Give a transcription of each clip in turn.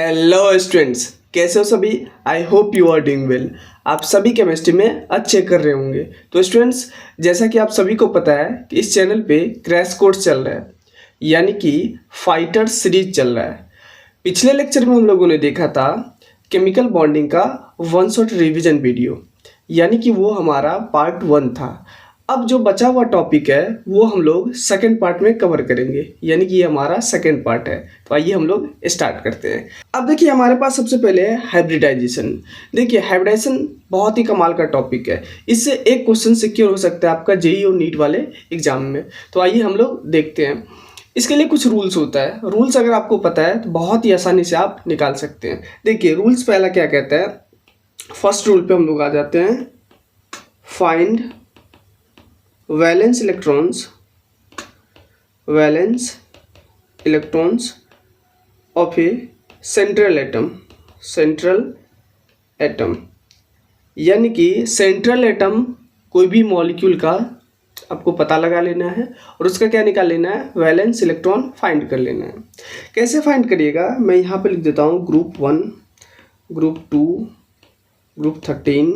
Hello students, कैसे हो सभी। I hope you are doing well. आप सभी केमिस्ट्री में अच्छे कर रहे होंगे। तो स्टूडेंट्स, जैसा कि आप सभी को पता है कि इस चैनल पे क्रैश कोर्स चल रहा है, यानी कि फाइटर सीरीज चल रहा है। पिछले लेक्चर में हम लोगों ने देखा था केमिकल बॉन्डिंग का वन शॉट रिवीजन वीडियो, यानी कि वो हमारा पार्ट 1 था। अब जो बचा हुआ टॉपिक है वो हम लोग सेकंड पार्ट में कवर करेंगे, यानी कि ये हमारा सेकंड पार्ट है। तो आइए हम लोग स्टार्ट करते हैं। अब देखिए, हमारे पास सबसे पहले है हाइब्रिडाइजेशन। देखिए, हाइब्रिडाइजेशन बहुत ही कमाल का टॉपिक है। इससे एक क्वेश्चन सिक्योर हो सकता है आपका जेईई और नीट वाले एग्जाम में। तो आइए हम लोग देखते हैं। इसके लिए कुछ रूल्स होता है। रूल्स अगर आपको पता है तो बहुत ही आसानी से आप निकाल सकते हैं। देखिए, रूल्स पहला क्या कहता है। फर्स्ट रूल पे हम लोग आ जाते हैं। Find valence electrons of A central atom, यानी कि सेंट्रल एटम कोई भी मॉलिक्यूल का आपको पता लगा लेना है और उसका क्या निकाल लेना है, वैलेंस इलेक्ट्रॉन फाइंड कर लेना है। कैसे फाइंड करिएगा, मैं यहाँ पे लिख देता हूँ group 1, group 2, group 13,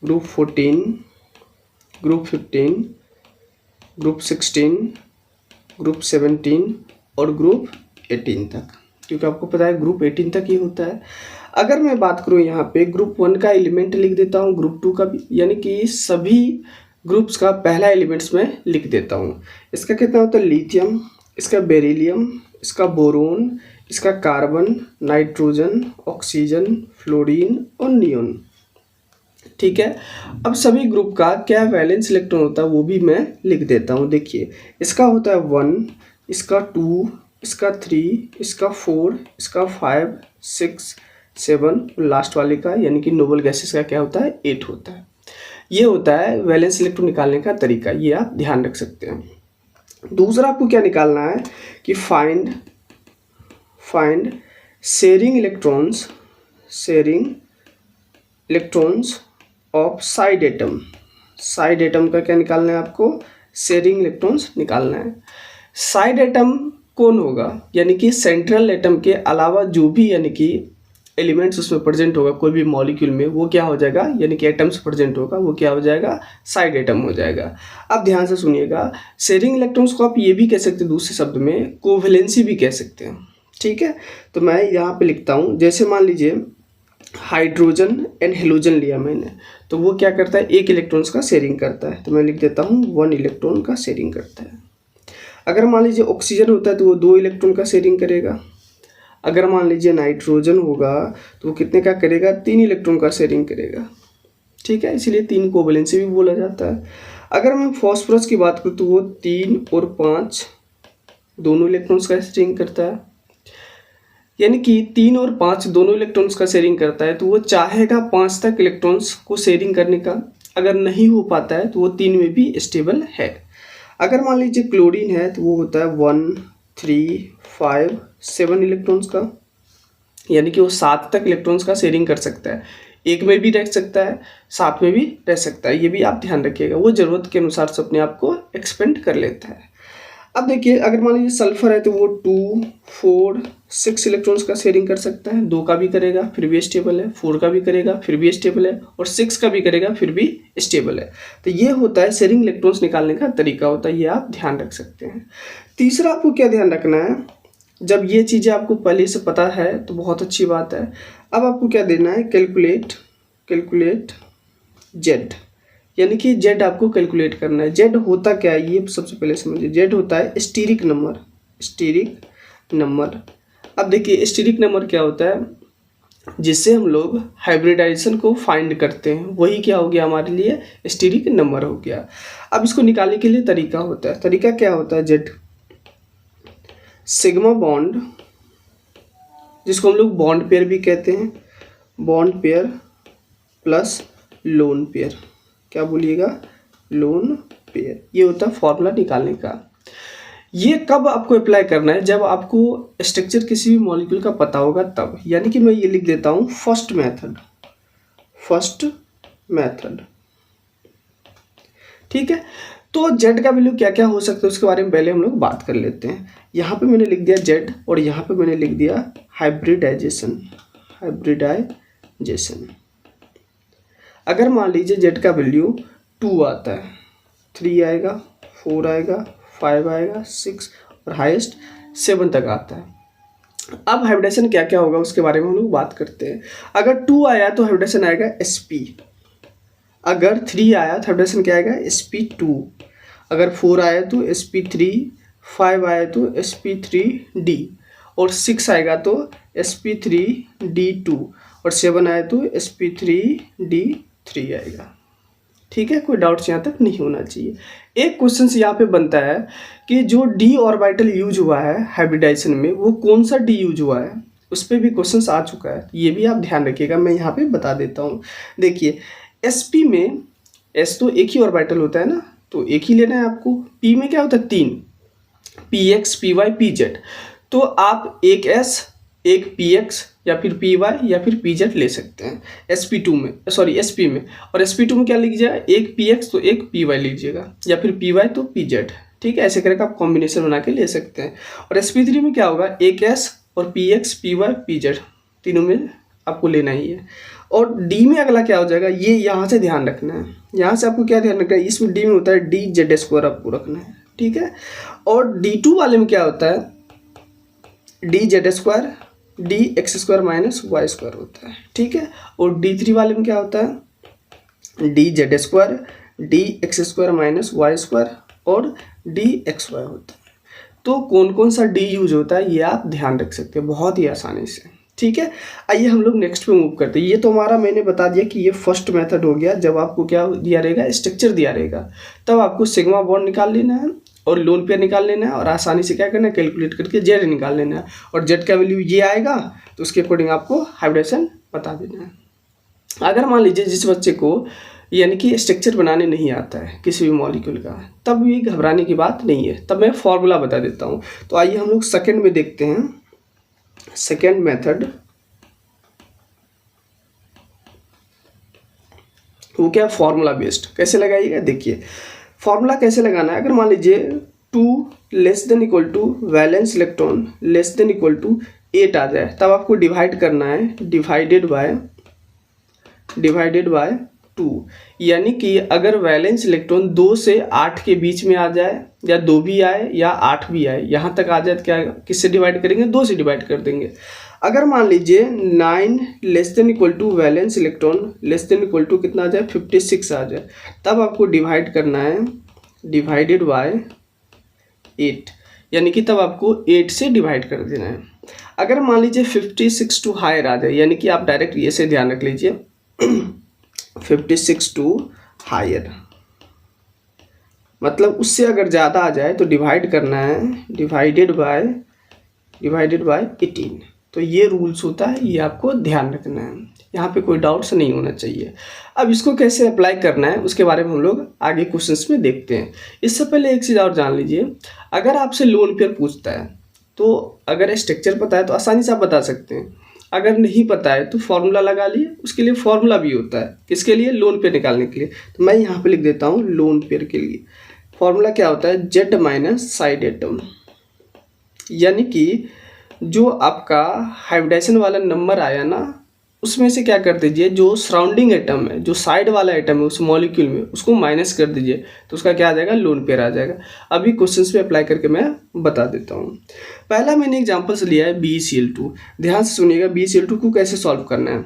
group 14, group 15, group 16, group 17 और ग्रुप 18 तक, क्योंकि आपको पता है ग्रुप 18 तक ही होता है। अगर मैं बात करूँ यहाँ पे ग्रुप 1 का एलिमेंट लिख देता हूँ, ग्रुप 2 का भी, यानी कि सभी ग्रुप्स का पहला एलिमेंट्स में लिख देता हूँ। इसका कितना होता है, लिथियम, इसका बेरिलियम, इसका बोरोन, इसका कार्बन, नाइट्रोजन, ऑक्सीजन, फ्लोरीन और नियोन। ठीक है। अब सभी ग्रुप का क्या वैलेंस इलेक्ट्रॉन होता है वो भी मैं लिख देता हूँ। देखिए, इसका होता है 1, इसका 2, इसका 3, इसका 4, इसका 5, 6, 7, लास्ट वाले का यानी कि नोबल गैसेस का क्या होता है, 8 होता है। ये होता है वैलेंस इलेक्ट्रॉन निकालने का तरीका, ये आप ध्यान रख सकते हैं। दूसरा आपको क्या निकालना है कि find sharing electrons of side atom का क्या निकालना है आपको, शेयरिंग इलेक्ट्रॉन्स निकालना है। साइड एटम कौन होगा, यानी कि सेंट्रल एटम के अलावा जो भी यानी कि एलिमेंट्स उसमें प्रेजेंट होगा कोई भी मॉलिक्यूल में, वो क्या हो जाएगा, यानी कि एटम्स प्रेजेंट होगा, वो क्या हो जाएगा, साइड एटम हो जाएगा। अब ध्यान से सुनिएगा, शेयरिंग इलेक्ट्रॉन्स को आप ये भी कह सकते हैं, दूसरे शब्द में कोवेलेंसी भी कह सकते हैं। ठीक है, तो मैं यहाँ पे लिखता हूँ, जैसे मान लीजिए हाइड्रोजन एंड हेलोजन लिया मैंने, तो वो क्या करता है, एक इलेक्ट्रॉन्स का शेयरिंग करता है, तो मैं लिख देता हूँ 1 इलेक्ट्रॉन का शेयरिंग करता है। अगर मान लीजिए ऑक्सीजन होता है तो वो 2 इलेक्ट्रॉन का शेयरिंग करेगा। अगर मान लीजिए नाइट्रोजन होगा तो वो कितने का करेगा, 3 इलेक्ट्रॉन का शेयरिंग करेगा। ठीक है, इसीलिए 3 को वैलेंसी भी बोला जाता है। अगर मैं फॉस्फोरस की बात करूँ तो वो 3 और 5 दोनों इलेक्ट्रॉन्स का शेयरिंग करता है, यानी कि 3 और 5 दोनों इलेक्ट्रॉन्स का शेयरिंग करता है। तो वो चाहेगा 5 तक इलेक्ट्रॉन्स को शेयरिंग करने का, अगर नहीं हो पाता है तो वो 3 में भी स्टेबल है। अगर मान लीजिए क्लोरीन है तो वो होता है 1, 3, 5, 7 इलेक्ट्रॉन्स का, यानी कि वो 7 तक इलेक्ट्रॉन्स का शेयरिंग कर सकता है। एक में भी रह सकता है, 7 में भी रह सकता है, ये भी आप ध्यान रखिएगा। वो ज़रूरत के अनुसार से अपने आप को एक्सपेंड कर लेता है। अब देखिए, अगर मान लीजिए सल्फर है तो वो 2, 4, 6 इलेक्ट्रॉन्स का शेयरिंग कर सकता है। 2 का भी करेगा फिर भी स्टेबल है, 4 का भी करेगा फिर भी स्टेबल है, और 6 का भी करेगा फिर भी स्टेबल है। तो ये होता है शेयरिंग इलेक्ट्रॉन्स निकालने का तरीका होता है, ये आप ध्यान रख सकते हैं। तीसरा आपको क्या ध्यान रखना है, जब ये चीज़ें आपको पहले से पता है तो बहुत अच्छी बात है। अब आपको क्या देना है, कैलकुलेट जेड, यानी कि जेड आपको कैलकुलेट करना है। जेड होता क्या है ये सबसे पहले समझिए। जेड होता है स्टीरिक नंबर। अब देखिए, स्टीरिक नंबर क्या होता है, जिससे हम लोग हाइब्रिडाइजेशन को फाइंड करते हैं, वही क्या हो गया हमारे लिए, स्टीरिक नंबर हो गया। अब इसको निकालने के लिए तरीका होता है। तरीका क्या होता है, जेड सिग्मा बॉन्ड, जिसको हम लोग बॉन्ड पेयर भी कहते हैं, bond pair plus lone pair, क्या बोलिएगा, लोन पेयर। ये होता है फॉर्मूला निकालने का। ये कब आपको अप्लाई करना है, जब आपको स्ट्रक्चर किसी भी मॉलिक्यूल का पता होगा तब। यानी कि मैं ये लिख देता हूँ फर्स्ट मेथड। ठीक है, तो जेड का वैल्यू क्या क्या हो सकता है उसके बारे में पहले हम लोग बात कर लेते हैं। यहाँ पे मैंने लिख दिया जेड और यहाँ पे मैंने लिख दिया हाइब्रिडाइजेशन। अगर मान लीजिए जेड का वैल्यू 2 आता है, 3 आएगा, 4 आएगा, 5 आएगा, 6 और हाईएस्ट 7 तक आता है। अब हाइब्रिडाइजेशन क्या क्या होगा उसके बारे में हम लोग बात करते हैं। अगर 2 आया तो हाइब्रिडाइजेशन आएगा sp, अगर 3 आया तो हाइब्रिडाइजेशन क्या आएगा sp2, अगर 4 आया तो sp3, 5 आया तो sp3d और 6 आएगा तो sp3d2 और 7 आया तो sp3d3 आएगा। ठीक है, कोई डाउट्स यहाँ तक नहीं होना चाहिए। एक क्वेश्चन यहाँ पे बनता है कि जो डी ऑर्बिटल यूज हुआ है हाइब्रिडाइजेशन में वो कौन सा डी यूज हुआ है, उस पर भी क्वेश्चंस आ चुका है, ये भी आप ध्यान रखिएगा, मैं यहाँ पे बता देता हूँ। देखिए sp में s तो एक ही ऑर्बिटल होता है ना, तो एक ही लेना है आपको। p में क्या होता है 3, px py pz, तो आप एक s एक px या फिर py या फिर pz ले सकते हैं sp2 में, सॉरी sp में। और sp2 में क्या लीजिएगा, एक px तो एक py लीजिएगा या फिर py तो pz। ठीक है, ऐसे करके आप कॉम्बिनेशन बना के ले सकते हैं। और sp3 में क्या होगा, एक s और px py pz तीनों में आपको लेना ही है। और डी में अगला क्या हो जाएगा, ये यहाँ से ध्यान रखना है, यहाँ से आपको क्या ध्यान रखना है, इसमें डी में होता है डी जेड स्क्वायर आपको रखना है। ठीक है, और d2 वाले में क्या होता है, D Z square D X square minus Y square होता है। ठीक है, और d3 वाले में क्या होता है, D Z square D X square minus Y square और डी एक्स वाई होता है। तो कौन कौन सा डी यूज होता है ये आप ध्यान रख सकते हैं बहुत ही आसानी से। ठीक है, आइए हम लोग नेक्स्ट पे मूव करते हैं। ये तो हमारा मैंने बता दिया कि ये फर्स्ट मेथड हो गया। जब आपको क्या दिया रहेगा, स्ट्रक्चर दिया रहेगा, तब आपको सिग्मा बॉन्ड निकाल लेना है और लोन पेयर निकाल लेना है और आसानी से क्या करना है, कैलकुलेट करके जेड निकाल लेना है। और जेड का वैल्यू ये आएगा तो उसके अकॉर्डिंग आपको हाइब्रिडेशन बता देना है। अगर मान लीजिए जिस बच्चे को यानी कि स्ट्रक्चर बनाने नहीं आता है किसी भी मॉलिक्यूल का, तब ये घबराने की बात नहीं है, तब मैं फॉर्मूला बता देता हूँ। तो आइए हम लोग सेकेंड में देखते हैं। सेकेंड मेथड वो क्या, फॉर्मूला बेस्ड। कैसे लगाइएगा, देखिए फॉर्मूला कैसे लगाना है। अगर मान लीजिए 2 less than equal to valence electron less than equal to 8 आ जाए, तब आपको डिवाइड करना है, डिवाइडेड बाय 2। यानी कि अगर वैलेंस इलेक्ट्रॉन 2 से 8 के बीच में आ जाए या 2 भी आए या 8 भी आए, यहाँ तक आ जाए तो क्या किससे डिवाइड करेंगे, 2 से डिवाइड कर देंगे। अगर मान लीजिए 9 less than equal to valence electron less than equal to कितना आ जाए, 56 आ जाए, तब आपको डिवाइड करना है, डिवाइडेड बाय 8। यानी कि तब आपको 8 से डिवाइड कर देना है। अगर मान लीजिए 56 टू हायर आ जाए, यानी कि आप डायरेक्ट ये से ध्यान रख लीजिए 56 टू हायर, मतलब उससे अगर ज़्यादा आ जाए तो डिवाइड करना है, डिवाइडेड बाय 18। तो ये रूल्स होता है, ये आपको ध्यान रखना है, यहाँ पे कोई डाउट्स नहीं होना चाहिए। अब इसको कैसे अप्लाई करना है उसके बारे में हम लोग आगे क्वेश्चंस में देखते हैं। इससे पहले एक चीज़ और जान लीजिए, अगर आपसे लोन पेयर पूछता है तो अगर स्ट्रक्चर पता है तो आसानी से आप बता सकते हैं, अगर नहीं पता है तो फॉर्मूला लगा लिए, उसके लिए फॉर्मूला भी होता है, किसके लिए, लोन पेयर निकालने के लिए। तो मैं यहाँ पे लिख देता हूँ लोन पेयर के लिए फॉर्मूला क्या होता है, जेड माइनस साइड एटम। यानी कि जो आपका हाइब्रिडाइजेशन वाला नंबर आया ना, उसमें से क्या कर दीजिए, जो सराउंडिंग एटम है, जो साइड वाला एटम है उस मॉलिक्यूल में, उसको माइनस कर दीजिए, तो उसका क्या आ जाएगा, लोन पेयर आ जाएगा। अभी क्वेश्चंस पे अप्लाई करके मैं बता देता हूँ। पहला मैंने एग्जांपल्स लिया है BeCl2। ध्यान से सुनिएगा, BeCl2 को कैसे सॉल्व करना है।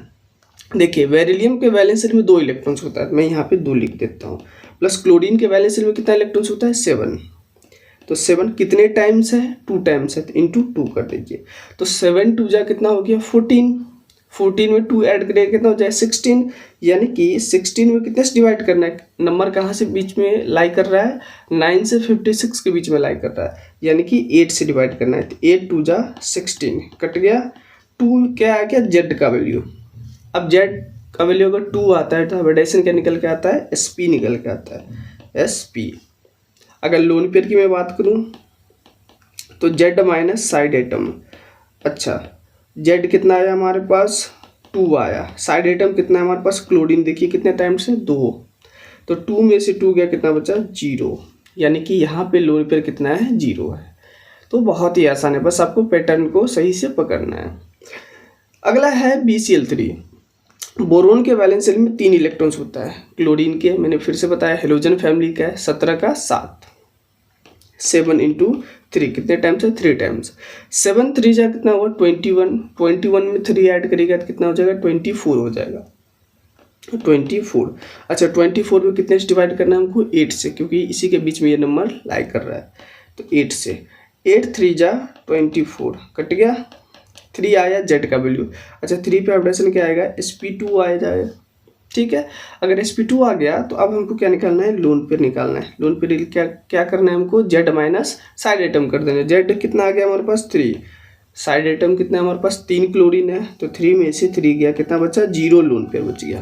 देखिए बेरिलियम के वैलेंस शेल में 2 इलेक्ट्रॉन्स होता है, मैं यहाँ पे 2 लिख देता हूँ, प्लस क्लोरीन के वैलेंस शेल में कितना इलेक्ट्रॉन्स होता है, 7। तो 7 कितने टाइम्स है, 2 टाइम्स है, तो इंटू 2 कर दीजिए। तो 7 2 जा कितना हो गया, 14। 14 में 2 ऐड करेंगे कितना हो जाए, 16। यानी कि 16 में कितने से डिवाइड करना है, नंबर कहाँ से बीच में लाई कर रहा है, 9 से 56 के बीच में लाई कर रहा है, यानी कि 8 से डिवाइड करना है। तो 8 2 जा 16 कट गया, 2 क्या आ गया, जेड का वैल्यू। अब जेड का वैल्यू अगर 2 आता है तो हाइब्रिडाइजेशन क्या निकल के आता है, sp निकल के आता है, sp। अगर लोन पेयर की मैं बात करूं तो जेड माइनस साइड एटम। अच्छा, जेड कितना आया हमारे पास, 2 आया। साइड एटम कितना है हमारे पास, क्लोरीन, देखिए कितने टाइम्स है, 2। तो 2 में से 2 गया, कितना बचा, 0। यानी कि यहाँ पे लोन पेयर कितना है, 0 है। तो बहुत ही आसान है, बस आपको पैटर्न को सही से पकड़ना है। अगला है BCl3। बोरोन के वैलेंस शेल में 3 इलेक्ट्रॉन्स होता है। क्लोरीन के मैंने फिर से बताया हेलोजन फैमिली का है, 17 का 7, 7 इंटू 3 कितने टाइम्स है, 3 टाइम्स। 7 3 जा कितना होगा, 21, 21 में 3 ऐड करेगा तो कितना हो जाएगा, 24 हो जाएगा, 24। अच्छा 24 में कितने से डिवाइड करना है हमको, 8 से, क्योंकि इसी के बीच में ये नंबर लाई कर रहा है, तो 8 से। 8 3 जा 24, कट गया, 3 आया जेड का वैल्यू। अच्छा 3 पे अपडेशन क्या आएगा, sp2 आ जाएगा, ठीक है। अगर sp2 आ गया तो अब हमको क्या निकालना है, लोन पेयर निकालना है। लोन पेयर क्या क्या करना है हमको, जेड माइनस साइड एटम कर देना है। जेड कितना आ गया हमारे पास, 3, साइड एटम कितना है हमारे पास, 3 क्लोरीन है, तो 3 में से 3 गया, कितना बचा, 0 लोन पेयर बच गया।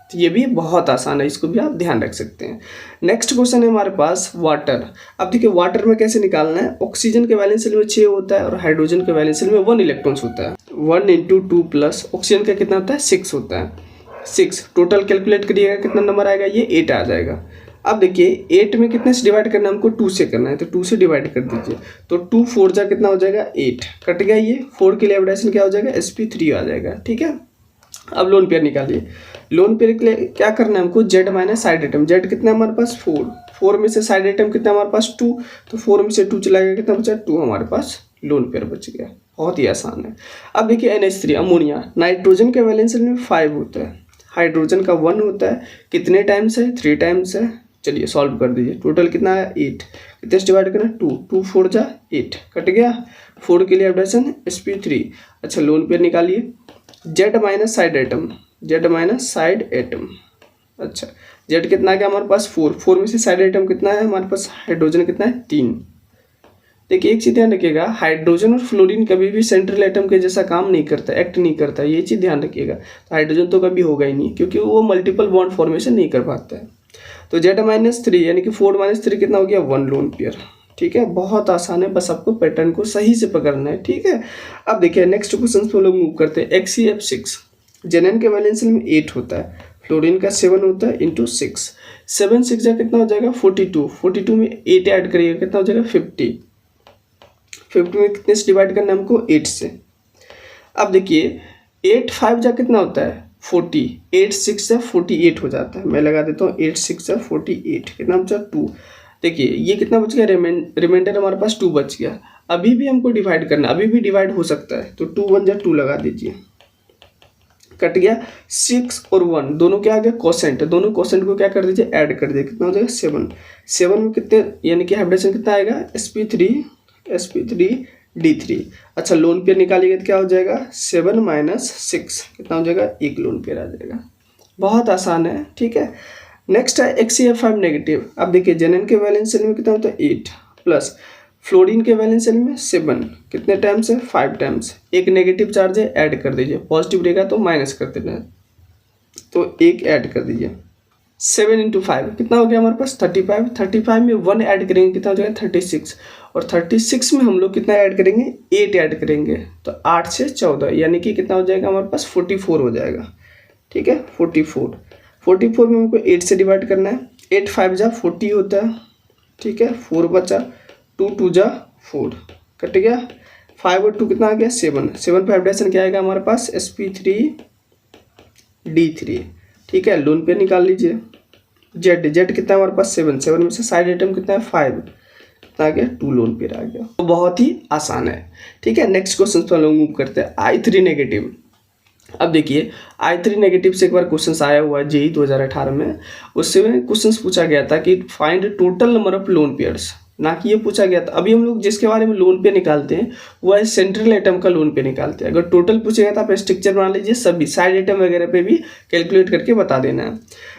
तो ये भी बहुत आसान है, इसको भी आप ध्यान रख सकते हैं। नेक्स्ट क्वेश्चन है हमारे पास वाटर। अब देखिए वाटर में कैसे निकालना है, ऑक्सीजन के वैलेंस शेल में 6 होता है और हाइड्रोजन के वैलेंस शेल में 1 इलेक्ट्रॉन्स होता है। 1 इंटू 2 प्लस ऑक्सीजन का कितना होता है, 6 होता है, 6 टोटल कैलकुलेट करिएगा कितना नंबर आएगा, ये 8 आ जाएगा। अब देखिए 8 में कितने से डिवाइड करना है हमको, 2 से करना है, तो 2 से डिवाइड कर दीजिए, तो 2 4 जा कितना हो जाएगा, 8, कट गया ये, 4 के लिए एडिशन क्या हो जाएगा, sp3 आ जाएगा, ठीक है। अब लोन पेयर निकालिए। लोन पेयर के लिए क्या करना है हमको, Z minus side item. Z कितना है हमारे पास, 4, 4 में से साइड आइटम कितना हमारे पास, 2, तो 4 में से 2 चला गया, कितना बचा, 2 हमारे पास लोन पेयर बच गया। बहुत ही आसान है। अब देखिए NH3 अमोनिया, नाइट्रोजन के वैलेंस शेल में 5 होता है, हाइड्रोजन का 1 होता है, कितने टाइम्स है, 3 टाइम्स है। चलिए सॉल्व कर दीजिए, टोटल कितना है, 8, कितने से डिवाइड करना, 2, 2 4 जा 8, कट गया, 4 के लिए एडिशन sp3। अच्छा लोन पेयर निकालिए, Z minus side atom, Z minus side atom. अच्छा जेड कितना आ गया हमारे पास, 4, 4 में से साइड एटम कितना है हमारे पास, हाइड्रोजन कितना है, 3। देखिए एक चीज़ ध्यान रखिएगा, हाइड्रोजन और फ्लोरीन कभी भी सेंट्रल एटम के जैसा काम नहीं करता, एक्ट नहीं करता, ये चीज़ ध्यान रखिएगा। तो हाइड्रोजन तो कभी होगा ही नहीं, क्योंकि वो मल्टीपल बॉन्ड फॉर्मेशन नहीं कर पाता है। तो Z-3 यानी कि 4-3 कितना हो गया, 1 लोन पेयर, ठीक है। बहुत आसान है, बस आपको पैटर्न को सही से पकड़ना है, ठीक है। अब देखिए नेक्स्ट क्वेश्चन पे लोग मूव करते हैं। XeF6 जेनन के वैलेंस शेल में 8 होता है, फ्लोरीन का 7 होता है, इंटू 6, 7 6 जा कितना हो जाएगा, 42, 42 में 8 ऐड करिएगा, कितना हो जाएगा, 50, 50 में कितने से डिवाइड करना है हमको, 8 से। अब देखिए 8 5 जा कितना होता है, 40, 8 6 जा 48 हो जाता है। मैं लगा देता हूँ 8 6 जा 48, कितना बचा, 2। देखिए ये कितना बच गया, रिमाइंडर हमारे पास 2 बच गया। अभी भी हमको डिवाइड करना, अभी भी डिवाइड हो सकता है, तो 2 1 जा 2 लगा दीजिए, कट गया। 6 और 1 दोनों क्या आ गया, कोसेंट, दोनों कोसेंट को क्या कर दीजिए, ऐड कर दीजिए, कितना हो जाएगा, 7। 7 में कितने यानी कि हाइब्रिडेशन कितना आएगा, sp3d3। अच्छा लोन पेयर निकालिएगा तो क्या हो जाएगा, 7 माइनस 6 कितना हो जाएगा, 1 लोन पेयर आ जाएगा। बहुत आसान है, ठीक है। नेक्स्ट है XeF5 नेगेटिव। अब देखिए जेनन के वैलेंस शेल में कितना होता है, 8 प्लस फ्लोरीन के वैलेंस शेल में 7, कितने टाइम्स है, 5 टाइम्स। एक नेगेटिव चार्ज है, ऐड कर दीजिए, पॉजिटिव रहेगा तो माइनस कर देना है, तो 1 ऐड कर दीजिए। 7 इंटू 5 कितना हो गया हमारे पास, 35, 35 में 1 ऐड करेंगे, कितना हो जाएगा, 36, और 36 में हम लोग कितना ऐड करेंगे, 8 ऐड करेंगे, तो 8 से 14 यानी कि कितना हो जाएगा हमारे पास, 44 हो जाएगा, ठीक है। 44 में हमको 8 से डिवाइड करना है, 8 5 जा 40 होता है, ठीक है। 4 बचा, 2 2 जा 4, कट गया। 5 और 2 कितना आ गया, 7, 7 पे एडिशन क्या आएगा हमारे पास, sp3d3, ठीक है। लोन पे निकाल लीजिए। जेड कितना है हमारे पास, 7, 7 में से साइड आइटम कितना है, 5, कितना आ गया, 2 लोन पेयर आ गया। तो बहुत ही आसान है, ठीक है। नेक्स्ट क्वेश्चन पर लोग मूव करते हैं। I3 negative. अब देखिए I3 नेगेटिव से एक बार क्वेश्चन आया हुआ है JEE 2018 में, उससे क्वेश्चन पूछा गया था कि find total number of lone pairs, ना कि ये पूछा गया था। अभी हम लोग जिसके बारे में लोन पे निकालते हैं वो है सेंट्रल एटम का लोन पे निकालते हैं। अगर टोटल पूछेगा तो आप स्ट्रक्चर बना लीजिए, सभी साइड एटम वगैरह पे भी कैलकुलेट करके बता देना है।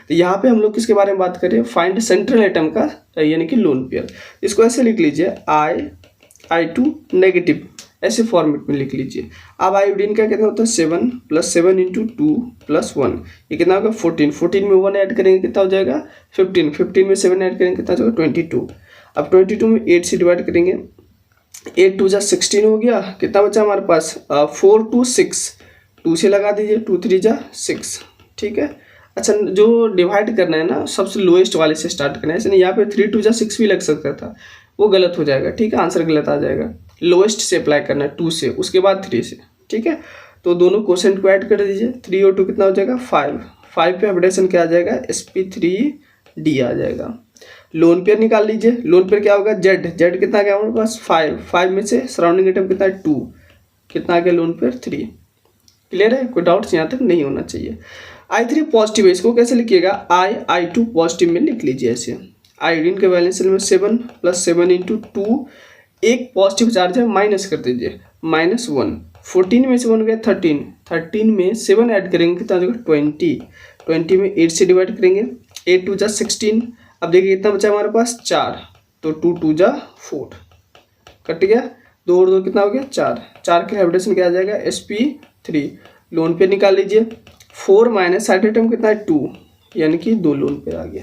तो यहाँ पे हम लोग किसके बारे में बात करें, फाइंड सेंट्रल एटम का यानी कि लोन पेयर। इसको ऐसे लिख लीजिए, I2 नेगेटिव, ऐसे फॉर्मेट में लिख लीजिए। अब आयोडीन का कितना होता है, 7 प्लस 7 इंटू 2 प्लस 1, ये कितना होगा, 14, 14 में 1 ऐड करेंगे कितना हो जाएगा, 15, 15 में 7 ऐड करेंगे कितना हो जाएगा, 22। अब 22 में 8 से डिवाइड करेंगे, 8 2 जा 16 हो गया, कितना बचा हमारे पास, 4 2 6, 2 से लगा दीजिए, 2 3 जा 6, ठीक है। अच्छा, जो डिवाइड करना है ना सबसे लोएस्ट वाले से स्टार्ट करना है, इसलिए यहाँ पे 3 2 जा 6 भी लग सकता था, वो गलत हो जाएगा। ठीक है, आंसर गलत आ जाएगा। लोएस्ट से अप्लाई करना है 2 से, उसके बाद 3 से। ठीक है, तो दोनों क्वेश्चन को ऐड कर दीजिए। 3 और 2 कितना हो जाएगा 5। 5 पे अपडेशन क्या आ जाएगा sp3d आ जाएगा। लोन पेयर निकाल लीजिए। लोन पेयर क्या होगा जेड कितना आ गया हमारे पास 5 में से सराउंडिंग एटम कितना है 2, कितना आ गया लोन पेयर 3। क्लियर है, कोई डाउट्स यहाँ तक नहीं होना चाहिए। I3 पॉजिटिव है, इसको कैसे लिखिएगा I2 पॉजिटिव में लिख लीजिए ऐसे। आयोडीन के वैलेंस में 7 + 7 × 2, एक पॉजिटिव चार्ज है, माइनस कर दीजिए -1। 14 में से 1 गया 13 में 7 ऐड करेंगे कितना हो जाएगा 20 में 8 से डिवाइड करेंगे, 8 2 जा 16। अब देखिए कितना बचा हमारे पास 4, तो 2 2 जा 4 कट गया, 2 और 2 कितना हो गया 4 के हाइब्रिडेशन क्या आ जाएगा sp3। लोन पे निकाल लीजिए। 4 माइनस साइड एटम कितना है 2, यानी कि 2 लोन पे आ गया।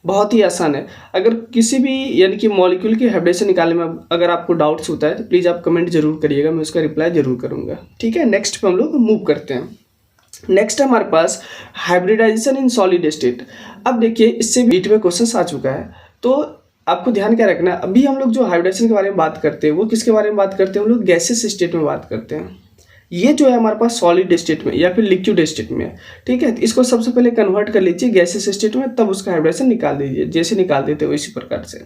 बहुत ही आसान है। अगर किसी भी यानी कि मॉलिक्यूल की हाइब्रिडेशन निकालने में अगर आपको डाउट्स होता है तो प्लीज़ आप कमेंट जरूर करिएगा, मैं उसका रिप्लाई जरूर करूँगा। ठीक है, नेक्स्ट पे हम लोग मूव करते हैं। नेक्स्ट है हमारे पास हाइब्रिडाइजेशन इन सॉलिड स्टेट। अब देखिए इससे बीट में क्वेश्चन आ चुका है, तो आपको ध्यान क्या रखना है, अभी हम लोग जो हाइब्रिडाइजेशन के बारे में बात करते हैं वो किसके बारे में बात करते हैं, हम लोग गैसेस स्टेट में बात करते हैं। ये जो है हमारे पास सॉलिड स्टेट में या फिर लिक्विड स्टेट में। ठीक है, इसको सबसे पहले कन्वर्ट कर लीजिए गैसेस स्टेट में, तब उसका हाइब्रिडेशन निकाल दीजिए, जैसे निकाल देते हो इसी प्रकार से।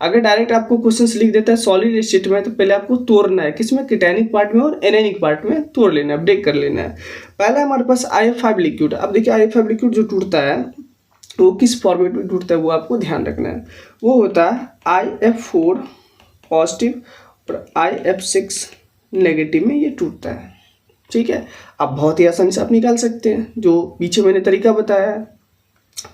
अगर डायरेक्ट आपको क्वेश्चन लिख देता है सॉलिड स्टेट में, तो पहले आपको तोड़ना है, किसमें केटायनिक पार्ट में और एनायनिक पार्ट में तोड़ लेना है, ब्रेक कर लेना है। पहला हमारे पास IF5 लिक्विड। अब देखिए IF5 लिक्विड जो टूटता है वो किस फॉर्मेट में टूटता है वो आपको ध्यान रखना है। वो होता है IF4 पॉजिटिव और IF6 नेगेटिव में ये टूटता है। ठीक है, अब बहुत ही आसानी से आप निकाल सकते हैं, जो पीछे मैंने तरीका बताया है।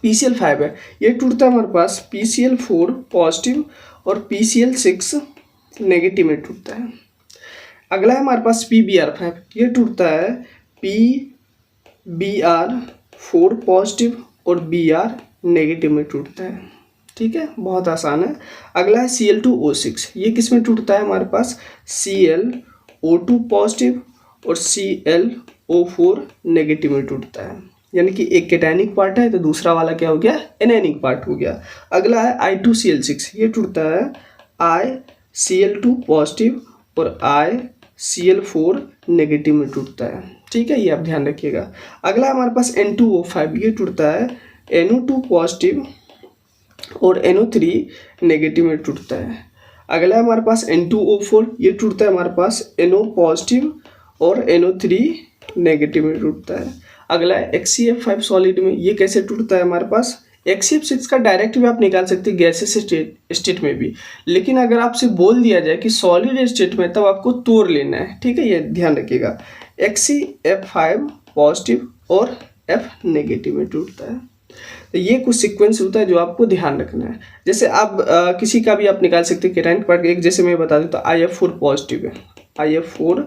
PCl5 है, ये टूटता है हमारे पास PCl4 पॉजिटिव और PCl6 नेगेटिव में टूटता है। अगला है हमारे पास PBr5, ये टूटता है PBr4 पॉजिटिव और Br नेगेटिव में टूटता है। ठीक है, बहुत आसान है। अगला है Cl2O6, ये किस में टूटता है हमारे पास ClO2 पॉजिटिव और ClO4 नेगेटिव में टूटता है, यानी कि एक केटायनिक पार्ट है तो दूसरा वाला क्या हो गया एनायनिक पार्ट हो गया। अगला है I2Cl6, ये टूटता है ICl2 पॉजिटिव और ICl4 नेगेटिव में टूटता है। ठीक है, ये आप ध्यान रखिएगा। अगला हमारे पास N2O5, ये टूटता है NO2 पॉजिटिव और NO3 नेगेटिव में टूटता है। अगला हमारे पास N2O4, ये टूटता है हमारे पास NO पॉजिटिव और NO3 नेगेटिव में टूटता है। अगला है XCF5 सॉलिड में, ये कैसे टूटता है हमारे पास XCF6 का डायरेक्ट भी आप निकाल सकते हैं गैसेस स्टेट में भी, लेकिन अगर आपसे बोल दिया जाए कि सॉलिड स्टेट में तब आपको तोड़ लेना है। ठीक है, ये ध्यान रखिएगा। XCF5 पॉजिटिव और F नेगेटिव में टूटता है। तो ये कुछ सीक्वेंस होता है जो आपको ध्यान रखना है। जैसे आप किसी का भी आप निकाल सकते हैं केटायनिक पार्ट, एक जैसे मैं बता दूं तो IF4 पॉजिटिव है, IF4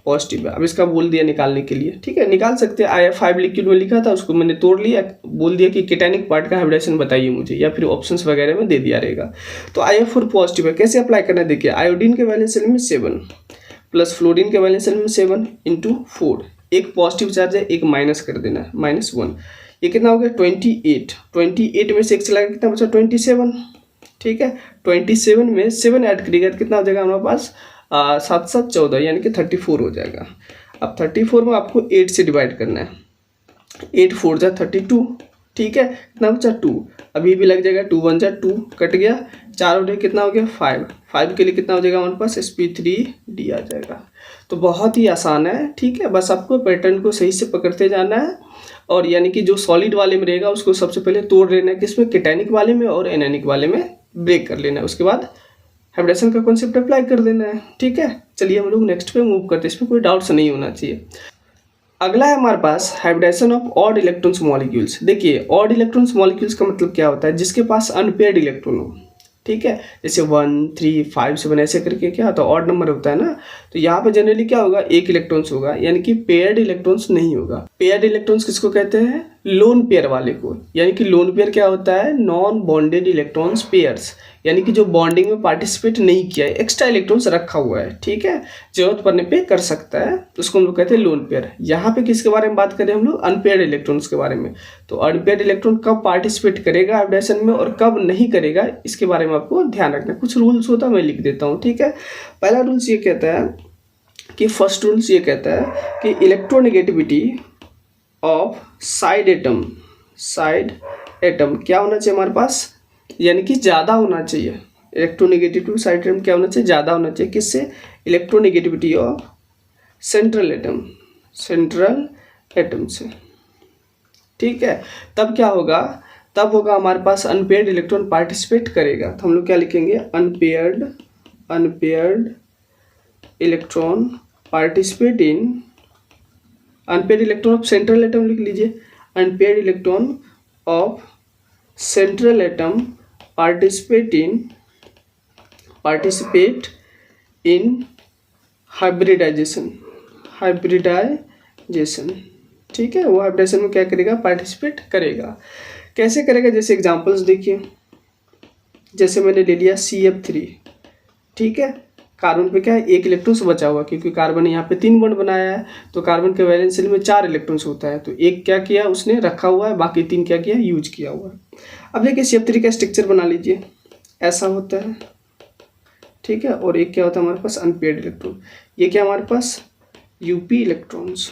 पॉजिटिव है। अब इसका बोल दिया निकालने के लिए, ठीक है निकाल सकते हैं। IF5 लिक्विड में लिखा था, उसको मैंने तोड़ लिया, बोल दिया कि केटायनिक पार्ट का हाइब्रिडेशन बताइए मुझे, या फिर ऑप्शंस वगैरह में दे दिया रहेगा। तो IF4 पॉजिटिव है, कैसे अप्लाई करना है देखिए। आयोडीन के वैलेंस शेल में 7 प्लस फ्लोरीन के वैलेंस शेल में 7 × 4, एक पॉजिटिव चार्ज है, एक माइनस कर देना है -1। ये कितना हो गया 28 में से एक चला कितना बचा 27। ठीक है, 27 में 7 ऐड करिएगा कितना हो जाएगा हमारे पास 7 7 14, यानी कि 34 हो जाएगा। अब 34 में आपको 8 से डिवाइड करना है, 8 4 जा 32। ठीक है, कितना बचा 2, अभी भी लग जाएगा 2 1 जा 2 कट गया, 4 और कितना हो गया 5 के लिए कितना हो जाएगा हमारे पास sp3d आ जाएगा। तो बहुत ही आसान है। ठीक है, बस आपको पैटर्न को सही से पकड़ते जाना है, और यानी कि जो सॉलिड वाले में रहेगा उसको सबसे पहले तोड़ लेना है, किसमें केटायनिक वाले में और एनायनिक वाले में ब्रेक कर लेना है, उसके बाद हाइब्रिडेशन का कॉन्सेप्ट अप्लाई कर देना है। ठीक है, चलिए हम लोग नेक्स्ट पे मूव करते हैं, इसमें कोई डाउट्स नहीं होना चाहिए। अगला है हमारे पास hybridisation of odd electrons molecules. देखिए ऑड इलेक्ट्रॉन्स मॉलिक्यूल्स का मतलब क्या होता है, जिसके पास अनपेयर्ड इलेक्ट्रॉन हो। ठीक है, जैसे 1 3 5 7 ऐसे करके क्या होता है ऑड नंबर होता है ना, तो यहाँ पे जनरली क्या होगा एक इलेक्ट्रॉन्स होगा, यानी कि पेयर्ड इलेक्ट्रॉन्स नहीं होगा। पेयर्ड इलेक्ट्रॉन्स किसको कहते हैं, लोन पेयर वाले को, यानी कि लोन पेयर क्या होता है, नॉन बॉन्डेड इलेक्ट्रॉन्स पेयर्स, यानी कि जो बॉन्डिंग में पार्टिसिपेट नहीं किया है, एक्स्ट्रा इलेक्ट्रॉन्स रखा हुआ है, ठीक है, जरूरत पड़ने पे कर सकता है, उसको हम लोग कहते हैं लोन पेयर। यहाँ पे किसके बारे में बात करें हम लोग, अनपेयर्ड इलेक्ट्रॉन्स के बारे में। तो अनपेयर्ड इलेक्ट्रॉन कब पार्टिसिपेट करेगा हाइब्रिडाइजेशन में और कब नहीं करेगा, इसके बारे में आपको ध्यान रखना है। कुछ रूल्स होता है, मैं लिख देता हूँ, ठीक है। पहला रूल्स ये कहता है कि फर्स्ट रूल्स ये कहता है कि इलेक्ट्रोनेगेटिविटी ऑफ साइड एटम क्या होना चाहिए हमारे पास, यानी कि ज़्यादा होना चाहिए। इलेक्ट्रोनेगेटिविटी साइड एटम क्या होना चाहिए, ज़्यादा होना चाहिए। किससे, इलेक्ट्रोनेगेटिविटी ऑफ सेंट्रल एटम से, ठीक है। तब क्या होगा, तब होगा हमारे पास अनपेयर्ड इलेक्ट्रॉन पार्टिसिपेट करेगा। तो हम लोग क्या लिखेंगे, unpaired electron participate in, unpaired electron of central atom लिख लीजिए, unpaired electron of central atom participate in hybridization, ठीक है। वो हाइब्रिडाइजेशन में क्या करेगा, पार्टिसिपेट करेगा। कैसे करेगा, जैसे एग्जांपल्स देखिए, जैसे मैंने ले लिया CF3, ठीक है, कार्बन पे क्या है, एक इलेक्ट्रॉन से बचा हुआ, क्योंकि कार्बन ने यहाँ पे 3 बॉन्ड बनाया है, तो कार्बन के वैलेंस शेल में 4 इलेक्ट्रॉन्स होता है, तो एक क्या किया उसने रखा हुआ है, बाकी 3 क्या किया, यूज किया हुआ है। अब देखिए CF3 का स्ट्रक्चर बना लीजिए, ऐसा होता है, ठीक है। और एक क्या होता है हमारे पास, अनपेयर्ड इलेक्ट्रॉन, ये क्या हमारे पास, यूपी इलेक्ट्रॉन्स,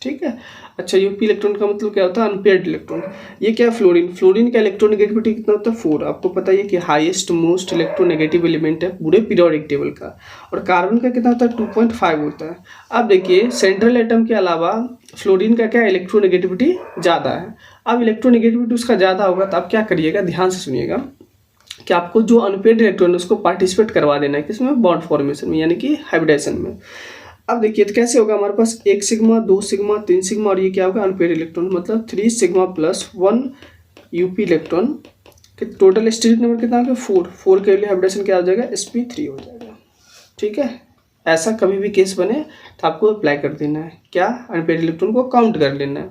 ठीक है। अच्छा, यूपी इलेक्ट्रॉन का मतलब क्या होता है, अनपेयर्ड इलेक्ट्रॉन। ये क्या है, फ्लोरीन का इलेक्ट्रोनेगेटिविटी कितना होता है, 4। आपको पता है कि हाईएस्ट मोस्ट इलेक्ट्रोनेगेटिव एलिमेंट है पूरे पीरियोडिक टेबल का। और कार्बन का कितना होता है, 2.5 होता है। अब देखिए सेंट्रल एटम के अलावा फ्लोरीन का क्या इलेक्ट्रोनेगेटिविटी ज़्यादा है। अब इलेक्ट्रोनेगेटिविटी उसका ज़्यादा होगा, तो आप क्या करिएगा, ध्यान से सुनिएगा कि आपको जो अनपेयर्ड इलेक्ट्रॉन है उसको पार्टिसिपेट करवा देना है, किसमें, बॉन्ड फॉर्मेशन में, यानी कि हाइब्रिडाइजेशन में। अब देखिए तो कैसे होगा, हमारे पास 1 सिग्मा 2 सिग्मा 3 सिग्मा, और ये क्या होगा, अनपेयर्ड इलेक्ट्रॉन, मतलब 3 सिग्मा प्लस 1 यूपी इलेक्ट्रॉन के टोटल स्टेरिक नंबर कितना होगा, 4 के लिए हाइब्रिडेशन क्या हो जाएगा, sp3 हो जाएगा, ठीक है। ऐसा कभी भी केस बने तो आपको अप्लाई कर देना है, क्या, अनपेयर्ड इलेक्ट्रॉन को काउंट कर लेना है।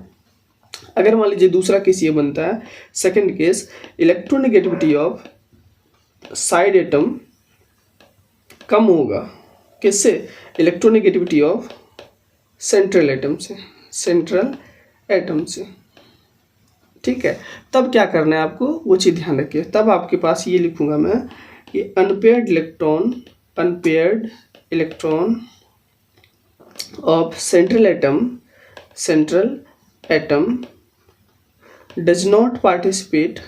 अगर मान लीजिए दूसरा केस ये बनता है, second case, electronegativity of side atom कम होगा, किससे, इलेक्ट्रोनेगेटिविटी ऑफ सेंट्रल एटम से, ठीक है। तब क्या करना है आपको, वो चीज़ ध्यान रखिए। तब आपके पास ये लिखूंगा मैं कि unpaired electron of central atom does not participate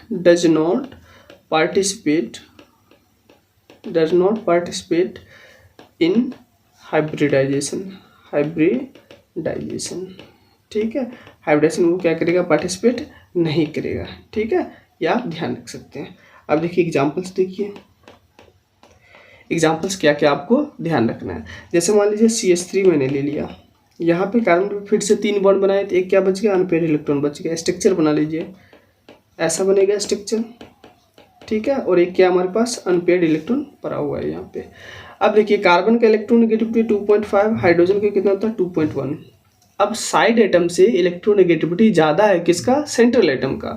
in hybridization, ठीक है। हाइब्रिडाइजेशन वो क्या करेगा, पार्टिसिपेट नहीं करेगा, ठीक है, या आप ध्यान रख सकते हैं। अब देखिए एग्जांपल्स, देखिए एग्जांपल्स क्या क्या आपको ध्यान रखना है। जैसे मान लीजिए CH3 मैंने ले लिया, यहाँ पे कार्बन पे फिर से 3 बॉन्ड बनाए, तो एक क्या बच गया, अनपेयर्ड इलेक्ट्रॉन बच गया। स्ट्रक्चर बना लीजिए, ऐसा बनेगा स्ट्रक्चर, ठीक है। और एक क्या हमारे पास, अनपेयर्ड इलेक्ट्रॉन पड़ा हुआ है यहाँ पे। अब देखिए कार्बन का इलेक्ट्रोनेगेटिविटी 2.5, हाइड्रोजन का कितना होता है, 2.1। अब साइड एटम से इलेक्ट्रोनेगेटिविटी ज़्यादा है किसका, सेंट्रल एटम का।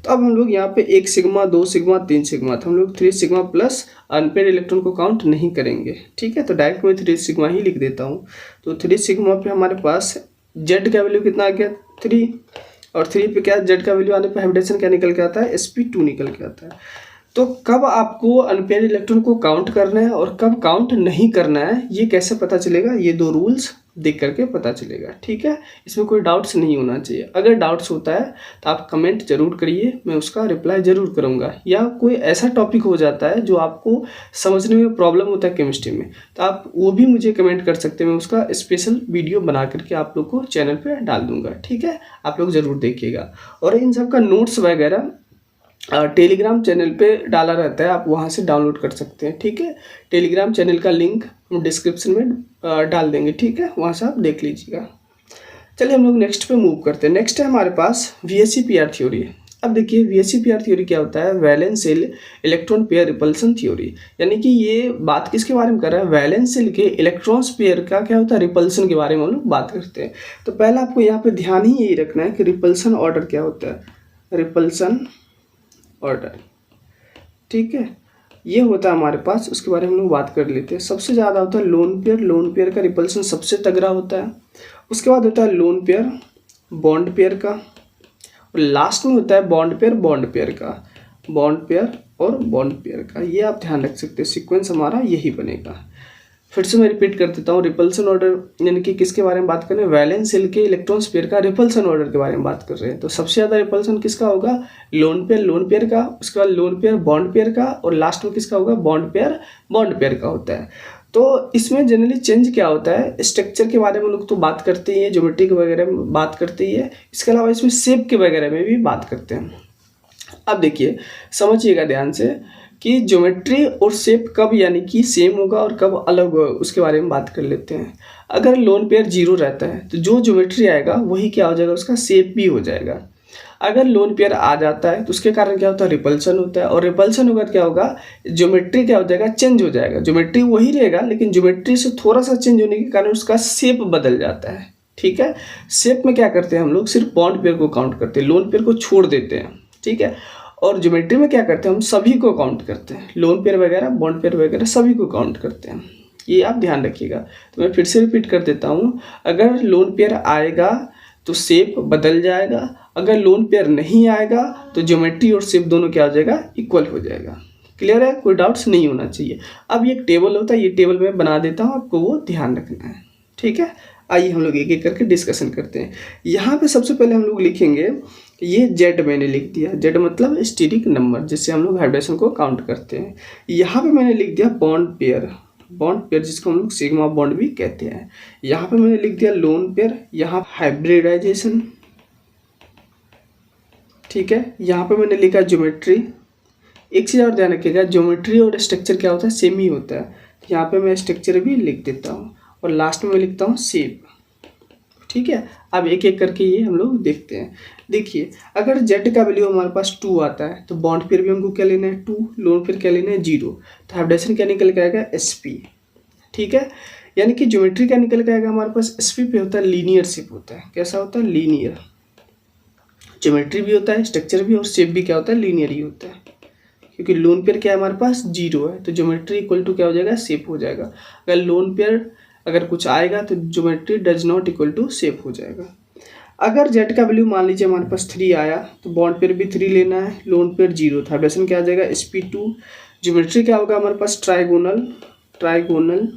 तो अब हम लोग यहाँ पे 1 सिग्मा 2 सिग्मा 3 सिग्मा, तो हम लोग 3 सिग्मा प्लस अनपेयर्ड इलेक्ट्रॉन को काउंट नहीं करेंगे, ठीक है। तो डायरेक्ट मैं 3 सिग्मा ही लिख देता हूँ। तो 3 सिग्मा पे हमारे पास जेड का वैल्यू कितना आ गया, 3, और 3 पे क्या, जेड का वैल्यू आने पर हाइब्रिडेशन क्या निकल के आता है, sp2 निकल के आता है। तो कब आपको अनपेयर्ड इलेक्ट्रॉन को काउंट करना है और कब काउंट नहीं करना है, ये कैसे पता चलेगा, ये 2 रूल्स देख करके पता चलेगा, ठीक है। इसमें कोई डाउट्स नहीं होना चाहिए। अगर डाउट्स होता है तो आप कमेंट जरूर करिए, मैं उसका रिप्लाई जरूर करूँगा। या कोई ऐसा टॉपिक हो जाता है जो आपको समझने में प्रॉब्लम होता है केमिस्ट्री में, तो आप वो भी मुझे कमेंट कर सकते हैं, मैं उसका स्पेशल वीडियो बना करके आप लोग को चैनल पर डाल दूँगा, ठीक है। आप लोग ज़रूर देखिएगा। और इन सब का नोट्स वगैरह टेलीग्राम चैनल पे डाला रहता है, आप वहाँ से डाउनलोड कर सकते हैं, ठीक है। टेलीग्राम चैनल का लिंक हम डिस्क्रिप्शन में डाल देंगे, ठीक है, वहाँ से आप देख लीजिएगा। चलिए हम लोग नेक्स्ट पे मूव करते हैं। नेक्स्ट है हमारे पास VSEPR थ्योरी। अब देखिए VSEPR थ्योरी क्या होता है, valence shell electron pair repulsion theory, यानी कि ये बात किसके बारे में कर रहा है, वैलेंस शेल के इलेक्ट्रॉन्स पेयर का क्या होता है, रिपल्सन के बारे में हम लोग बात करते हैं। तो पहला आपको यहाँ पे ध्यान ही यही रखना है कि रिपल्सन ऑर्डर क्या होता है, रिपल्सन ऑर्डर, ठीक है, ये होता है हमारे पास, उसके बारे में हम लोग बात कर लेते हैं। सबसे ज़्यादा होता है लोन पेयर, लोन पेयर का रिपल्सन सबसे तगड़ा होता है। उसके बाद होता है लोन पेयर बॉन्ड पेयर का, और लास्ट में होता है बॉन्ड पेयर बॉन्ड पेयर का, बॉन्ड पेयर और बॉन्ड पेयर का। ये आप ध्यान रख सकते हैं, सीक्वेंस हमारा यही बनेगा। फिर से मैं रिपीट कर देता हूँ, रिपल्सन ऑर्डर यानी कि किसके बारे में बात कर रहे हैं, वैलेंस शेल के इलेक्ट्रॉन्स पेयर का रिपल्सन ऑर्डर के बारे में बात कर रहे हैं। तो सबसे ज़्यादा रिपल्सन किसका होगा, लोन पेयर का, उसके बाद लोन पेयर बॉन्ड पेयर का, और लास्ट में किसका होगा, बॉन्ड पेयर बॉन्ड पेयर का होता है। तो इसमें जनरली चेंज क्या होता है, स्ट्रक्चर के बारे में लोग तो बात करते ही है, ज्योमेट्री के वगैरह में बात करते ही है, इसके अलावा इसमें शेप के वगैरह में भी बात करते हैं। अब देखिए समझिएगा ध्यान से कि ज्योमेट्री और शेप कब यानी कि सेम होगा और कब अलग होगा, उसके बारे में बात कर लेते हैं। अगर लोन पेयर 0 रहता है तो जो ज्योमेट्री आएगा वही क्या हो जाएगा, उसका शेप भी हो जाएगा। अगर लोन पेयर आ जाता है तो उसके कारण क्या होता है, रिपल्सन होता है, और रिपल्सन होगा क्या होगा, ज्योमेट्री क्या हो जाएगा, चेंज हो जाएगा। ज्योमेट्री वही रहेगा लेकिन ज्योमेट्री से थोड़ा सा चेंज होने के कारण उसका शेप बदल जाता है, ठीक है। शेप में क्या करते हैं हम लोग, सिर्फ बॉन्ड पेयर को काउंट करते हैं, लोन पेयर को छोड़ देते हैं, ठीक है। और ज्योमेट्री में क्या करते हैं, हम सभी को काउंट करते हैं, लोन पेयर वगैरह बॉन्ड पेयर वगैरह सभी को काउंट करते हैं। ये आप ध्यान रखिएगा। तो मैं फिर से रिपीट कर देता हूँ, अगर लोन पेयर आएगा तो शेप बदल जाएगा, अगर लोन पेयर नहीं आएगा तो ज्योमेट्री और शेप दोनों क्या हो जाएगा, इक्वल हो जाएगा। क्लियर है, कोई डाउट्स नहीं होना चाहिए। अब ये टेबल होता है, ये टेबल मैं बना देता हूँ, आपको वो ध्यान रखना है, ठीक है। आइए हम लोग एक एक करके डिस्कशन करते हैं। यहाँ पे सबसे पहले हम लोग लिखेंगे, ये जेड मैंने लिख दिया, जेड मतलब स्टेरिक नंबर जिससे हम लोग हाइब्रिडेशन को काउंट करते हैं। यहाँ पे मैंने लिख दिया बॉन्ड पेयर, बॉन्ड पेयर जिसको हम लोग सिग्मा बॉन्ड भी कहते हैं। यहाँ पे मैंने लिख दिया लोन पेयर, यहाँ हाइब्रिडाइजेशन, ठीक है। यहाँ पे मैंने लिखा ज्योमेट्री। एक चीज़ और ध्यान रखिएगा, ज्योमेट्री और स्ट्रक्चर क्या होता है, सेम ही होता है। यहाँ पे मैं स्ट्रक्चर भी लिख देता हूँ और लास्ट में मैं लिखता हूँ शेप, ठीक है। अब एक एक करके ये हम लोग देखते हैं। देखिए अगर जेड का वैल्यू हमारे पास 2 आता है तो बॉन्ड पेयर भी हमको क्या लेना है 2, लोन पेयर क्या लेना है 0, तो हाइब्रिडेशन क्या निकल के आएगा SP, ठीक है। यानी कि ज्योमेट्री क्या निकल के आएगा हमारे पास, SP पे होता है लीनियर शेप होता है। कैसा होता है, लीनियर। ज्योमेट्री भी होता है, स्ट्रक्चर भी, और शेप भी क्या होता है, लीनियर ही होता है। क्योंकि लोन पेयर क्या है हमारे पास 0 है तो ज्योमेट्री इक्वल टू क्या हो जाएगा, शेप हो जाएगा। अगर लोन पेयर अगर कुछ आएगा तो geometry does not equal to shape हो जाएगा। अगर जेड का वैल्यू मान लीजिए हमारे पास 3 आया तो बॉन्ड पेयर भी 3 लेना है, लोन पेयर 0 था, हाइब्रिडेशन क्या आ जाएगा SP2। ज्योमेट्री क्या होगा हमारे पास, ट्राइगोनल, ट्राइगोनल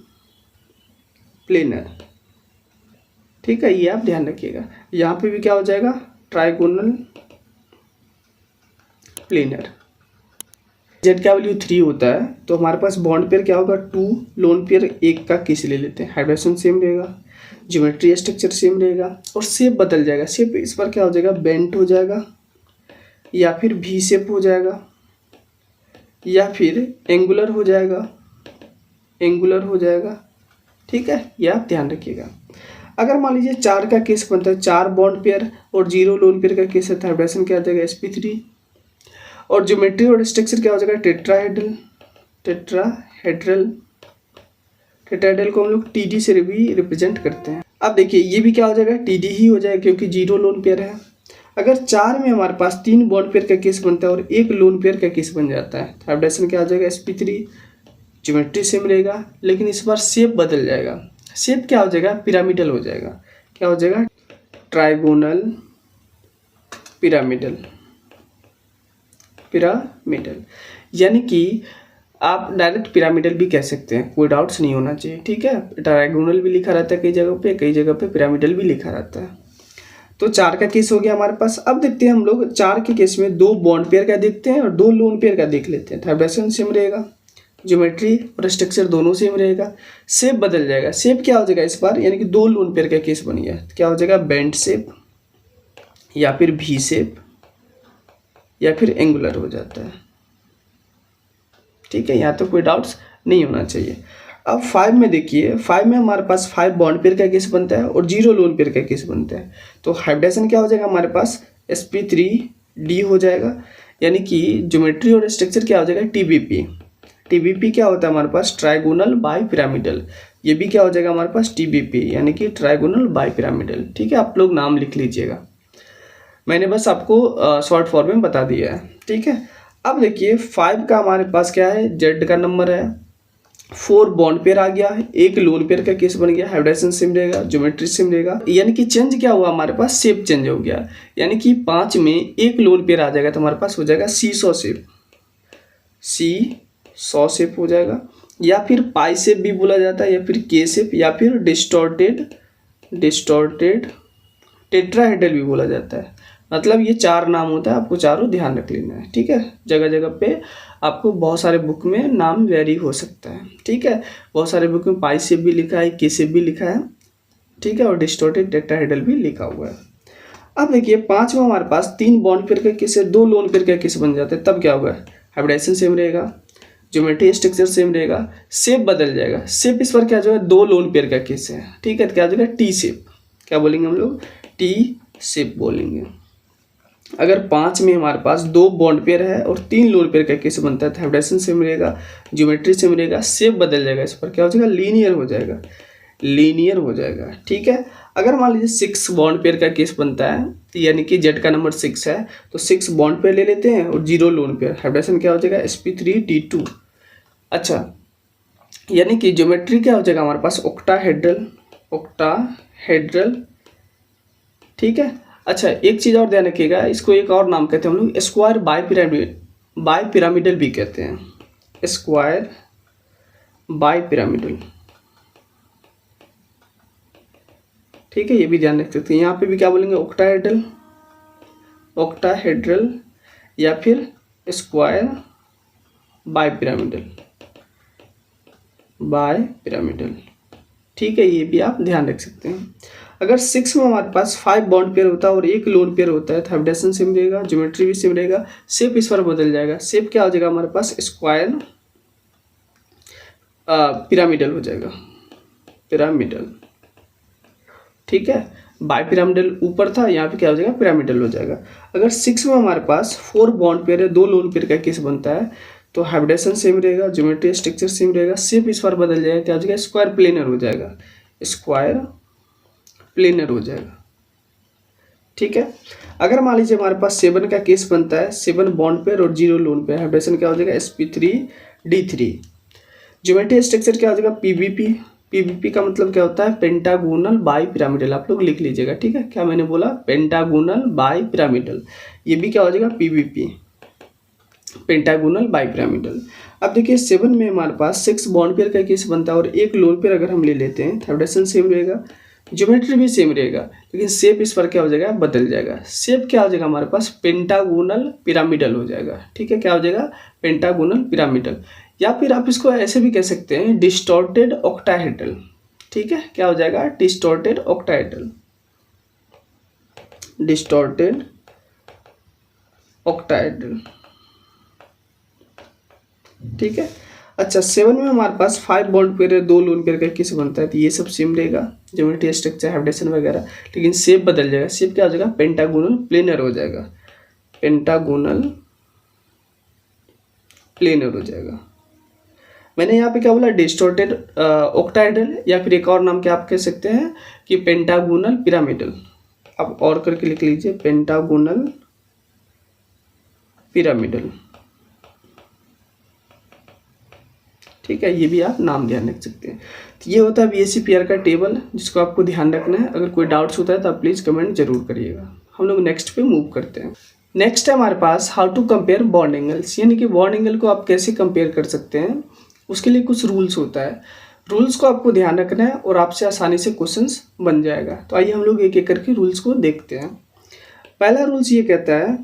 प्लेनर, ठीक है। ये आप ध्यान रखिएगा, यहाँ पे भी क्या हो जाएगा, ट्राइगोनल प्लेनर। जेड का वैल्यू 3 होता है तो हमारे पास बॉन्ड पेयर क्या होगा 2, लोन पेयर 1 का केस ले लेते हैं, हाइब्रिडेशन सेम रहेगा, ज्योमेट्री स्ट्रक्चर सेम रहेगा, और शेप बदल जाएगा। शेप इस बार क्या हो जाएगा, बेंट हो जाएगा, या फिर V शेप हो जाएगा, या फिर एंगुलर हो जाएगा, एंगुलर हो जाएगा, ठीक है। ये आप ध्यान रखिएगा। अगर मान लीजिए 4 का केस बनता है, 4 बॉन्ड पेयर और 0 लोन पेयर का केस है, तो हाइब्रिडेशन क्या आ जाएगा SP3, और ज्योमेट्री और स्ट्रक्चर क्या हो जाएगा, टेट्राहेड्रल, टेट्राहेड्रल, टेट्राहेड्रल को हम लोग TD से भी रिप्रेजेंट करते हैं। अब देखिए ये भी क्या हो जाएगा, TD ही हो जाएगा क्योंकि 0 लोन पेयर है। अगर 4 में हमारे पास 3 बॉन्ड पेयर का केस बनता है और 1 लोन पेयर का केस बन जाता है, तो हाइब्रिडेशन क्या आ जाएगा SP3, ज्योमेट्री सेम रहेगा लेकिन इस बार शेप बदल जाएगा। शेप क्या हो जाएगा, पिरामिडल हो जाएगा। क्या हो जाएगा, ट्राइगोनल पिरामिडल, पिरामिडल, यानी कि आप डायरेक्ट पिरामिडल भी कह सकते हैं, कोई डाउट्स नहीं होना चाहिए, ठीक है। ट्राइगोनल भी लिखा रहता है कई जगह पे, कई जगह पे पिरामिडल भी लिखा रहता है। तो 4 का केस हो गया हमारे पास। अब देखते हैं हम लोग 4 के केस में 2 बॉन्ड पेयर का देखते हैं और 2 लोन पेयर का देख लेते हैं। हाइब्रिडेशन सेम रहेगा, ज्योमेट्री और स्ट्रक्चर दोनों सेम रहेगा, शेप बदल जाएगा। शेप क्या हो जाएगा इस बार, यानी कि 2 लोन पेयर का केस बन गया, क्या हो जाएगा, बेंट शेप, या फिर V शेप, या फिर एंगुलर हो जाता है, ठीक है। यहाँ तो कोई डाउट्स नहीं होना चाहिए। अब 5 में देखिए, 5 में हमारे पास 5 बॉन्ड पेयर का केस बनता है और 0 लोन पेयर का केस बनता है, तो हाइब्रिडेशन क्या हो जाएगा हमारे पास SP3 डी हो जाएगा, यानी कि ज्योमेट्री और स्ट्रक्चर क्या हो जाएगा, टीबीपी। टीबीपी क्या होता है हमारे पास, ट्राइगोनल बाई पिरामिडल। ये भी क्या हो जाएगा हमारे पास, टीबीपी, यानी कि ट्राइगोनल बाई पिरामिडल। ठीक है, आप लोग नाम लिख लीजिएगा, मैंने बस आपको शॉर्ट फॉर्म में बता दिया है। ठीक है, अब देखिए 5 का हमारे पास क्या है, जेड का नंबर है, 4 बॉन्ड पेयर आ गया है, एक लोन पेयर का केस बन गया, हाइब्रिडाइजेशन सेम रहेगा, ज्योमेट्री सेम रहेगा, यानी कि चेंज क्या हुआ हमारे पास, शेप चेंज हो गया, यानी कि 5 में एक लोन पेयर आ जाएगा तो हमारे पास हो जाएगा सी सॉ शेप, सी सॉ शेप हो जाएगा, या फिर पाई शेप भी बोला जाता है, या फिर के शेप, या फिर डिस्टॉर्टेड टेट्राहेड्रल भी बोला जाता है। मतलब ये 4 नाम होता है, आपको चारों ध्यान रख लेना है। ठीक है, जगह जगह पे आपको बहुत सारे बुक में नाम वेरी हो सकता है। ठीक है, बहुत सारे बुक में पाई शेप भी लिखा है, के शेप भी लिखा है। ठीक है, और डिस्टॉर्टेड टेट्राहेड्रल भी लिखा हुआ है। अब देखिए 5 में हमारे पास 3 बॉन्ड पेयर का केस है, 2 लोन पेयर का केस बन जाते हैं, तब क्या होगा, हाइब्रिडाइजेशन सेम रहेगा, ज्योमेट्री स्ट्रक्चर सेम रहेगा, शेप बदल जाएगा। शेप इस पर क्या जो है, 2 लोन पेयर का केस है। ठीक है, तो क्या हो जाएगा, टी शेप। क्या बोलेंगे हम लोग, टी शेप बोलेंगे। अगर 5 में हमारे पास 2 बॉन्ड पेयर है और 3 लोन पेयर का केस बनता है तो हाइब्रिडाइजेशन सेम रहेगा, ज्योमेट्री सेम रहेगा, शेप बदल जाएगा, इस पर क्या हो जाएगा, लीनियर हो जाएगा, लीनियर हो जाएगा। ठीक है, अगर मान लीजिए 6 बॉन्ड पेयर का केस बनता है, यानी कि जेड का नंबर 6 है, तो 6 बॉन्ड पेयर ले लेते हैं और 0 लोन पेयर, हाइब्रिडाइजेशन क्या हो जाएगा, sp3d2। अच्छा, यानी कि ज्योमेट्री क्या हो जाएगा हमारे पास, ओक्टाहेड्रल, ओक्टाहेड्रल। ठीक है, अच्छा एक चीज़ और ध्यान रखिएगा, इसको एक और नाम कहते हैं हम लोग, स्क्वायर बाई पिरामिडल भी कहते हैं, स्क्वायर बाई पिरामिडल। ठीक है, ये भी ध्यान रख सकते हैं। यहाँ पे भी क्या बोलेंगे, ओक्टाहेड्रल, ओक्टाहेड्रल, या फिर square bipyramidal, bipyramidal. ठीक है, ये भी आप ध्यान रख सकते हैं। अगर 6 में हमारे पास 5 बॉन्ड पेयर होता है और एक लोन पेयर होता है तो हाइब्रिडाइजेशन सेम रहेगा, ज्योमेट्री भी सेम रहेगा, शेप इस पर बदल जाएगा। शेप क्या हो जाएगा हमारे पास, स्क्वायर पिरामिडल हो जाएगा, पिरामिडल। ठीक है, बाय पिरामिडल ऊपर था, यहाँ पे क्या हो जाएगा, पिरामिडल हो जाएगा। अगर 6 में हमारे पास 4 बॉन्ड पेयर है, 2 लोन पेयर का केस बनता है तो हाइब्रिडाइजेशन सेम रहेगा, ज्योमेट्री स्ट्रक्चर सेम रहेगा, शेप इस बार बदल जाएगा, क्या हो जाएगा, स्क्वायर प्लेनर हो जाएगा, स्क्वायर प्लेनर हो जाएगा। ठीक है, अगर मान लीजिए हमारे पास 7 का केस बनता है, 7 बॉन्ड पेयर और 0 लोन पेयर, हाइब्रिडाइजेशन क्या हो जाएगा, sp3d3। ज्योमेट्री स्ट्रक्चर क्या हो जाएगा, pbp। pbp का मतलब क्या होता है, पेंटागोनल बाई पिरामिडल, आप लोग लिख लीजिएगा। ठीक है, क्या मैंने बोला, पेंटागोनल बाई पिरामिडल, ये भी क्या हो जाएगा, pbp, पेंटागोनल बाई पिरामिडल। अब देखिए 7 में हमारे पास 6 बॉन्ड पेयर का केस बनता है और एक लोन पेयर अगर हम ले लेते हैं, हाइब्रिडाइजेशन सेम रहेगा, ज्योमेट्री भी सेम रहेगा, लेकिन शेप इस पर क्या हो जाएगा, बदल जाएगा। शेप क्या हो जाएगा हमारे पास, पेंटागोनल पिरामिडल हो जाएगा। ठीक है, क्या हो जाएगा, पेंटागोनल पिरामिडल, या फिर आप इसको ऐसे भी कह सकते हैं, डिस्टॉर्टेड ऑक्टाहेड्रल। ठीक है, क्या हो जाएगा, डिस्टॉर्टेड ऑक्टाहेड्रल, डिस्टॉर्टेड ऑक्टाहेड्रल। ठीक है, अच्छा 7 में हमारे पास 5 बॉन्ड पेयर है, 2 लोन पेयर का केस बनता है तो ये सब सेम रहेगा, ज्योमेट्री स्ट्रक्चर हाइब्रिडाइजेशन वगैरह, लेकिन शेप बदल जाएगा। शेप क्या हो जाएगा, पेंटागोनल प्लेनर हो जाएगा, पेंटागोनल प्लेनर हो जाएगा। मैंने यहाँ पे क्या बोला, डिस्टॉर्टेड ऑक्टाहेड्रल, या फिर एक और नाम क्या आप कह सकते हैं कि पेंटागोनल पिरामिडल। आप और करके लिख लीजिए, पेंटागोनल पिरामिडल। ठीक है, ये भी आप नाम ध्यान रख सकते हैं। तो ये होता है BSc का टेबल, जिसको आपको ध्यान रखना है। अगर कोई डाउट्स होता है तो आप प्लीज़ कमेंट जरूर करिएगा। हम लोग नेक्स्ट पे मूव करते हैं। नेक्स्ट है हमारे पास how to compare bond angles, यानी कि बॉन्ड एंगल को आप कैसे कंपेयर कर सकते हैं, उसके लिए कुछ रूल्स होता है। रूल्स को आपको ध्यान रखना है और आपसे आसानी से क्वेश्चंस बन जाएगा। तो आइए हम लोग एक एक करके रूल्स को देखते हैं। पहला रूल्स ये कहता है,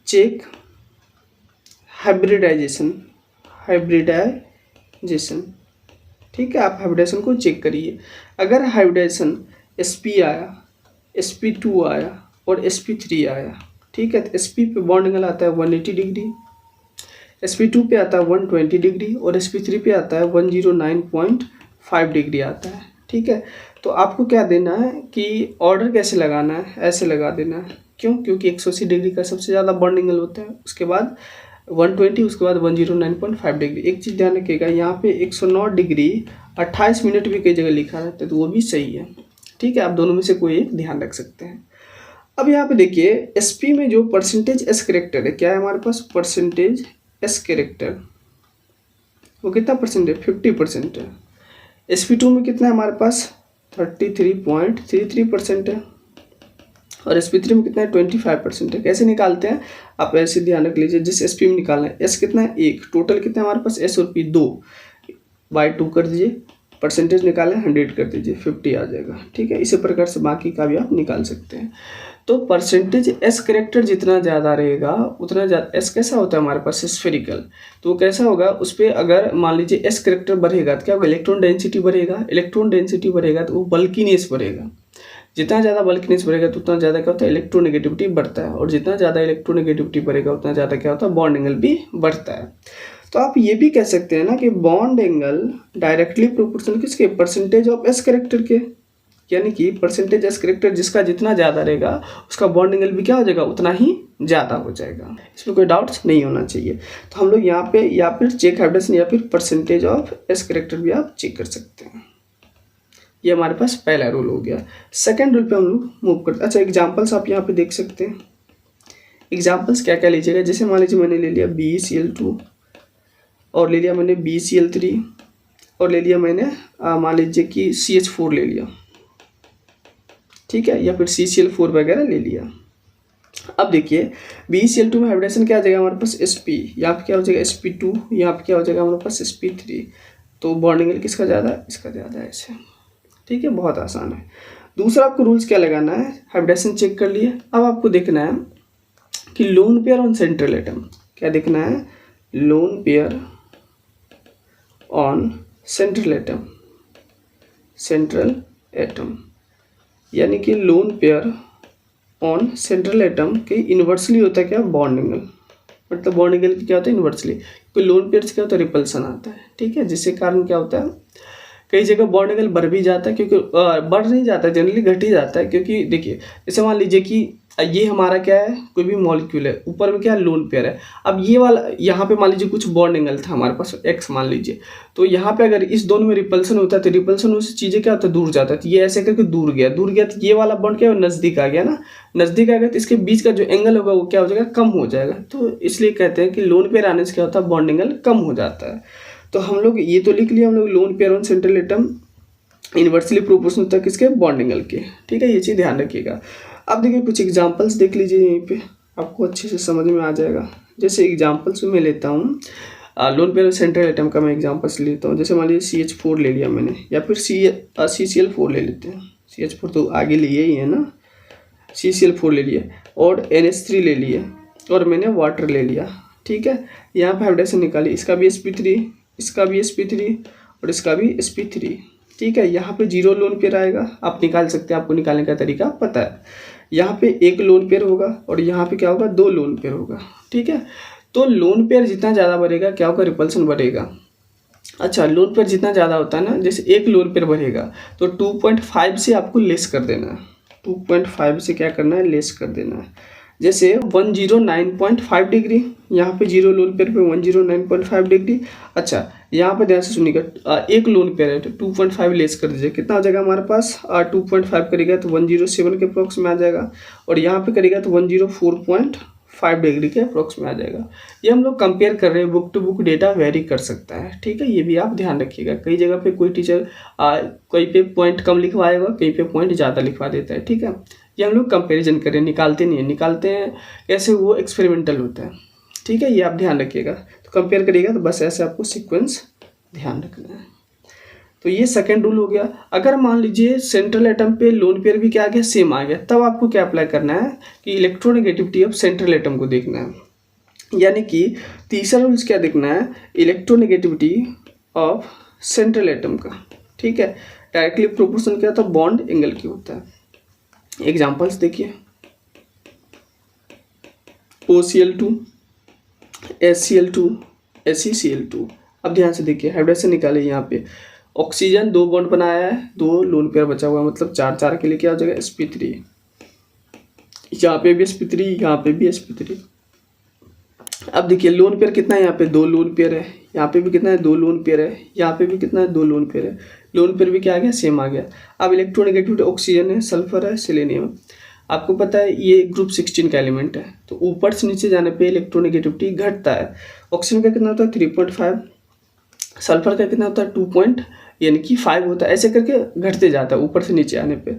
चेक हाइब्रिडाइजेशन, हाइब्रिडाइजेशन। ठीक है, आप हाइब्रिडाइजेशन को चेक करिए। अगर हाइब्रिडाइजेशन sp आया, sp2 आया और sp3 आया, ठीक है, तो sp पे बॉन्ड एंगल आता है 180 डिग्री, sp2 पे आता है 120 डिग्री और sp3 पे आता है 109.5 डिग्री आता है। ठीक है, तो आपको क्या देना है कि ऑर्डर कैसे लगाना है, ऐसे लगा देना है। क्यों? क्योंकि 180 डिग्री का सबसे ज़्यादा बॉन्ड एंगल होता है, उसके बाद 120, उसके बाद 109.5 डिग्री। एक चीज़ ध्यान रखिएगा, यहाँ पे 109 डिग्री 28 मिनट भी कई जगह लिखा रहता है, तो वो भी सही है। ठीक है, आप दोनों में से कोई एक ध्यान रख सकते हैं। अब यहाँ पे देखिए एसपी में जो परसेंटेज एस करेक्टर है, क्या है हमारे पास? परसेंटेज एस करेक्टर, वो कितना परसेंट है? 50% है। sp2 में कितना है हमारे पास? 33.33% है। और sp3 में कितना है? 25% है। कैसे निकालते हैं आप ऐसे ध्यान रख लीजिए, जिस sp में निकालना है, s कितना है? 1, टोटल कितना है हमारे पास? s और p 2 बाई 2 कर दीजिए, परसेंटेज निकालें 100 कर दीजिए, 50 आ जाएगा। ठीक है, इसी प्रकार से बाकी का भी आप निकाल सकते हैं। तो परसेंटेज एस करेक्टर जितना ज़्यादा रहेगा उतना ज़्यादा, एस कैसा होता है हमारे पास? स्फेरिकल, तो कैसा होगा उस पर? अगर मान लीजिए एस करेक्टर बढ़ेगा तो क्या होगा? इलेक्ट्रॉन डेंसिटी बढ़ेगा, इलेक्ट्रॉन डेंसिटी बढ़ेगा तो वो बल्कीनेस बढ़ेगा। जितना ज़्यादा बल्कीनेस बढ़ेगा तो उतना ज़्यादा क्या होता है? इलेक्ट्रोनेगेटिविटी बढ़ता है, और जितना ज़्यादा इलेक्ट्रोनेगेटिविटी बढ़ेगा उतना ज़्यादा क्या होता है? बॉन्ड एंगल भी बढ़ता है। तो आप ये भी कह सकते हैं ना कि बॉन्ड एंगल डायरेक्टली प्रोपोर्शनल किसके? परसेंटेज ऑफ एस करेक्टर के, यानी कि परसेंटेज एस करेक्टर जिसका जितना ज़्यादा रहेगा उसका बॉन्ड एंगल भी क्या हो जाएगा? उतना ही ज़्यादा हो जाएगा। इसमें कोई डाउट्स नहीं होना चाहिए। तो हम लोग यहाँ पे या फिर चेक हाइब्रिडेशन या फिर परसेंटेज ऑफ एस करेक्टर भी आप चेक कर सकते हैं। ये हमारे पास पहला रूल हो गया। सेकेंड रूल पे हम लोग मूव करते हैं। अच्छा, एग्जाम्पल्स आप यहाँ पे देख सकते हैं। एग्जाम्पल्स क्या क्या लीजिएगा? जैसे मान लीजिए मैंने ले लिया BeCl2, और ले लिया मैंने BeCl3, और ले लिया मैंने मान लीजिए कि CH4 ले लिया, ठीक है, या फिर CCl4 वगैरह ले लिया। अब देखिए BeCl2 में हाइब्रिडेशन क्या आ जाएगा हमारे पास? Sp, यहाँ पे क्या हो जाएगा? Sp2, यहाँ पे क्या हो जाएगा हमारे पास? Sp3। तो बॉन्ड एंगल किसका ज़्यादा है? इसका ज़्यादा है ऐसे। ठीक है, बहुत आसान है। दूसरा आपको रूल्स क्या लगाना है? हाइब्रिडेशन चेक कर लिए। अब आपको देखना है कि lone pair on central atom, क्या देखना है? Lone pair on central atom, central atom, यानी कि lone pair on central atom के इन्वर्सली होता है क्या? Bond angle. मतलब बॉन्ड एंगल क्या होता है? इन्वर्सली। क्योंकि लोन पेयर से क्या होता है? रिपल्सन आता है। ठीक है, जिसके कारण क्या होता है? कई जगह बॉन्ड एंगल बढ़ भी जाता है, क्योंकि बढ़ नहीं जाता है, जनरली घट ही जाता है। क्योंकि देखिए जैसे मान लीजिए कि ये हमारा क्या है? कोई भी मॉलिक्यूल है, ऊपर में क्या है? लोन पेयर है। अब ये वाला यहाँ पे मान लीजिए कुछ बॉन्ड एंगल था हमारे पास x मान लीजिए, तो यहाँ पे अगर इस दोनों में रिपल्सन होता है तो रिपल्सन उससे चीज़ें क्या होता है? दूर जाता है। तो ये ऐसे करके दूर गया तो ये वाला बॉन्ड क्या है? नज़दीक आ गया ना। नज़दीक आ गया तो इसके बीच का जो एंगल होगा वो क्या हो जाएगा? कम हो जाएगा। तो इसलिए कहते हैं कि लोन पेयर आने से क्या होता है? बॉन्ड एंगल कम हो जाता है। तो हम लोग ये तो लिख लिया हम लोग, lone pair on central atom inversely proportional तक किसके? बॉन्ड एंगल के। ठीक है, ये चीज़ ध्यान रखिएगा। अब देखिए कुछ एग्जांपल्स देख लीजिए, यहीं पे आपको अच्छे से समझ में आ जाएगा। जैसे एग्जांपल्स में लेता हूँ लोन पेयर सेंट्रल एटम का मैं एग्जांपल्स लेता हूँ। जैसे मान लीजिए CH4 ले लिया मैंने, या फिर CCl4 ले लेते हैं। CH4 तो आगे लिए ही है ना, CCl4 ले लिया, और NH3 ले लिए, और मैंने वाटर ले लिया। ठीक है, यहाँ पर हाइब्रिडेशन निकाली, इसका भी sp3, इसका भी sp3, और इसका भी sp3। ठीक है, यहाँ पे 0 लोन पेयर आएगा, आप निकाल सकते हैं, आपको निकालने का तरीका पता है। यहाँ पे 1 लोन पेयर होगा, और यहाँ पे क्या होगा? 2 लोन पेयर होगा। ठीक है, तो लोन पेयर जितना ज़्यादा बढ़ेगा क्या होगा? रिपल्सन बढ़ेगा। अच्छा, लोन पेयर जितना ज़्यादा होता है ना, जैसे 1 लोन पेयर बढ़ेगा तो 2.5 से आपको लेस कर देना है। 2.5 से क्या करना है? लेस कर देना है। जैसे 109.5 डिग्री, यहाँ पे 0 लोन पेयर पे 109.5 डिग्री। अच्छा, यहाँ पे ध्यान से सुनिएगा, 1 लोन पेयर है तो 2.5 लेस कर दीजिए, कितना हो जाएगा हमारे पास? 2.5 करेगा तो 107 के अप्रोक्स में आ जाएगा, और यहाँ पे करेगा तो 104.5 डिग्री के अप्रोक्स में आ जाएगा। ये हम लोग कंपेयर कर रहे हैं, book to book data vary कर सकता है। ठीक है, ये भी आप ध्यान रखिएगा। कई जगह पे कोई टीचर कहीं पे पॉइंट कम लिखवाएगा, कहीं पे पॉइंट ज़्यादा लिखवा देता है। ठीक है, ये हम लोग कंपेरिजन करें, निकालते नहीं है, निकालते हैं ऐसे, वो एक्सपेरिमेंटल होता है। ठीक है, ये आप ध्यान रखिएगा। तो कंपेयर करिएगा तो बस ऐसे आपको सीक्वेंस ध्यान रखना है। तो ये सेकंड रूल हो गया। अगर मान लीजिए सेंट्रल एटम पे लोन पेयर भी क्या आ गया? सेम आ गया, तब आपको क्या अप्लाई करना है कि इलेक्ट्रोनेगेटिविटी ऑफ सेंट्रल एटम को देखना है। यानी कि तीसरा रूल्स क्या देखना है? इलेक्ट्रोनेगेटिविटी ऑफ सेंट्रल एटम का। ठीक है, डायरेक्टली प्रोपोर्शनल क्या होता है? बॉन्ड एंगल की होता है। एग्जाम्पल्स देखिए, OCl2, HCl2, HeCl2। अब ध्यान से देखिए, हाइब्रिडेशन निकाले। यहाँ पे ऑक्सीजन 2 बॉन्ड बनाया है, 2 लोन पेयर बचा हुआ है, मतलब 4 4 के लिए क्या हो जाएगा? sp3। यहाँ पे भी sp3, यहाँ पे भी sp3। अब देखिए लोन पेयर कितना है, यहाँ पे 2 लोन पेयर है, यहाँ पे भी कितना है 2 लोन पेयर है, यहाँ पे भी कितना है 2 लोन पेयर है। लोन पेयर भी क्या आ गया, सेम आ गया। अब इलेक्ट्रोनेगेटिविटी ऑक्सीजन है, सल्फर है, सेलेनियम। आपको पता है ये ग्रुप 16 का एलिमेंट है, तो ऊपर से नीचे जाने पे इलेक्ट्रोनेगेटिविटी घटता है। ऑक्सीजन का कितना होता है 3.5, सल्फर का कितना होता है 2 यानी कि 5 होता है, ऐसे करके घटते जाता है ऊपर से नीचे आने पे।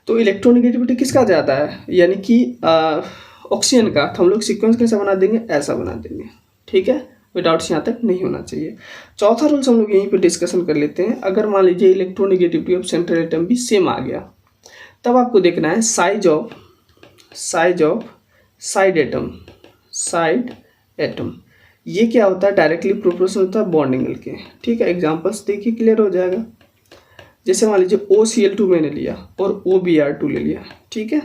तो इलेक्ट्रोनेगेटिविटी किसका ज़्यादा है, यानी कि ऑक्सीजन का। तो हम लोग सीक्वेंस कैसा बना देंगे, ऐसा बना देंगे, ठीक है। विदाउट्स यहाँ तक नहीं होना चाहिए। चौथा रूल्स हम लोग यहीं पे डिस्कशन कर लेते हैं। अगर मान लीजिए इलेक्ट्रोनेगेटिविटी ऑफ सेंट्रल एटम भी सेम आ गया, तब आपको देखना है साइज ऑफ साइड एटम। ये क्या होता है, डायरेक्टली प्रोपोर्शनल होता है बॉन्ड एंगल के, ठीक है। एग्जांपल्स देखिए, क्लियर हो जाएगा। जैसे मान लीजिए OCl2 मैंने लिया और OBr2 ले लिया, ठीक है।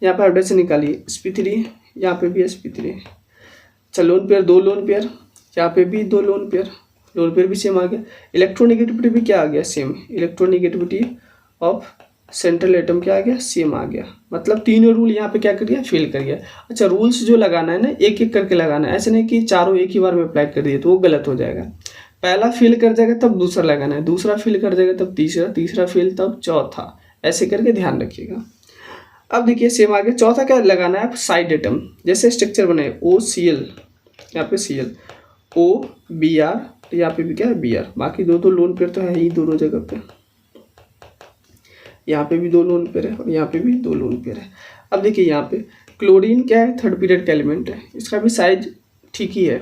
यहाँ पर हाइड्रोजन निकालिए sp3, यहाँ पे भी sp3। अच्छा लोन पेयर 2 लोन पेयर, यहाँ पे भी 2 लोन पेयर भी सेम आ गया। इलेक्ट्रोनेगेटिविटी भी क्या आ गया, same. Electronegativity of central atom क्या आ गया, सेम आ गया। मतलब तीनों रूल यहाँ पे क्या कर गया, फेल कर गया। अच्छा रूल्स जो लगाना है ना, एक एक करके लगाना है, ऐसे नहीं कि चारों एक ही बार में अप्लाई कर दिए तो वो गलत हो जाएगा। पहला फेल कर जाएगा तब दूसरा लगाना है, दूसरा फेल कर जाएगा तब तीसरा, तीसरा फेल तब चौथा, ऐसे करके ध्यान रखिएगा। अब देखिए सेम आगे चौथा क्या लगाना है, आप साइड एटम। जैसे स्ट्रक्चर बने OCl, यहाँ पे Cl, OBr, यहाँ पे भी क्या है Br। बाकी 2 लोन पेयर तो है ही दोनों जगह पे, यहाँ पे भी 2 लोन पेयर है और यहाँ पे भी 2 लोन पेयर है। अब देखिए यहाँ पे क्लोरीन क्या है, 3rd पीरियड का एलिमेंट है, इसका भी साइज ठीक ही है,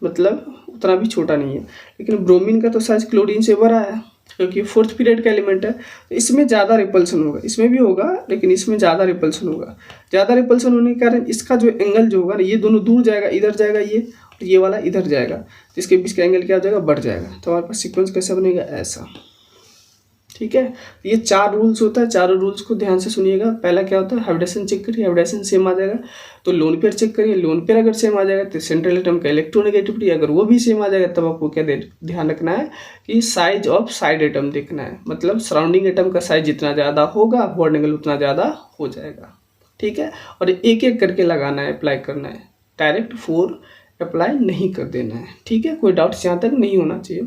मतलब उतना भी छोटा नहीं है। लेकिन ब्रोमीन का तो साइज क्लोरीन से बड़ा है, क्योंकि 4th पीरियड का एलिमेंट है, तो इसमें ज़्यादा रिपल्सन होगा। इसमें भी होगा लेकिन इसमें ज़्यादा रिपल्सन होगा। ज़्यादा रिपल्सन होने के कारण इसका जो एंगल जो होगा ना, ये दोनों दूर जाएगा, इधर जाएगा ये, और ये वाला इधर जाएगा, तो इसके बीच का एंगल क्या हो जाएगा, बढ़ जाएगा। तो हमारे पास सीक्वेंस कैसा बनेगा, ऐसा, ठीक है। ये 4 रूल्स होता है, चारों रूल्स को ध्यान से सुनिएगा। पहला क्या होता है, हाइब्रिडेशन चेक करिए, हाइब्रिडेशन सेम आ जाएगा तो लोन पेयर चेक करिए, लोन पेयर अगर सेम आ जाएगा तो सेंट्रल एटम का इलेक्ट्रोनेगेटिविटी अगर वो भी सेम आ जाएगा, तब आपको क्या ध्यान रखना है कि साइज ऑफ साइड एटम देखना है। मतलब सराउंडिंग एटम का साइज जितना ज़्यादा होगा, बॉन्ड एंगल उतना ज़्यादा हो जाएगा, ठीक है। और एक एक करके लगाना है, अप्लाई करना है, डायरेक्ट 4 अप्लाई नहीं कर देना है, ठीक है। कोई डाउट्स यहाँ तक नहीं होना चाहिए।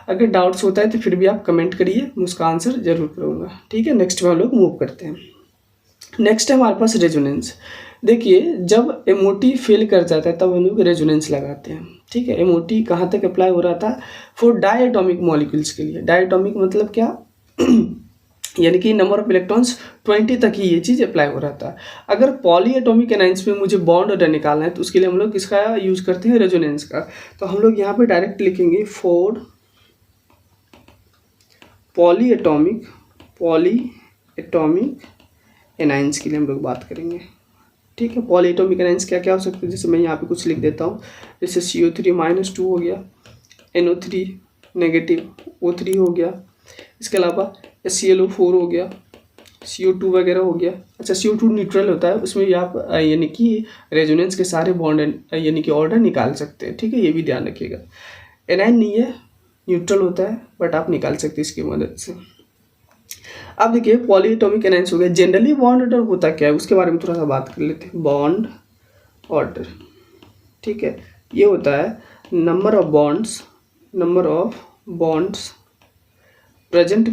अगर डाउट्स होता है तो फिर भी आप कमेंट करिए, मैं उसका आंसर जरूर करूँगा, ठीक है। नेक्स्ट में हम लोग मूव करते हैं। नेक्स्ट है हमारे पास रेजोनेंस। देखिए जब एमओटी फेल कर जाता है तब हम लोग रेजोनेंस लगाते हैं, ठीक है। एमओटी कहाँ तक अप्लाई हो रहा था, फॉर डायटोमिक मॉलिक्यूल्स के लिए। डायटोमिक मतलब क्या यानी कि नंबर ऑफ इलेक्ट्रॉन्स 20 तक ही ये चीज़ अप्लाई हो रहा था। अगर पॉलीएटॉमिक एनाइंस में मुझे बॉन्ड ऑर्डर निकालना है तो उसके लिए हम लोग किसका यूज़ करते हैं, रेजोनेंस का। तो हम लोग यहाँ पे डायरेक्ट लिखेंगे फॉर पॉलीएटॉमिक एनाइंस के लिए हम लोग बात करेंगे, ठीक है। पॉलीएटॉमिक एनाइंस क्या क्या हो सकते हैं, जैसे मैं यहाँ पे कुछ लिख देता हूँ, जैसे CO3 - 2 हो गया, NO3 नेगेटिव, O3 हो गया, इसके अलावा ClO4 हो गया, CO2 वगैरह हो गया। अच्छा CO2 न्यूट्रल होता है, उसमें भी आप यानी कि रेजोनेंस के सारे बॉन्ड यानी कि ऑर्डर निकाल सकते हैं, ठीक है। ये भी ध्यान रखिएगा, एनाइन नहीं है, न्यूट्रल होता है, बट आप निकाल सकते हैं इसकी मदद से। अब देखिए पॉलीएटॉमिक एनाइंस हो गया। जनरली बॉन्ड ऑर्डर होता क्या है उसके बारे में थोड़ा सा बात कर लेते हैं। बॉन्ड ऑर्डर, ठीक है, ये होता है number of bonds present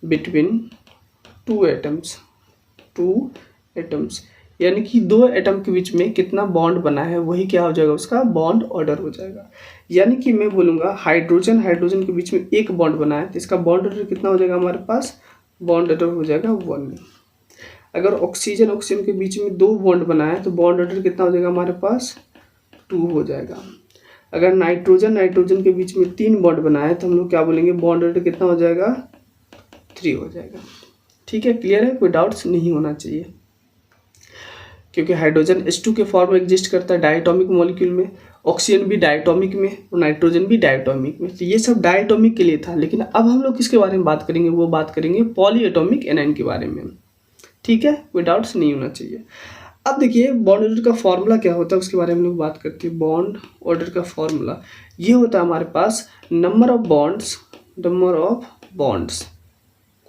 between two atoms, यानी कि 2 एटम के बीच में कितना बॉन्ड बना है वही क्या हो जाएगा, उसका बॉन्ड ऑर्डर हो जाएगा। यानी कि मैं बोलूँगा हाइड्रोजन के बीच में एक बॉन्ड बना है तो इसका बॉन्ड ऑर्डर कितना हो जाएगा, हमारे पास बॉन्ड ऑर्डर हो जाएगा 1। अगर ऑक्सीजन के बीच में 2 बॉन्ड बना है तो बॉन्ड ऑर्डर कितना हो जाएगा, हमारे पास 2 हो जाएगा। अगर नाइट्रोजन के बीच में 3 बॉन्ड बना है तो हम लोग क्या बोलेंगे, बॉन्ड ऑर्डर कितना हो जाएगा, 3 हो जाएगा, ठीक है। क्लियर है, कोई डाउट्स नहीं होना चाहिए। क्योंकि हाइड्रोजन H2 के फॉर्म में एग्जिस्ट करता है डायटोमिक मॉलिक्यूल में, ऑक्सीजन भी डायटोमिक में और नाइट्रोजन भी डायटोमिक में। तो ये सब डायटोमिक के लिए था, लेकिन अब हम लोग किसके बारे में बात करेंगे, वो बात करेंगे पॉलीएटॉमिक एनाइन के बारे में, ठीक है। कोई डाउट्स नहीं होना चाहिए। अब देखिए बॉन्ड ऑर्डर का फॉर्मूला क्या होता है उसके बारे में हम लोग बात करते हैं। बॉन्ड ऑर्डर का फॉर्मूला ये होता है हमारे पास नंबर ऑफ बॉन्ड्स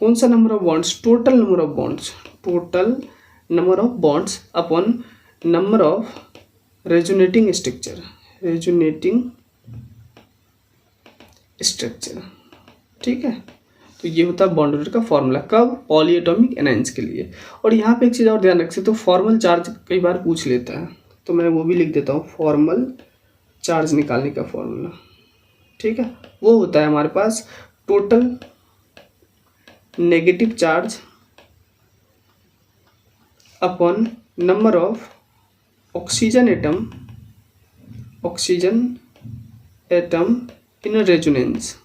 कौन सा number of bonds, total number of bonds, total number of bonds upon number of resonating structure, resonating structure. ठीक है, तो ये होता है बॉन्ड ऑर्डर का फॉर्मूला, कब, पॉलीएटॉमिक एनायंस के लिए। और यहाँ पे एक चीज़ और ध्यान रख सकते हो, फॉर्मल चार्ज कई बार पूछ लेता है, तो मैं वो भी लिख देता हूँ, फॉर्मल चार्ज निकालने का फॉर्मूला। ठीक है, वो होता है हमारे पास total negative charge upon number of oxygen atom, oxygen atom in resonance,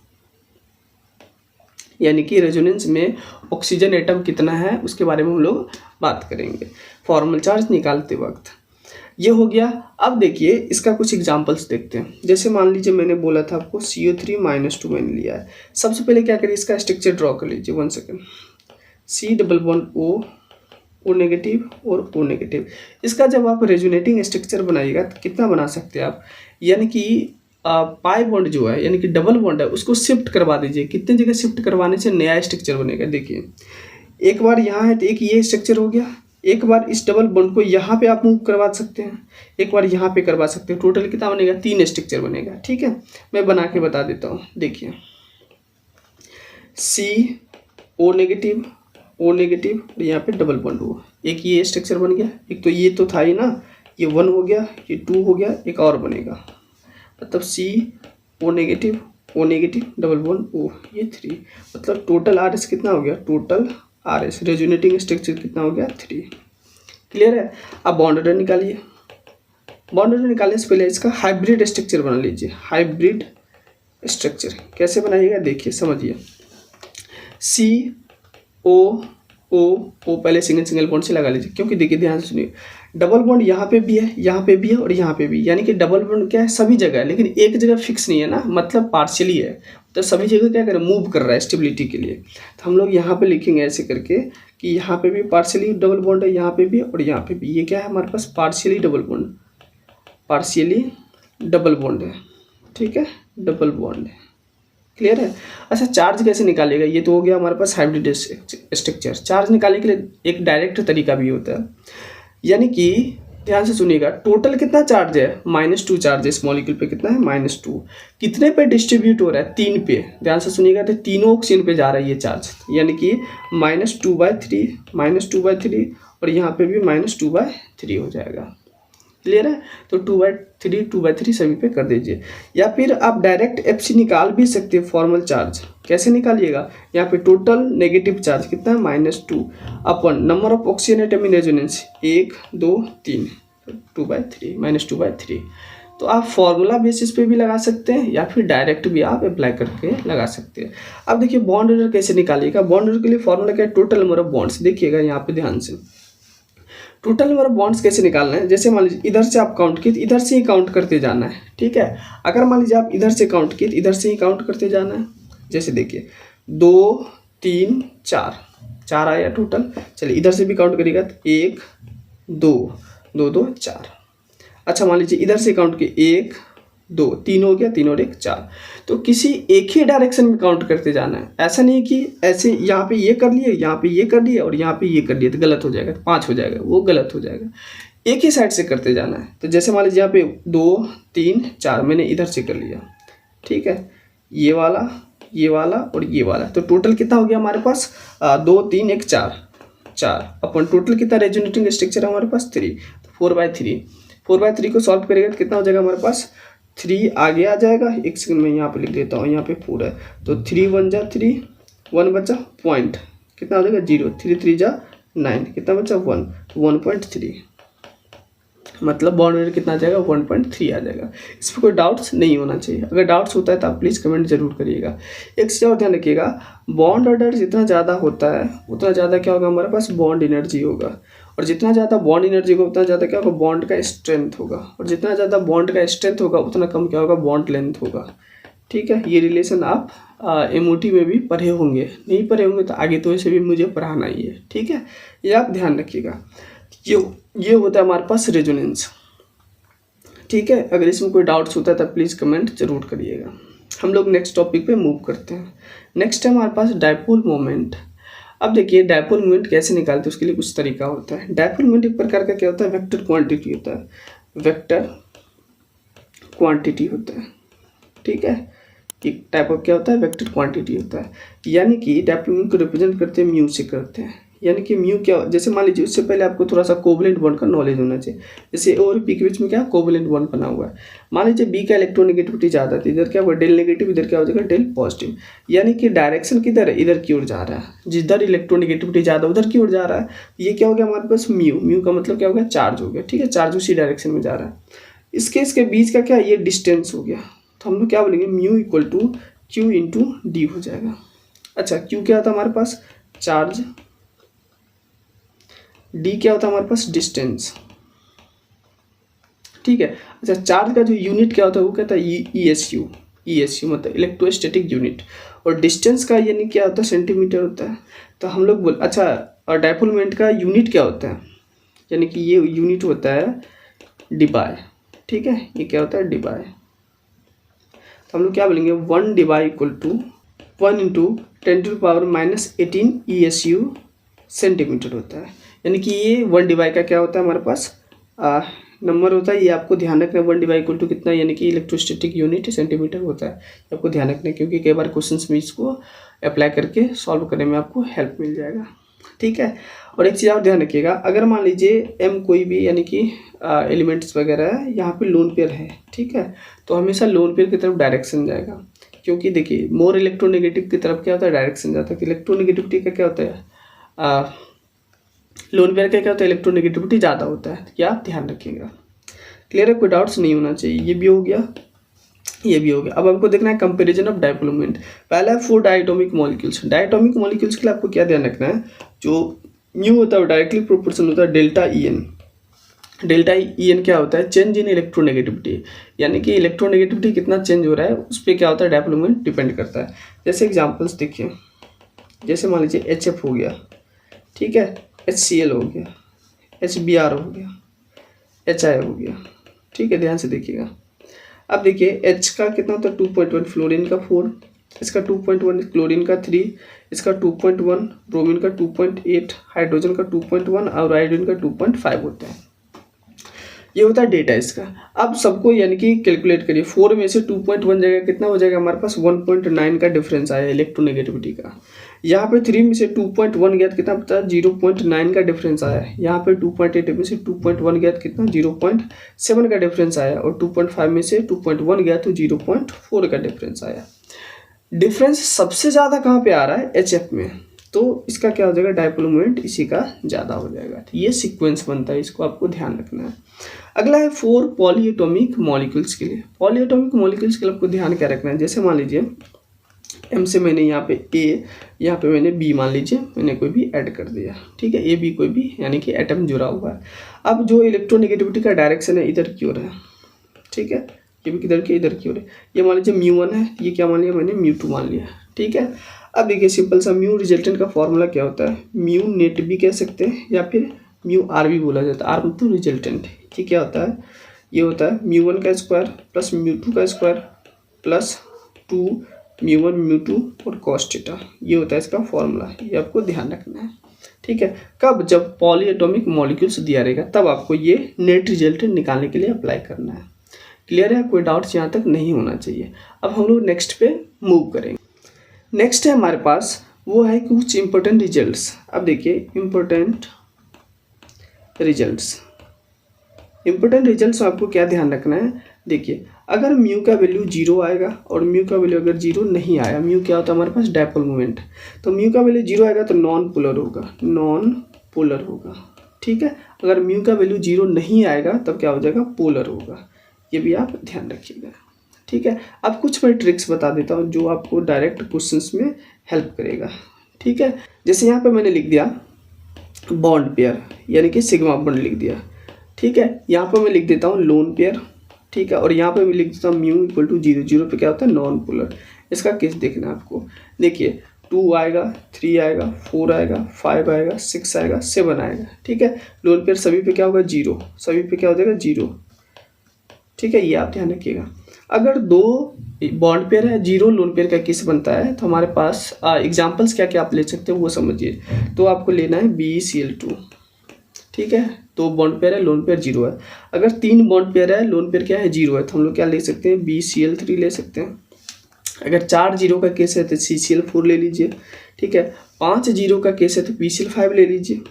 यानी कि रेजोनेंस में ऑक्सीजन एटम कितना है उसके बारे में हम लोग बात करेंगे फॉर्मल चार्ज निकालते वक्त। ये हो गया। अब देखिए इसका कुछ एग्जांपल्स देखते हैं। जैसे मान लीजिए मैंने बोला था आपको CO3-2 मैंने लिया है। सबसे पहले क्या करिए, इसका स्ट्रक्चर ड्रॉ कर लीजिए। 1 second. C double bond O negative और O नेगेटिव। इसका जब आप रेजोनेटिंग स्ट्रक्चर बनाइएगा तो कितना बना सकते हैं आप, यानी कि पाई बॉन्ड जो है यानी कि डबल बॉन्ड है उसको शिफ्ट करवा दीजिए। कितने जगह शिफ्ट करवाने से नया स्ट्रक्चर बनेगा। देखिए एक बार यहाँ है तो एक ये स्ट्रक्चर हो गया, एक बार इस डबल बॉन्ड को यहाँ पे आप मूव करवा सकते हैं, एक बार यहाँ पे करवा सकते हैं। टोटल कितना बनेगा, 3 स्ट्रक्चर बनेगा। ठीक है, मैं बना के बता देता हूँ। देखिए CO नेगेटिव O नेगेटिव और यहाँ पे डबल बॉन्ड हो, एक ये स्ट्रक्चर बन गया। एक तो ये तो था ही ना, ये 1 हो गया, ये 2 हो गया, एक और बनेगा, मतलब CO negative O negative double bond O, ये 3, मतलब टोटल RS कितना हो गया, टोटल RS रेजोनेटिंग स्ट्रक्चर कितना हो गया, 3। क्लियर है। अब बॉन्ड ऑर्डर निकालिए। बॉन्ड ऑर्डर निकालने से पहले इसका हाइब्रिड स्ट्रक्चर बना लीजिए। हाइब्रिड स्ट्रक्चर कैसे बनाइएगा, देखिए समझिए। CO O पहले सिंगल बॉन्ड से लगा लीजिए, क्योंकि देखिए ध्यान से सुनिए, डबल बॉन्ड यहाँ पे भी है, यहाँ पे भी है और यहाँ पे भी, यानी कि डबल बॉन्ड क्या है, सभी जगह है, लेकिन एक जगह फिक्स नहीं है ना, मतलब पार्शियली है। तो सभी जगह क्या कर रहा है, मूव कर रहा है स्टेबिलिटी के लिए। तो हम लोग यहाँ पे लिखेंगे ऐसे करके कि यहाँ पे भी पार्शियली डबल बॉन्ड है, यहाँ पे भी और यहाँ पे भी। ये क्या है हमारे पास, partially double bond, partially double bond है। ठीक है, डबल बॉन्ड है। क्लियर है। अच्छा चार्ज कैसे निकालेगा, ये तो हो गया हमारे पास हाइब्रिड स्ट्रक्चर। चार्ज निकालने के लिए एक डायरेक्ट तरीका भी होता है, यानी कि ध्यान से सुनिएगा, टोटल कितना चार्ज है, -2 चार्ज है इस मॉलिक्यूल पे, कितना है, -2। कितने पे डिस्ट्रीब्यूट हो रहा है, 3 पे। ध्यान से सुनिएगा, तो तीनों ऑक्सीजन पे जा रहा है ये चार्ज, यानी कि -2/3 और यहाँ पे भी -2/3 हो जाएगा। क्लियर है। तो 2/3 सभी पे कर दीजिए, या फिर आप डायरेक्ट FC निकाल भी सकते हैं फॉर्मल चार्ज। कैसे निकालिएगा, यहाँ पे टोटल नेगेटिव चार्ज कितना है, -2 upon number of oxygen atom in resonance 1 2 3, 2/3 -2/3। तो आप फॉर्मूला बेसिस पे भी लगा सकते हैं या फिर डायरेक्ट भी आप अप्लाई करके लगा सकते हैं। अब देखिए बॉन्ड ऑर्डर कैसे निकालिएगा। बॉन्ड ऑर्डर के लिए फॉर्मूला क्या है, टोटल नंबर ऑफ बॉन्ड्स। देखिएगा यहाँ पे ध्यान से, टोटल नंबर ऑफ बॉन्ड्स कैसे निकालना है। जैसे मान लीजिए इधर से आप काउंट किए तो इधर से ही काउंट करते जाना है। ठीक है, अगर मान लीजिए आप इधर से काउंट किए तो इधर से ही काउंट करते जाना है। जैसे देखिए 2 3 4 आया टोटल। चलिए इधर से भी काउंट करिएगा तो 1 2 2 2 4। अच्छा मान लीजिए इधर से काउंट किए 1 2 3 हो गया, 3 और 1 4। तो किसी एक ही डायरेक्शन में काउंट करते जाना है। ऐसा नहीं कि ऐसे यहाँ पे ये कर लिए, यहाँ पे ये कर लिए और यहाँ पे ये कर लिए तो गलत हो जाएगा, तो 5 हो जाएगा, वो गलत हो जाएगा। एक ही साइड से करते जाना है। तो जैसे मान लीजिए यहाँ पे 2 3 4 मैंने इधर से कर लिया। ठीक है, ये वाला और ये वाला, तो टोटल कितना हो गया हमारे पास, 2 3 1 4 अपन टोटल कितना रेजोनेटिंग स्ट्रक्चर है हमारे पास, 3। तो 4/3 को सॉल्व करेगा तो कितना हो जाएगा हमारे पास, 3 आगे आ जाएगा। एक सेकंड में यहाँ पे लिख देता हूँ, यहाँ पे 4 है तो 3 1 जा 3, 1 बचा पॉइंट, कितना हो जाएगा 0, 3 3 जा 9, कितना बचा 1, 1.3। मतलब बॉन्ड ऑर्डर कितना आ जाएगा, 1.3 आ जाएगा। इस पर कोई डाउट्स नहीं होना चाहिए। अगर डाउट्स होता है तो आप प्लीज़ कमेंट जरूर करिएगा। एक चीज़ और ध्यान रखिएगा, बॉन्ड ऑर्डर जितना ज़्यादा होता है उतना ज़्यादा क्या होगा हमारे पास, बॉन्ड एनर्जी होगा। और जितना ज़्यादा बॉन्ड एनर्जी होगा उतना ज़्यादा क्या होगा, बॉन्ड का स्ट्रेंथ होगा। और जितना ज़्यादा बॉन्ड का स्ट्रेंथ होगा उतना कम क्या होगा, बॉन्ड लेंथ होगा। ठीक है, ये रिलेशन आप MOT में भी पढ़े होंगे, नहीं पढ़े होंगे तो आगे तो इसे भी मुझे पढ़ाना ही है। ठीक है, ये आप ध्यान रखिएगा। ये होता है हमारे पास रेजोनेंस। ठीक है, अगर इसमें कोई डाउट्स होता है तो प्लीज़ कमेंट जरूर करिएगा। हम लोग नेक्स्ट टॉपिक पे मूव करते हैं। नेक्स्ट है हमारे पास डायपोल मोमेंट। अब देखिए डायपोल मोमेंट कैसे निकालते हैं, उसके लिए कुछ तरीका होता है। डायपोल मोमेंट एक प्रकार का क्या होता है, वेक्टर क्वांटिटी होता है, वेक्टर क्वांटिटी होता है, ठीक है। एक टाइप ऑफ क्या होता है, वेक्टर क्वांटिटी होता है। यानी कि डायपोल मोमेंट को रिप्रेजेंट करते हैं म्यू से करते हैं। यानी कि म्यू क्या, जैसे मान लीजिए उससे पहले आपको थोड़ा सा कोवलेंट बॉन्ड का नॉलेज होना चाहिए। जैसे ओ और पी के बीच में क्या कोवलेंट बॉन्ड बना हुआ है। मान लीजिए बी का इलेक्ट्रोनेगेटिविटी ज़्यादा थी, इधर क्या होगा डेल नेगेटिव, इधर क्या हो जाएगा डेल पॉजिटिव। यानी कि डायरेक्शन किधर है, इधर की ओर जा रहा है। जिधर इलेक्ट्रोनेगेटिविटी ज़्यादा उधर की ओर जा रहा है। ये क्या हो गया हमारे पास म्यू, म्यू का मतलब क्या हो गया, चार्ज हो गया, ठीक है। चार्ज उसी डायरेक्शन में जा रहा है। इसके बीच का क्या, ये डिस्टेंस हो गया। तो हम लोग क्या बोलेंगे, mu equal to Q into D हो जाएगा। अच्छा, क्यू क्या था हमारे पास, चार्ज, डी क्या होता है हमारे पास, डिस्टेंस, ठीक है। अच्छा, चार्ज का जो यूनिट क्या होता है वो कहता है ESU, ESU मतलब इलेक्ट्रोस्टैटिक यूनिट। और डिस्टेंस का यानी क्या होता है, सेंटीमीटर होता है। तो हम लोग बोल, अच्छा, और डायपोल मोमेंट का यूनिट क्या होता है, यानी कि ये यूनिट होता है डिबाई, ठीक है। ये क्या होता है, डिबाई। तो हम लोग क्या बोलेंगे, 1 debye equal to 1 into 10⁻⁻18 ESU centimetre होता है। यानी कि ये 1 डिवाई का क्या होता है हमारे पास नंबर होता है। ये आपको ध्यान रखना है, 1 डिवाई इक्वल टू कितना, यानी कि इलेक्ट्रोस्टैटिक यूनिट सेंटीमीटर होता है। आपको ध्यान रखना है, क्योंकि कई बार क्वेश्चंस में इसको अप्लाई करके सॉल्व करने में आपको हेल्प मिल जाएगा, ठीक है। और एक चीज़ और ध्यान रखिएगा, अगर मान लीजिए m कोई भी यानी कि एलिमेंट्स वगैरह है, यहाँ पे लोन पेयर है, ठीक है, तो हमेशा लोन पेयर की तरफ डायरेक्शन जाएगा। क्योंकि देखिए मोर इलेक्ट्रोनेगेटिव की तरफ क्या होता है, डायरेक्शन जाता है। कि इलेक्ट्रोनेगेटिविटी का क्या होता है, लोन पेयर का क्या होता है, इलेक्ट्रोनेगेटिविटी ज़्यादा होता है। क्या आप ध्यान रखिएगा, क्लियर है, कोई डाउट्स नहीं होना चाहिए। ये भी हो गया, ये भी हो गया। अब हमको देखना है कंपैरिजन ऑफ डायपोल मोमेंट। पहला है 4 डायटोमिक मॉलिक्यूल्स। डायटोमिक मॉलिक्यूल्स के लिए आपको क्या ध्यान रखना है, जो म्यू होता है वो डायरेक्टली प्रोपोर्शनल होता है डेल्टा EN। डेल्टा EN क्या होता है, चेंज इन इलेक्ट्रोनेगेटिविटी। यानी कि इलेक्ट्रोनेगेटिविटी कितना चेंज हो रहा है उस पर क्या होता है, डायपोल मोमेंट डिपेंड करता है। जैसे एग्जाम्पल्स देखिए, जैसे मान लीजिए HF हो गया, ठीक है, HCl हो गया, HBr हो गया, HI हो गया, ठीक है, ध्यान से देखिएगा। अब देखिए H का कितना होता है 2.1, फ्लोरीन का 4, इसका 2.1, क्लोरीन का 3, इसका 2.1, ब्रोमीन का 2.8, हाइड्रोजन का 2.1 और आयोडीन का 2.5 होता है। ये होता है डेटा इसका। अब सबको यानी कि कैलकुलेट करिए, 4 में से 2.1 जगह कितना हो जाएगा हमारे पास, 1.9 का डिफरेंस आया इलेक्ट्रोनेगेटिविटी का। यहाँ पे 3 में से 2.1 गया तो कितना पता है, 0.9 का डिफरेंस आया। यहाँ पे 2.8 में से 2.1 गया तो कितना, 0.7 का डिफरेंस आया। और 2.5 में से 2.1 गया तो 0.4 का डिफरेंस आया। डिफरेंस सबसे ज़्यादा कहाँ पे आ रहा है, HF में। तो इसका क्या हो जाएगा, डायपोल मोमेंट इसी का ज़्यादा हो जाएगा। तो ये सीक्वेंस बनता है, इसको आपको ध्यान रखना है। अगला है 4 पॉलीएटॉमिक मॉलिक्यूल्स के लिए। पॉलीएटॉमिक मॉलिक्यूल्स के लिए आपको ध्यान क्या रखना है, जैसे मान लीजिए M से मैंने यहाँ पे A, यहाँ पे मैंने B, मान लीजिए मैंने कोई भी ऐड कर दिया, ठीक है, A B कोई भी यानी कि एटम जुड़ा हुआ है। अब जो इलेक्ट्रोनेगेटिविटी का डायरेक्शन है इधर की ओर है, ठीक है, ये भी किधर की, इधर की ओर है। ये मान लीजिए μ1 है, ये क्या मान लिया मैंने, μ2 मान लिया, ठीक है। अब देखिए सिंपल सा म्यू रिजल्टेंट का फॉर्मूला क्या होता है, म्यू नेट भी कह सकते हैं या फिर म्यू आर भी बोला जाता है। आर मतलब रिजल्टेंट। ये क्या होता है, ये होता है μ1 का स्क्वायर प्लस μ2 का स्क्वायर प्लस 2 μ1 μ2 और cos थीटा। ये होता है इसका फॉर्मूला, ये आपको ध्यान रखना है, ठीक है। कब, जब पॉलीएटॉमिक मॉलिक्यूल्स दिया रहेगा तब आपको ये नेट रिजल्टेंट निकालने के लिए अप्लाई करना है। क्लियर है, कोई डाउट्स यहाँ तक नहीं होना चाहिए। अब हम लोग नेक्स्ट पे मूव करेंगे। नेक्स्ट है हमारे पास वो है कुछ इंपॉर्टेंट रिजल्ट्स। अब देखिए इंपॉर्टेंट रिजल्ट्स, इंपॉर्टेंट रिजल्ट्स में आपको क्या ध्यान रखना है, देखिए अगर म्यू का वैल्यू 0 आएगा और म्यू का वैल्यू अगर 0 नहीं आया, म्यू क्या होता है हमारे पास, डायपोल मोमेंट। तो म्यू का वैल्यू 0 आएगा तो नॉन पोलर होगा, नॉन पोलर होगा, ठीक है। अगर म्यू का वैल्यू 0 नहीं आएगा तब क्या हो जाएगा, पोलर होगा। ये भी आप ध्यान रखिएगा, ठीक है। अब कुछ मैं ट्रिक्स बता देता हूँ जो आपको डायरेक्ट क्वेश्चंस में हेल्प करेगा, ठीक है। जैसे यहाँ पे मैंने लिख दिया बॉन्ड पेयर यानी कि सिग्मा बॉन्ड लिख दिया, ठीक है। यहाँ पर मैं लिख देता हूँ लोन पेयर, ठीक है। और यहाँ पे मैं लिख देता हूँ म्यू इक्वल टू 0, 0 पे क्या होता है, नॉन पोलर। इसका केस देखना है आपको, देखिए 2 आएगा, 3 आएगा, 4 आएगा, 5 आएगा, 6 आएगा, 7 आएगा, ठीक है। लोन पेयर सभी पे क्या होगा, 0, सभी पे क्या हो जाएगा 0, ठीक है। ये आप ध्यान रखिएगा। अगर दो बॉन्ड पेयर है, जीरो लोन पेयर का केस बनता है, तो हमारे पास एग्जाम्पल्स क्या क्या आप ले सकते हो वो समझिए। तो आपको लेना है BeCl2, ठीक है। दो बॉन्ड पेयर है, लोन पेयर जीरो है। अगर तीन बॉन्ड पेयर है, लोन पेयर क्या है, जीरो है, तो हम लोग क्या ले सकते हैं, BeCl3 ले सकते हैं। अगर 4 जीरो का केस है तो CCl4 ले लीजिए, ठीक है। 5 जीरो का केस है तो PCl5 ले लीजिए,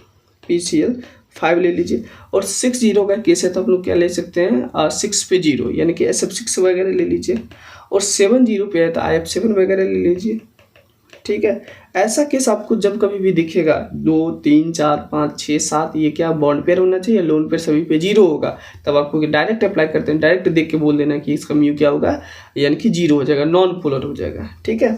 PCl5 ले लीजिए। और 6 जीरो का केस है तो आप लोग क्या ले सकते हैं, 6 पे जीरो यानी कि SF6 वगैरह ले लीजिए। और 7 जीरो पे है तो IF7 वगैरह ले लीजिए, ठीक है। ऐसा केस आपको जब कभी भी दिखेगा 2 3 4 5 6 7 ये क्या बॉन्ड पेयर होना चाहिए, लोन पेयर सभी पे जीरो होगा, तब आपको डायरेक्ट अप्लाई करते हैं, डायरेक्ट देख के बोल देना कि इसका म्यू क्या होगा, यानी कि जीरो हो जाएगा, नॉन पोलर हो जाएगा, ठीक है।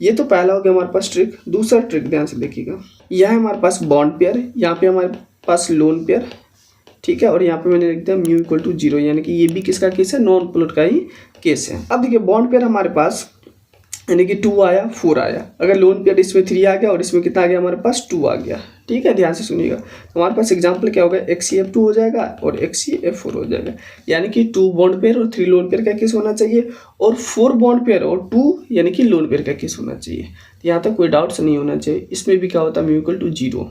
ये तो पहला हो गया हमारे पास ट्रिक। दूसरा ट्रिक ध्यान से देखिएगा, यह है हमारे पास बॉन्ड पेयर, यहाँ पे हमारे पास लोन पेयर, ठीक है। और यहाँ पे मैंने लिख दिया म्यू इक्वल टू जीरो, यानी कि ये भी किसका केस है, नॉन पोलर का ही केस है। अब देखिए बॉन्ड पेयर हमारे पास यानी कि 2 आया 4 आया, अगर लोन पेयर इसमें 3 आ गया और इसमें कितना आ गया, हमारे पास 2 आ गया, ठीक है। ध्यान से सुनिएगा, तो हमारे पास एग्जांपल क्या होगा, XeF2 हो जाएगा और XeF4 हो जाएगा, यानी कि 2 बॉन्ड पेयर और 3 लोन पेयर का केस होना चाहिए, और 4 बॉन्ड पेयर और 2 यानी कि लोन पेयर का केस होना चाहिए। तो यहाँ तक कोई डाउट्स नहीं होना चाहिए। इसमें भी क्या होता है, म्यू इक्वल टू जीरो,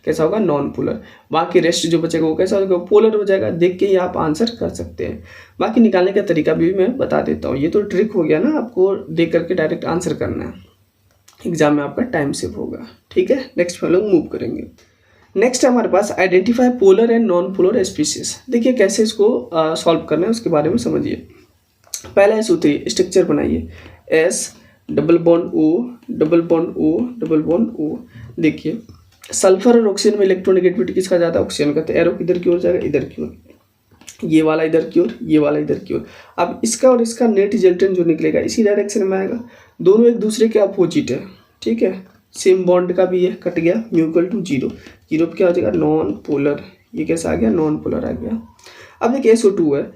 कैसा होगा, नॉन पोलर। बाकी रेस्ट जो बचेगा वो कैसा होगा, पोलर हो जाएगा। देख के ही आप आंसर कर सकते हैं। बाकी निकालने का तरीका भी मैं बता देता हूँ। ये तो ट्रिक हो गया ना, आपको देख करके डायरेक्ट आंसर करना है, एग्जाम में आपका टाइम सेव होगा, ठीक है। नेक्स्ट हम लोग मूव करेंगे। नेक्स्ट है हमारे पास identify polar and non polar species. देखिए कैसे इसको सॉल्व करना है उसके बारे में समझिए। पहला है सूत्री, स्ट्रक्चर बनाइए, S double bond O double bond O double bond O। देखिए सल्फर और ऑक्सीजन में इलेक्ट्रोनेगेटिविटी किसका ज़्यादा, ऑक्सीजन का, तो एरो किधर की ओर जाएगा, इधर की ओर, ये वाला इधर की ओर, ये वाला इधर की ओर। अब इसका और इसका नेट रिजल्टेंट जो निकलेगा इसी डायरेक्शन में आएगा, दोनों एक दूसरे के अपोजिट है, ठीक है। सेम बॉन्ड का भी ये कट गया, mu equal to zero, zero पे क्या हो जाएगा, नॉन पोलर। ये कैसा आ गया, नॉन पोलर आ गया। अब देखिए SO2 है,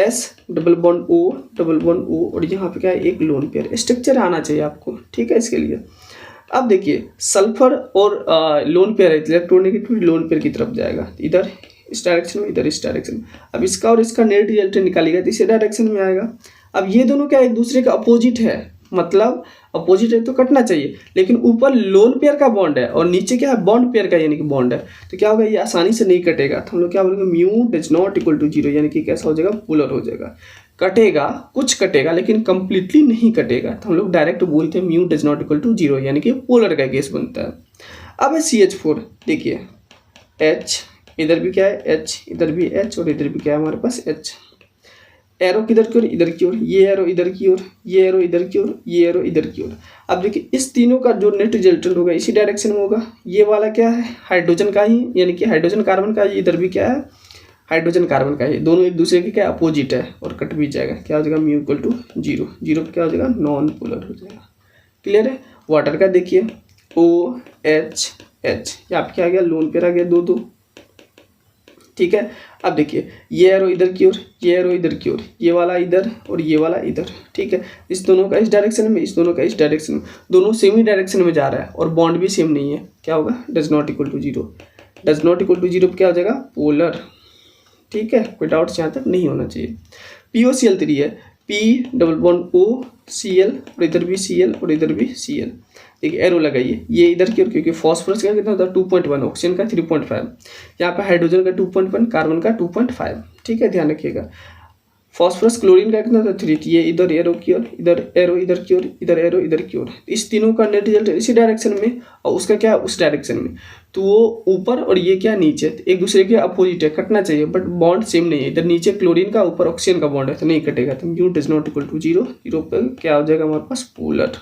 S double bond O double bond O, और यहाँ पे क्या है, एक लोन पेयर। स्ट्रक्चर आना चाहिए आपको, ठीक है, इसके लिए। अब देखिए सल्फर और लोन पेयर है, इलेक्ट्रोनेगेटिविटी लोन पेयर की तरफ जाएगा, इधर इस डायरेक्शन में, इधर इस डायरेक्शन में। अब इसका और इसका नेट रिजल्टेंट निकालिएगा तो इसी डायरेक्शन में आएगा। अब ये दोनों क्या एक दूसरे का अपोजिट है, मतलब अपोजिट है तो कटना चाहिए, लेकिन ऊपर लोन पेयर का बॉन्ड है और नीचे क्या है, बॉन्ड पेयर का यानी कि बॉन्ड है, तो क्या होगा, ये आसानी से नहीं कटेगा। तो हम लोग क्या बोलेंगे, mu does not equal to zero, यानी कि कैसा हो जाएगा, पोलर हो जाएगा। कटेगा, कुछ कटेगा लेकिन कंप्लीटली नहीं कटेगा, तो हम लोग डायरेक्ट बोलते हैं mu does not equal to zero, यानी कि पोलर का केस बनता है। अब है CH4, देखिए H इधर भी क्या है, H इधर भी H और इधर भी क्या है हमारे पास H। एरो किधर की ओर, इधर की ओर, ये एरो इधर की ओर, ये एरो इधर की ओर, ये एरो इधर की ओर। अब देखिए इस तीनों का जो नेट रिजल्टेंट होगा इसी डायरेक्शन में होगा। ये वाला क्या है, हाइड्रोजन का ही, यानी कि हाइड्रोजन कार्बन का, इधर भी क्या है, हाइड्रोजन कार्बन का है। दोनों एक दूसरे के क्या अपोजिट है और कट भी जाएगा, क्या हो जाएगा, mu equal to zero, zero क्या हो जाएगा, नॉन पोलर हो जाएगा। क्लियर है। वाटर का देखिए OHH, यहाँ पे क्या आ गया, लोन पेयर आ गया, दो दो, ठीक है। अब देखिए ये एरो इधर की ओर, ये एरो इधर की ओर, ये वाला इधर और ये वाला इधर, ठीक है। इस दोनों का इस डायरेक्शन में, इस दोनों का इस डायरेक्शन में, दोनों सेम ही डायरेक्शन में जा रहा है और बॉन्ड भी सेम नहीं है, क्या होगा, does not equal to zero. Does not equal to zero क्या हो जाएगा, पोलर, ठीक है। कोई डाउट्स यहाँ तक नहीं होना चाहिए। POCl3 है, P double bond O Cl और इधर भी Cl और इधर भी Cl। देखिए एरो लगाइए, ये इधर की ओर, क्योंकि फॉस्फोरस का कितना था 2.1, ऑक्सीजन का 3.5, यहाँ पे हाइड्रोजन का 2.1, कार्बन का 2.5, ठीक है, ध्यान रखिएगा। फॉस्फोरस क्लोरीन का कितना था 3, ये इधर एरो की ओर, इधर एरो इधर की ओर, इधर एरो इधर की ओर। इस तीनों का नेट रिजल्ट इसी डायरेक्शन में और उसका क्या उस डायरेक्शन में, तो वो ऊपर और ये क्या नीचे, एक दूसरे के अपोजिट है, कटना चाहिए बट बॉन्ड सेम नहीं है। इधर नीचे क्लोरीन का, ऊपर ऑक्सीजन का बॉन्ड है, तो नहीं कटेगा। तो mu does not equal to zero, zero पर क्या हो जाएगा हमारे पास, पोलर।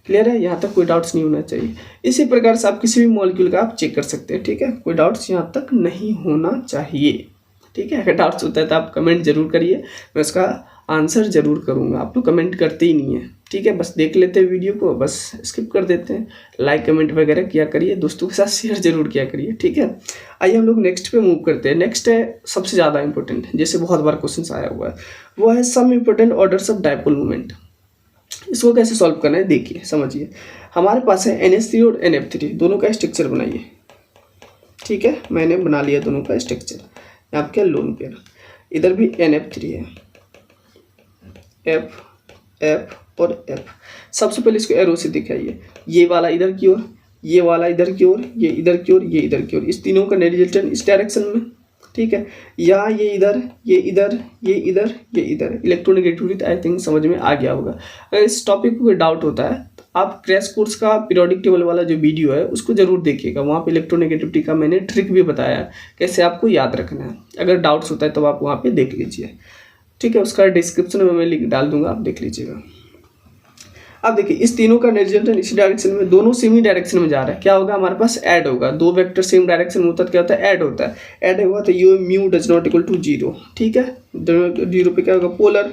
क्लियर है, यहाँ तक कोई डाउट्स नहीं होना चाहिए। इसी प्रकार से आप किसी भी मॉलिक्यूल का आप चेक कर सकते हैं, ठीक है, कोई डाउट्स यहाँ तक नहीं होना चाहिए, ठीक है। अगर डाउट्स होता है तो आप कमेंट जरूर करिए, मैं उसका आंसर जरूर करूँगा। आप लोग कमेंट करते ही नहीं है, ठीक है, बस देख लेते हैं वीडियो को, बस स्किप कर देते हैं। लाइक कमेंट वगैरह किया करिए, दोस्तों के साथ शेयर जरूर किया करिए, ठीक है। आइए हम लोग नेक्स्ट पे मूव करते हैं। नेक्स्ट है सबसे ज़्यादा इंपॉर्टेंट, जैसे बहुत बार क्वेश्चन आया हुआ है, वो है some important orders of dipole moment. इसको कैसे सॉल्व करना है देखिए, समझिए। हमारे पास है NH3 और NF3, दोनों का स्ट्रक्चर बनाइए, ठीक है। मैंने बना लिया दोनों का स्ट्रक्चर। यहाँ पे क्या लोन पेयर, इधर भी NF3 है, एफ, एफ और एफ। सबसे पहले इसको एरो से दिखाइए, ये वाला इधर की ओर, ये वाला इधर की ओर, ये इधर की ओर, ये इधर की ओर, इस तीनों का नेट रिजल्टेंट इस डायरेक्शन में, ठीक है। यहाँ ये इधर, ये इधर, ये इधर, ये इधर, इलेक्ट्रोनेगेटिविटी आई थिंक समझ में आ गया होगा। अगर इस टॉपिक को कोई डाउट होता है तो आप क्रैश कोर्स का पीरियोडिक टेबल वाला जो वीडियो है उसको जरूर देखिएगा, वहाँ पे इलेक्ट्रोनेगेटिविटी का मैंने ट्रिक भी बताया है कैसे आपको याद रखना है। अगर डाउट्स होता है तो आप वहाँ पे देख लीजिए, ठीक है। उसका डिस्क्रिप्शन में मैं लिंक डाल दूंगा, आप देख लीजिएगा। अब देखिए इस तीनों का रिजल्टेंट इसी डायरेक्शन में, दोनों सेम ही डायरेक्शन में जा रहा है, क्या होगा हमारे पास ऐड होगा। दो वेक्टर सेम डायरेक्शन में होता है क्या होता है, ऐड होता है। ऐड होगा तो you mu does not equal to zero, ठीक है। जीरो पे क्या होगा, पोलर,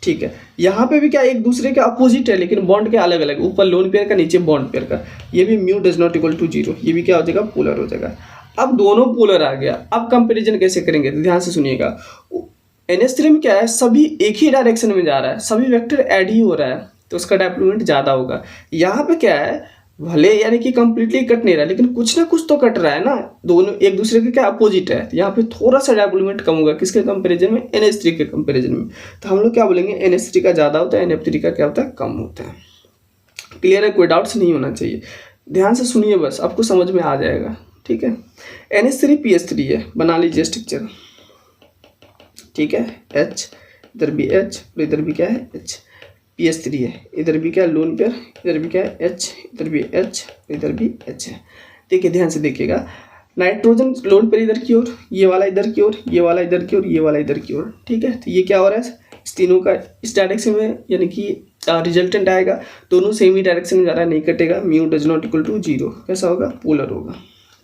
ठीक है। यहाँ पे भी क्या एक दूसरे के अपोजिट है लेकिन बॉन्ड के अलग अलग, ऊपर लोन पेयर का, नीचे बॉन्ड पेयर का। ये भी mu does not equal to zero, ये भी क्या हो जाएगा, पोलर हो जाएगा। अब दोनों पोलर आ गया, अब कंपेरिजन कैसे करेंगे ध्यान से सुनिएगा। NH3 में क्या है, सभी एक ही डायरेक्शन में जा रहा है, सभी वेक्टर ऐड ही हो रहा है तो उसका डायप्लोमेंट ज़्यादा होगा। यहाँ पे क्या है, भले यानी कि कंप्लीटली कट नहीं रहा लेकिन कुछ ना कुछ तो कट रहा है ना, दोनों एक दूसरे के क्या अपोजिट है, यहाँ पे थोड़ा सा डायप्लोमेंट कम होगा। किसके कंपैरिजन में, NH3 के कंपैरिजन में। तो हम लोग क्या बोलेंगे, NH3 का ज़्यादा होता है, NF3 का क्या होता है, कम होता है। क्लियर है, कोई डाउट्स नहीं होना चाहिए। ध्यान से सुनिए बस, आपको समझ में आ जाएगा, ठीक है। NH3PH3 है, बना लीजिए स्ट्रक्चर, ठीक है। H, इधर भी H और इधर भी क्या है, H। PH3 है, इधर भी क्या है, लोन पेयर, इधर भी क्या है, H, इधर भी H, इधर भी H है। देखिए ध्यान से देखिएगा, नाइट्रोजन लोन पेयर इधर की ओर, ये वाला इधर की ओर, ये वाला इधर की ओर, ये वाला इधर की ओर, ठीक है। तो ये क्या हो रहा है, इस तीनों का इस डायरेक्शन में यानी कि रिजल्टेंट आएगा, दोनों सेम ही डायरेक्शन में जा रहा है, नहीं कटेगा। Mu does not equal to zero, कैसा होगा, पोलर होगा,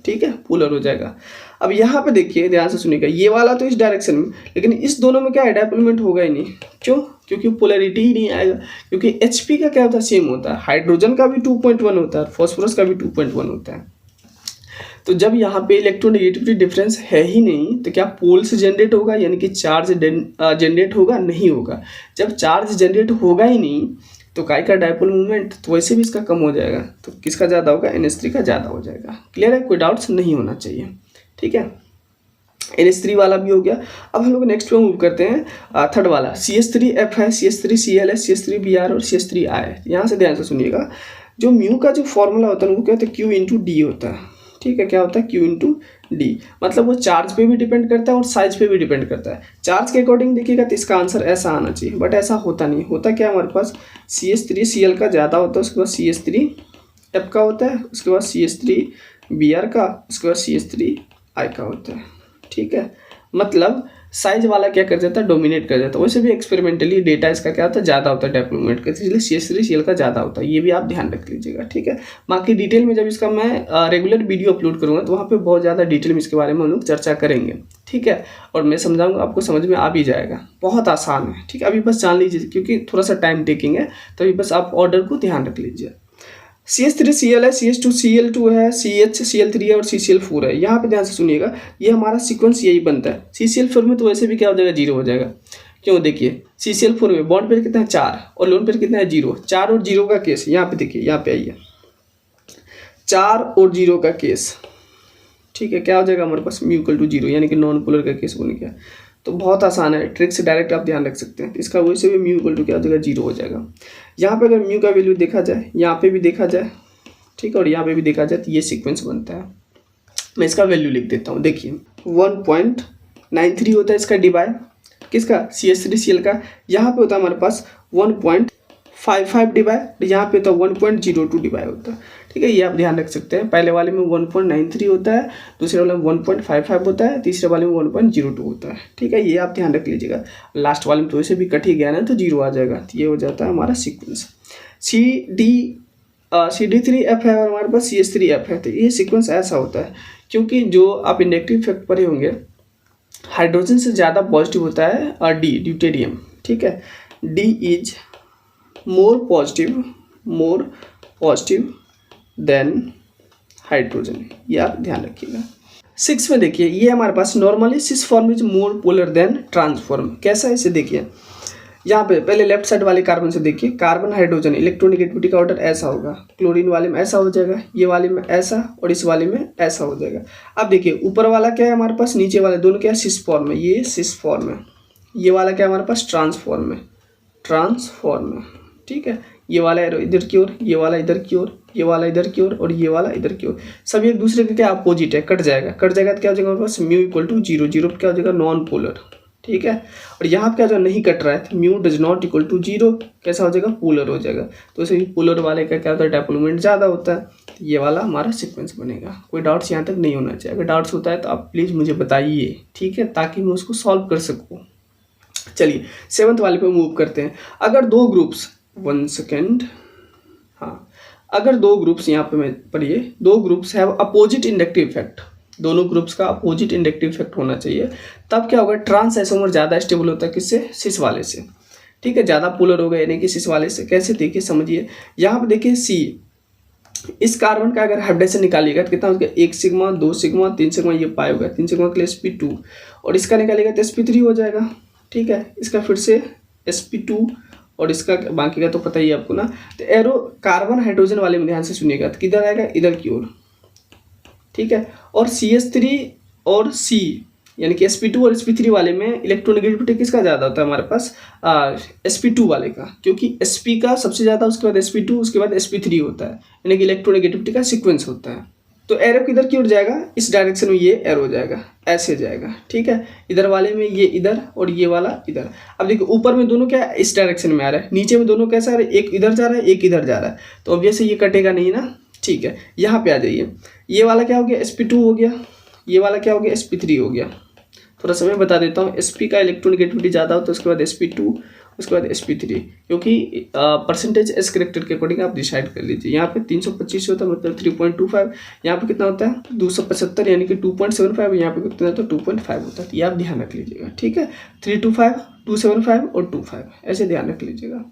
ठीक है, पोलर हो जाएगा। अब यहाँ पे देखिए ध्यान से सुनिएगा, ये वाला तो इस डायरेक्शन में, लेकिन इस दोनों में क्या है, डायप्लोमेंट होगा ही नहीं। क्यों, क्योंकि पोलैरिटी ही नहीं आएगा। क्योंकि HP का क्या होता है, सेम होता है, हाइड्रोजन का भी 2.1 होता है, फॉस्फोरस का भी 2.1 होता है। तो जब यहाँ पे इलेक्ट्रोनेगेटिविटी डिफरेंस है ही नहीं तो क्या पोल्स जनरेट होगा, यानी कि चार्ज जनरेट होगा, नहीं होगा। जब चार्ज जनरेट होगा ही नहीं तो काय का डायपोल मूवमेंट तो वैसे भी इसका कम हो जाएगा, तो किसका ज़्यादा होगा, NH3 का ज़्यादा हो जाएगा। क्लियर है, कोई डाउट्स नहीं होना चाहिए, ठीक है। NH3 वाला भी हो गया। अब हम लोग नेक्स्ट पे मूव करते हैं, थर्ड वाला CH3F है, CH3Cl है, CH3Br और CH3I है। यहाँ से ध्यान से सुनिएगा, जो म्यू का जो फॉर्मूला होता है वो क्या होता है, Q/D होता है, ठीक है। क्या होता है, Q/D, मतलब वो चार्ज पे भी डिपेंड करता है और साइज पे भी डिपेंड करता है। चार्ज के अकॉर्डिंग देखिएगा तो इसका आंसर ऐसा आना चाहिए, बट ऐसा होता नहीं। होता क्या, हमारे पास CH3Cl का ज़्यादा होता है, उसके बाद CH3F का होता है, उसके बाद CH3Br का, उसके बाद CH3I का होता है, ठीक है। मतलब साइज वाला क्या कर जाता है, डोमिनेट कर जाता है। वैसे भी एक्सपेरिमेंटली डेटा इसका क्या होता है, ज़्यादा होता है डेवलपमेंट का, इसलिए CH3Cl का ज़्यादा होता है, ये भी आप ध्यान रख लीजिएगा, ठीक है। बाकी डिटेल में जब इसका मैं रेगुलर वीडियो अपलोड करूँगा तो वहाँ पे बहुत ज़्यादा डिटेल में इसके बारे में हम लोग चर्चा करेंगे, ठीक है। और मैं समझाऊंगा, आपको समझ में आ भी जाएगा, बहुत आसान है, ठीक है। अभी बस जान लीजिए क्योंकि थोड़ा सा टाइम टेकिंग है, तो अभी बस आप ऑर्डर को ध्यान रख लीजिए। CH3Cl है, CH2Cl2 है, CHCl3 है और CCl4 है। यहाँ पे ध्यान से सुनिएगा, ये हमारा सीक्वेंस यही बनता है। CCl4 में तो वैसे भी क्या हो जाएगा, जीरो हो जाएगा। क्यों, देखिए CCl4 में बॉन्ड पेयर कितना है, 4 और लोन पेयर कितना है, 0। 4 और 0 का केस यहाँ पे देखिए, यहाँ पे आइए, 4 और 0 का केस, ठीक है। क्या हो जाएगा हमारे पास, म्यू इक्वल टू 0, यानी कि नॉन पोलर का केस बन गया। तो बहुत आसान है, ट्रिक से डायरेक्ट आप ध्यान रख सकते हैं। इसका वैसे भी म्यू इक्वल टू क्या हो जाएगा, 0 हो जाएगा। यहाँ पे अगर म्यू का वैल्यू देखा जाए, यहाँ पे भी देखा जाए, ठीक है, और यहाँ पे भी देखा जाए तो ये सीक्वेंस बनता है। मैं इसका वैल्यू लिख देता हूँ, देखिए 1.93 होता है इसका डिवाइड, किसका, CH3Cl का। यहाँ पे होता है हमारे पास 1.55 डिवाइड, यहाँ पे तो 1.02 डिवाइड होता है, ठीक है। ये आप ध्यान रख सकते हैं। पहले वाले में 1.93 होता है, दूसरे वाले में 1.55 होता है, तीसरे वाले में 1.02 होता है, ठीक है। ये आप ध्यान रख लीजिएगा। लास्ट वाले में तो वैसे भी कट ही गया ना, तो 0 आ जाएगा। तो ये हो जाता है हमारा सीक्वेंस। CD3F है और हमारे पास CH3F है। तो ये सीक्वेंस ऐसा होता है, क्योंकि जो आप इंडक्टिव इफेक्ट पढ़े होंगे, हाइड्रोजन से ज़्यादा पॉजिटिव होता है और ड्यूटेरियम, ठीक है। D is more positive than hydrogen, ये आप ध्यान रखिएगा। 6 में देखिए, ये हमारे पास normally cis form is more polar than trans form. कैसा है इसे देखिए, यहाँ पे पहले लेफ्ट साइड वाले कार्बन से देखिए, कार्बन हाइड्रोजन इलेक्ट्रोनेगेटिविटी का ऑर्डर ऐसा होगा, क्लोरीन वाले में ऐसा हो जाएगा, ये वाले में ऐसा और इस वाले में ऐसा हो जाएगा। अब देखिए ऊपर वाला क्या है हमारे पास, नीचे वाले दोनों क्या है, सिस फॉर्म में, ये सिस फॉर्म है, ये वाला क्या है हमारे पास, ट्रांसफॉर्म में, ट्रांसफॉर्म, ठीक है। ये वाला एरो इधर की ओर, ये वाला इधर की ओर, ये वाला इधर की ओर और ये वाला इधर की ओर, सब एक दूसरे के क्या अपोजिट है, कट जाएगा तो क्या हो जाएगा हमारे पास mu equal to zero, zero क्या हो जाएगा नॉन पोलर, ठीक है। और यहाँ पे क्या जो नहीं कट रहा है तो mu does not equal to zero कैसा हो जाएगा, पोलर हो जाएगा। तो इसे पोलर वाले का क्या होता है, डायपोल मोमेंट ज़्यादा होता है, तो ये वाला हमारा सीक्वेंस बनेगा। कोई डाउट्स यहाँ तक नहीं होना चाहिए, अगर डाउट्स होता है तो आप प्लीज़ मुझे बताइए, ठीक है, ताकि मैं उसको सॉल्व कर सकूँ। चलिए 7th वाले पे मूव करते हैं। अगर दो ग्रुप्स, 1 सेकेंड, हाँ, अगर दो ग्रुप्स यहाँ पे पढ़िए, दो groups have opposite inductive effect, दोनों ग्रुप्स का अपोजिट इंडक्टिव इफेक्ट होना चाहिए, तब क्या होगा, ट्रांस आइसोमर ज़्यादा स्टेबल होता है किससे, सिस वाले से, ठीक है, ज़्यादा पोलर होगा यानी कि सिस वाले से। कैसे, देखिए समझिए, यहाँ पे देखिए सी, इस कार्बन का अगर हाइब्रिडेशन निकालिएगा तो कितना हो गया, 1 सिग्मा 2 सिग्मा 3 सिग्मा, ये पाई होगा, 3 सिग्मा के लिए sp2, और इसका निकालिएगा तो sp3 हो जाएगा, ठीक है। इसका फिर से sp2 और इसका बाकी का तो पता ही है आपको ना। तो एरो कार्बन हाइड्रोजन वाले में ध्यान से सुनिएगा, तो किधर आएगा, इधर की ओर, ठीक है। और CH3 और C यानी कि sp2 और sp3 वाले में इलेक्ट्रोनेगेटिविटी किसका ज़्यादा होता है हमारे पास, sp2 वाले का, क्योंकि sp का सबसे ज़्यादा, उसके बाद sp2, उसके बाद sp3 होता है, यानी कि इलेक्ट्रोनेगेटिविटी का सीक्वेंस होता है। तो एरो किधर की ओर जाएगा, इस डायरेक्शन में ये एरो जाएगा, ऐसे जाएगा, ठीक है। इधर वाले में ये इधर और ये वाला इधर। अब देखिए ऊपर में दोनों क्या इस डायरेक्शन में आ रहा है, नीचे में दोनों कैसा आ रहा है, एक इधर जा रहा है एक इधर जा रहा है, तो ऑब्वियसली ये कटेगा नहीं ना, ठीक है। यहाँ पे आ जाइए, ये वाला क्या हो गया, sp2 हो गया, ये वाला क्या हो गया, sp3 हो गया। थोड़ा सा मैं बता देता हूँ, sp का इलेक्ट्रोनेगेटिविटी ज़्यादा होता है, उसके बाद sp2, उसके बाद sp3, क्योंकि परसेंटेज एस करेक्टर के अकॉर्डिंग आप डिसाइड कर लीजिए। यहाँ पे 325 होता है मतलब 3.25, यहाँ पे कितना होता है 275 यानी कि 2.75, यहाँ पे कितना होता है 2.5 होता है, तो ये आप ध्यान रख लीजिएगा, ठीक है। 325, 275 और 25 ऐसे ध्यान रख लीजिएगा।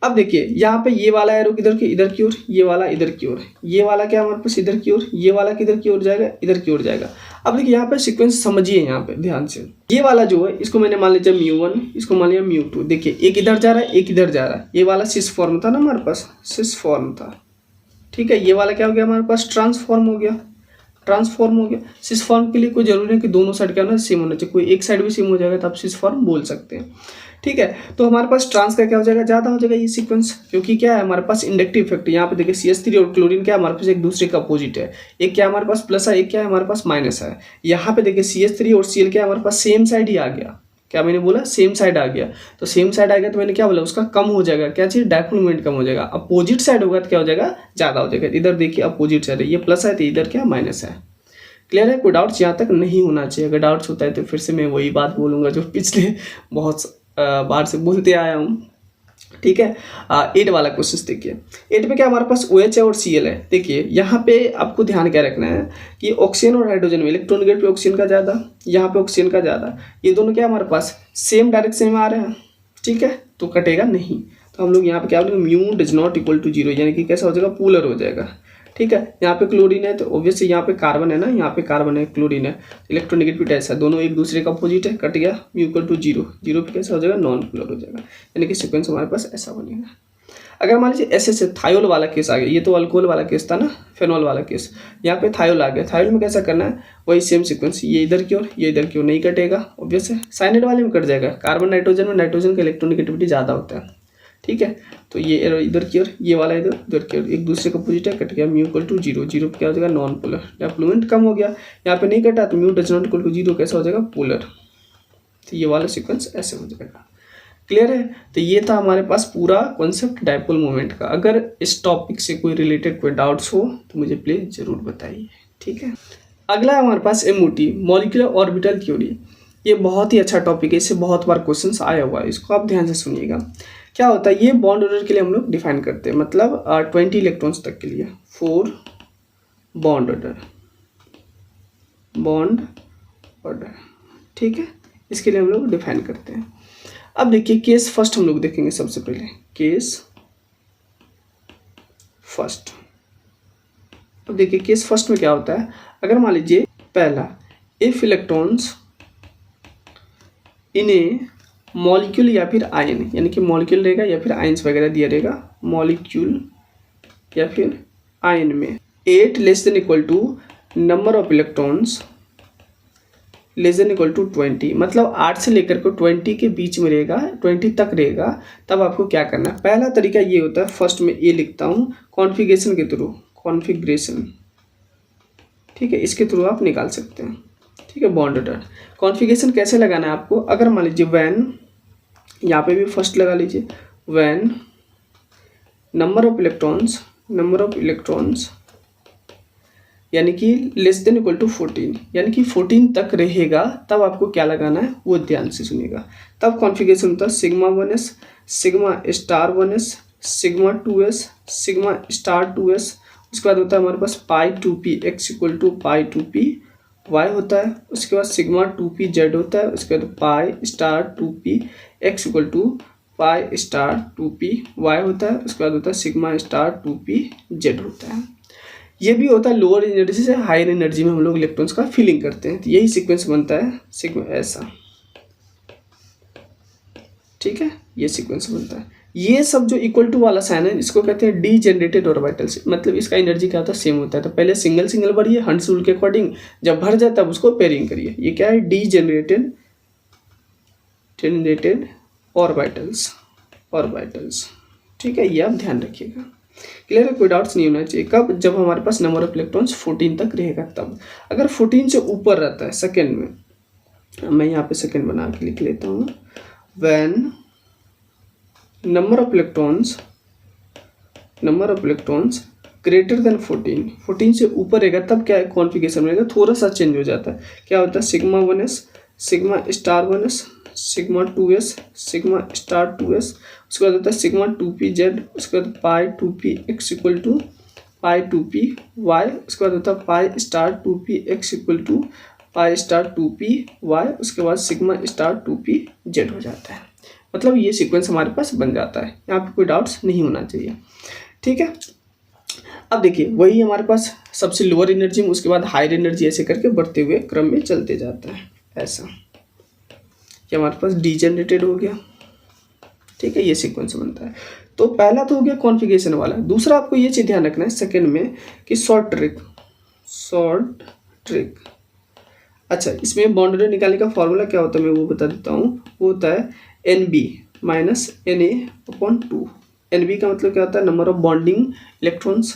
अब देखिए यहाँ पे ये वाला एरो किधर की, इधर की ओर, ये वाला इधर की ओर, ये वाला क्या हमारे पास इधर की ओर, ये वाला किधर की ओर जाएगा, इधर की ओर जाएगा। अब देखिए यहाँ पे सीक्वेंस समझिए, यहाँ पे ध्यान से, ये वाला जो है इसको मैंने मान लीजिए μ1, इसको मान लिया μ2, देखिए एक इधर जा रहा है एक इधर जा रहा है, ये वाला सिस फॉर्म था ना हमारे पास, सिस फॉर्म था, ठीक है। ये वाला क्या हो गया हमारे पास, ट्रांसफॉर्म हो गया, ट्रांसफॉर्म हो गया। सिस फॉर्म के लिए कोई जरूरी नहीं कि दोनों साइड क्या होना सेम होना चाहिए, कोई एक साइड भी सेम हो जाएगा तो आप सिस फॉर्म बोल सकते हैं, ठीक है। तो हमारे पास ट्रांस का क्या हो जाएगा, ज़्यादा हो जाएगा ये सीक्वेंस, क्योंकि क्या है हमारे पास इंडक्टिव इफेक्ट। यहाँ पे देखिए CH3 और क्लोरीन क्या हमारे पास एक दूसरे का अपोजिट है, एक क्या हमारे पास प्लस है, एक क्या है हमारे पास माइनस है। यहाँ पे देखिए CH3 और Cl क्या हमारे पास सेम साइड ही आ गया, क्या मैंने बोला सेम साइड आ गया, तो सेम साइड आ गया तो मैंने क्या बोला उसका कम हो जाएगा, क्या चीज़, डायपोल मोमेंट कम हो जाएगा। अपोजिट साइड होगा तो क्या हो जाएगा, ज़्यादा हो जाएगा। इधर देखिए अपोजिट साइड है, ये प्लस है तो इधर क्या माइनस है। क्लियर है, कोई डाउट्स यहाँ तक नहीं होना चाहिए। अगर डाउट्स होता है तो फिर से मैं वही बात बोलूँगा जो पिछले बहुत बार से बोलते आया हूँ, ठीक है। 8 वाला क्वेश्चन देखिए, 8 पे क्या हमारे पास OH है और Cl है। देखिए यहाँ पे आपको ध्यान क्या रखना है कि ऑक्सीजन और हाइड्रोजन में इलेक्ट्रोनेगेटिव ऑक्सीजन का ज़्यादा, यहाँ पे ऑक्सीजन का ज़्यादा, ये दोनों क्या हमारे पास सेम डायरेक्शन में आ रहे हैं, ठीक है, तो कटेगा नहीं। तो हम लोग यहाँ पे क्या बोलेंगे, mu does not equal to zero, यानी कि कैसा हो जाएगा, पोलर हो जाएगा, ठीक है। यहाँ पे क्लोरीन है तो ऑब्वियसली यहाँ पे कार्बन है ना, यहाँ पे कार्बन है क्लोरीन है, इलेक्ट्रोनेगेटिविटी ऐसा है, दोनों एक दूसरे का अपोजिट है, कट गया, mu equal to zero, zero पे कैसा हो जाएगा, नॉन पोलर हो जाएगा, यानी कि सीक्वेंस हमारे पास ऐसा बनेगा। अगर मान लीजिए ऐसे थायोल वाला केस आ गया, ये तो अल्कोहल वाला केस था ना, फेनॉल वाला केस, यहाँ पे थायोल आ गया। थायोल में कैसा करना है, वही सेम सीक्वेंस, ये इधर की ओर ये इधर की ओर, नहीं कटेगा ऑब्वियस है। साइनाइड वाले में कट जाएगा, कार्बन नाइट्रोजन में नाइट्रोजन का इलेक्ट्रोनेगेटिविटी ज़्यादा होता है, ठीक है। तो ये एरो इधर की ओर, ये वाला इधर इधर की ओर, एक दूसरे का अपोजिट है, कट गया, mu equal to zero, zero पे क्या हो जाएगा, नॉन पोलर, डायपोल मोमेंट कम हो गया। यहाँ पे नहीं कटा तो mu does not equal to zero, कैसा हो जाएगा, पोलर। तो ये वाला सीक्वेंस ऐसे हो जाएगा। क्लियर है, तो ये था हमारे पास पूरा कॉन्सेप्ट डायपोल मोमेंट का। अगर इस टॉपिक से कोई रिलेटेड कोई डाउट्स हो तो मुझे प्लीज जरूर बताइए, ठीक है। अगला हमारे पास MOT, मॉलिक्यूलर ऑर्बिटल थ्योरी। ये बहुत ही अच्छा टॉपिक है, इससे बहुत बार क्वेश्चंस आया हुआ है, इसको आप ध्यान से सुनिएगा। क्या होता है, ये बॉन्ड ऑर्डर के लिए हम लोग डिफाइन करते हैं, मतलब 20 इलेक्ट्रॉन्स तक के लिए 4 बॉन्ड ऑर्डर, बॉन्ड ऑर्डर, ठीक है, इसके लिए हम लोग डिफाइन करते हैं। अब देखिए केस फर्स्ट हम लोग देखेंगे सबसे पहले, केस फर्स्ट। अब देखिए केस फर्स्ट में क्या होता है, अगर मान लीजिए पहला, if electrons in A molecule या फिर आयन, यानी कि मॉलिक्यूल रहेगा या फिर आयन्स वगैरह दिया रहेगा, मॉलिक्यूल या फिर आयन में 8 less than equal to number of electrons less than equal to 20, मतलब 8 से लेकर के 20 के बीच में रहेगा, 20 तक रहेगा, तब आपको क्या करना है। पहला तरीका ये होता है, फर्स्ट में ये लिखता हूँ कॉन्फ़िगरेशन के थ्रू, कॉन्फ़िगरेशन, ठीक है, इसके थ्रू आप निकाल सकते हैं, ठीक है। बॉन्ड डॉट कॉन्फ़िगरेशन कैसे लगाना है आपको, अगर मान लीजिए वैन, यहाँ पे भी फर्स्ट लगा लीजिए, वैन नंबर ऑफ इलेक्ट्रॉन्स यानी कि लेस देन इक्वल टू 14, यानी कि 14 तक रहेगा, तब आपको क्या लगाना है वो ध्यान से सुनिएगा। तब कॉन्फ़िगरेशन होता है sigma 1s, sigma star 1s, sigma 2s, sigma star 2s। उसके बाद होता है हमारे पास pi 2p X equal to pi 2p Y होता है। उसके बाद सिग्मा 2p जेड होता है। उसके बाद pi star 2p X equal to pi star 2p Y होता है। उसके बाद होता है सिग्मा स्टार 2p जेड होता है। ये भी होता है लोअर एनर्जी से हायर एनर्जी में हम लोग इलेक्ट्रॉन्स का फिलिंग करते हैं, तो यही सीक्वेंस बनता है सिग्मा ऐसा, ठीक है, ये सीक्वेंस बनता है। ये सब जो इक्वल टू वाला साइन है इसको कहते हैं डी जनरेटेड ऑर्बिटल्स, मतलब इसका एनर्जी क्या होता है सेम होता है। तो पहले सिंगल सिंगल भरिए हंस रूल के अकॉर्डिंग, जब भर जाए तब उसको पेयरिंग करिए। ये क्या है, डी जनरेटेड ऑर्बिटल्स, ठीक है, ये आप ध्यान रखिएगा। क्लियर है, कोई डाउट्स नहीं होना चाहिए। कब, जब हमारे पास नंबर ऑफ इलेक्ट्रॉन्स 14 तक रहेगा तब। अगर 14 से ऊपर रहता है सेकेंड में, मैं यहाँ पे सेकेंड बना के लिख लेता हूँ, when number of electrons greater than 14 से ऊपर रहेगा तब क्या है कॉन्फ़िगरेशन रहेगा, थोड़ा सा चेंज हो जाता है। क्या होता है, sigma 1s, sigma star 1s, sigma 2s, sigma star 2s। उसके बाद होता है सिग्मा 2p जेड। उसके बाद pi 2p X equal to pi 2p Y. उसके बाद होता है pi star 2p X equal to pi star 2p Y. उसके बाद सिग्मा स्टार 2p जेड हो जाता है। मतलब ये सीक्वेंस हमारे पास बन जाता है, यहाँ पे कोई डाउट्स नहीं होना चाहिए, ठीक है। अब देखिए वही हमारे पास सबसे लोअर एनर्जी में, उसके बाद हायर एनर्जी, ऐसे करके बढ़ते हुए क्रम में चलते जाता है ऐसा। ये हमारे पास डी जनरेटेड हो गया, ठीक है, ये सीक्वेंस बनता है। तो पहला तो हो गया कॉन्फ़िगरेशन वाला। दूसरा आपको ये चीज़ ध्यान रखना है सेकंड में कि शॉर्ट ट्रिक। अच्छा, इसमें बाउंड्री निकालने का फॉर्मूला क्या होता है मैं वो बता देता हूँ। वो होता है NB minus NA upon 2। NB का मतलब क्या होता है, नंबर ऑफ बॉन्डिंग इलेक्ट्रॉन्स,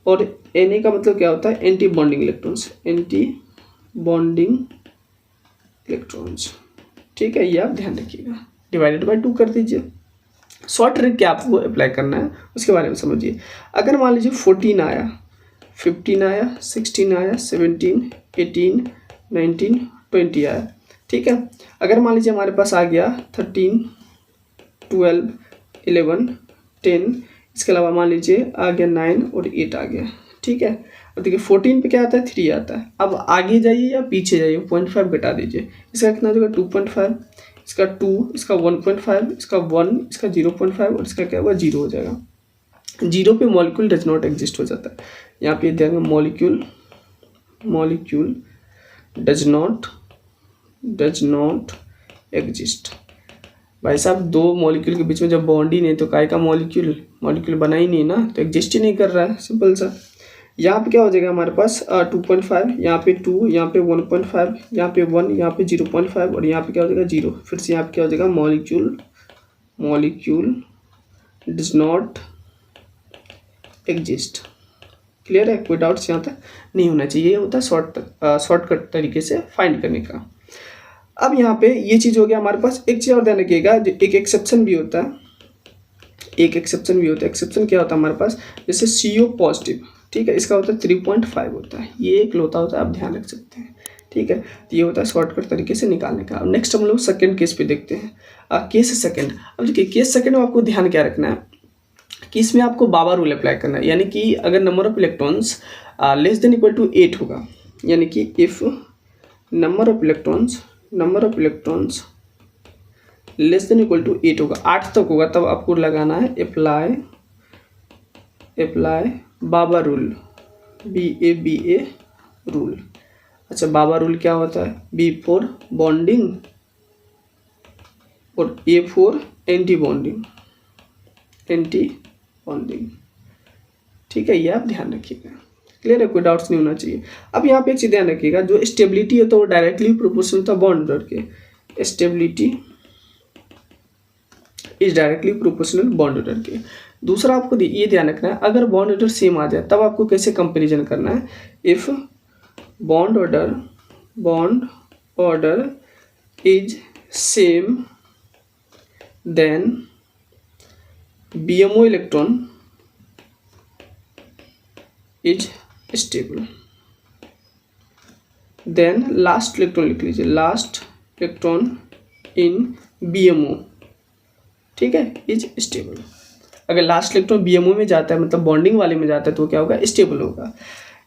और Na का मतलब क्या होता है, एंटी बॉन्डिंग इलेक्ट्रॉन्स, ठीक है, ये आप ध्यान रखिएगा। डिवाइडेड बाय 2 कर दीजिए। शॉर्ट ट्रिक क्या आपको अप्लाई करना है उसके बारे में समझिए। अगर मान लीजिए 14 आया, 15 आया, 16 आया, 17, 18, 19, 20 आया, ठीक है। अगर मान लीजिए हमारे पास आ गया 13, 12, 11, 10, इसके अलावा मान लीजिए आ गया 9 और 8 आ गया, ठीक है। अब देखिए 14 पे क्या आता है, 3 आता है। अब आगे जाइए या पीछे जाइए, 0.5 घटा दीजिए। इसका कितना हो जाएगा, 2.5, इसका 2, इसका 1.5, इसका 1, इसका 0.5 और इसका क्या होगा, 0 हो जाएगा। 0 पे मॉलिक्यूल डज नॉट एग्जिस्ट हो जाता है। यहाँ पे ध्यान में मॉलिक्यूल डज नॉट एग्जिस्ट। भाई साहब, दो मॉलिक्यूल के बीच में जब बॉन्ड ही नहीं तो काय का मॉलिक्यूल बना ही नहीं ना, तो एग्जिस्ट ही नहीं कर रहा है, सिंपल सा। यहाँ पे क्या हो जाएगा हमारे पास 2.5, यहाँ पे 2, यहाँ पे 1.5, यहाँ पे 1, यहाँ पे 0.5 और यहाँ पे क्या हो जाएगा 0। फिर से यहाँ पे क्या हो जाएगा, molecule does not exist. Clear है, कोई डाउट्स यहाँ तक नहीं होना चाहिए। ये होता है शॉर्टकट तरीके से फाइंड करने का। अब यहाँ पे ये चीज़ हो गया हमारे पास। एक चीज़ और ध्यान रखिएगा, एक एक्सेप्शन भी होता है। एक्सेप्शन क्या होता है हमारे पास, जैसे CO पॉजिटिव, ठीक है, इसका होता है 3.5 होता है। ये एक लोता होता है, आप ध्यान रख सकते हैं, ठीक है। तो ये होता है शॉर्टकट तरीके से निकालने का। अब नेक्स्ट हम लोग सेकंड केस पे देखते हैं, केस सेकंड। अब देखिए केस सेकंड में आपको ध्यान क्या रखना है कि इसमें आपको बाबा रूल अप्लाई करना है। यानी कि अगर number of electrons less than equal to 8 होगा, यानी कि if number of electrons less than equal to 8 होगा, 8 तक होगा, तब आपको लगाना है apply baba rule, BA rule. अच्छा, बाबा रूल क्या होता है, B फॉर बॉन्डिंग और A फॉर एंटी बॉन्डिंग। ठीक है, ये आप ध्यान रखिएगा। क्लियर है, कोई डाउट्स नहीं होना चाहिए। अब यहाँ पे एक चीज़ ध्यान रखिएगा, जो स्टेबिलिटी है तो वो डायरेक्टली प्रोपोर्शनल होता है बॉन्ड ऑर्डर के। Stability is directly proportional bond order के। दूसरा आपको ये ध्यान रखना है, अगर बॉन्ड ऑर्डर सेम आ जाए तब आपको कैसे कंपेरिजन करना है। If bond order is same then BMO electron is stable, then last electron लिख लीजिए, लास्ट इलेक्ट्रॉन इन BMO, ठीक है, इज स्टेबल। अगर लास्ट इलेक्ट्रॉन BMO में जाता है मतलब बॉन्डिंग वाले में जाता है तो क्या होगा, स्टेबल होगा।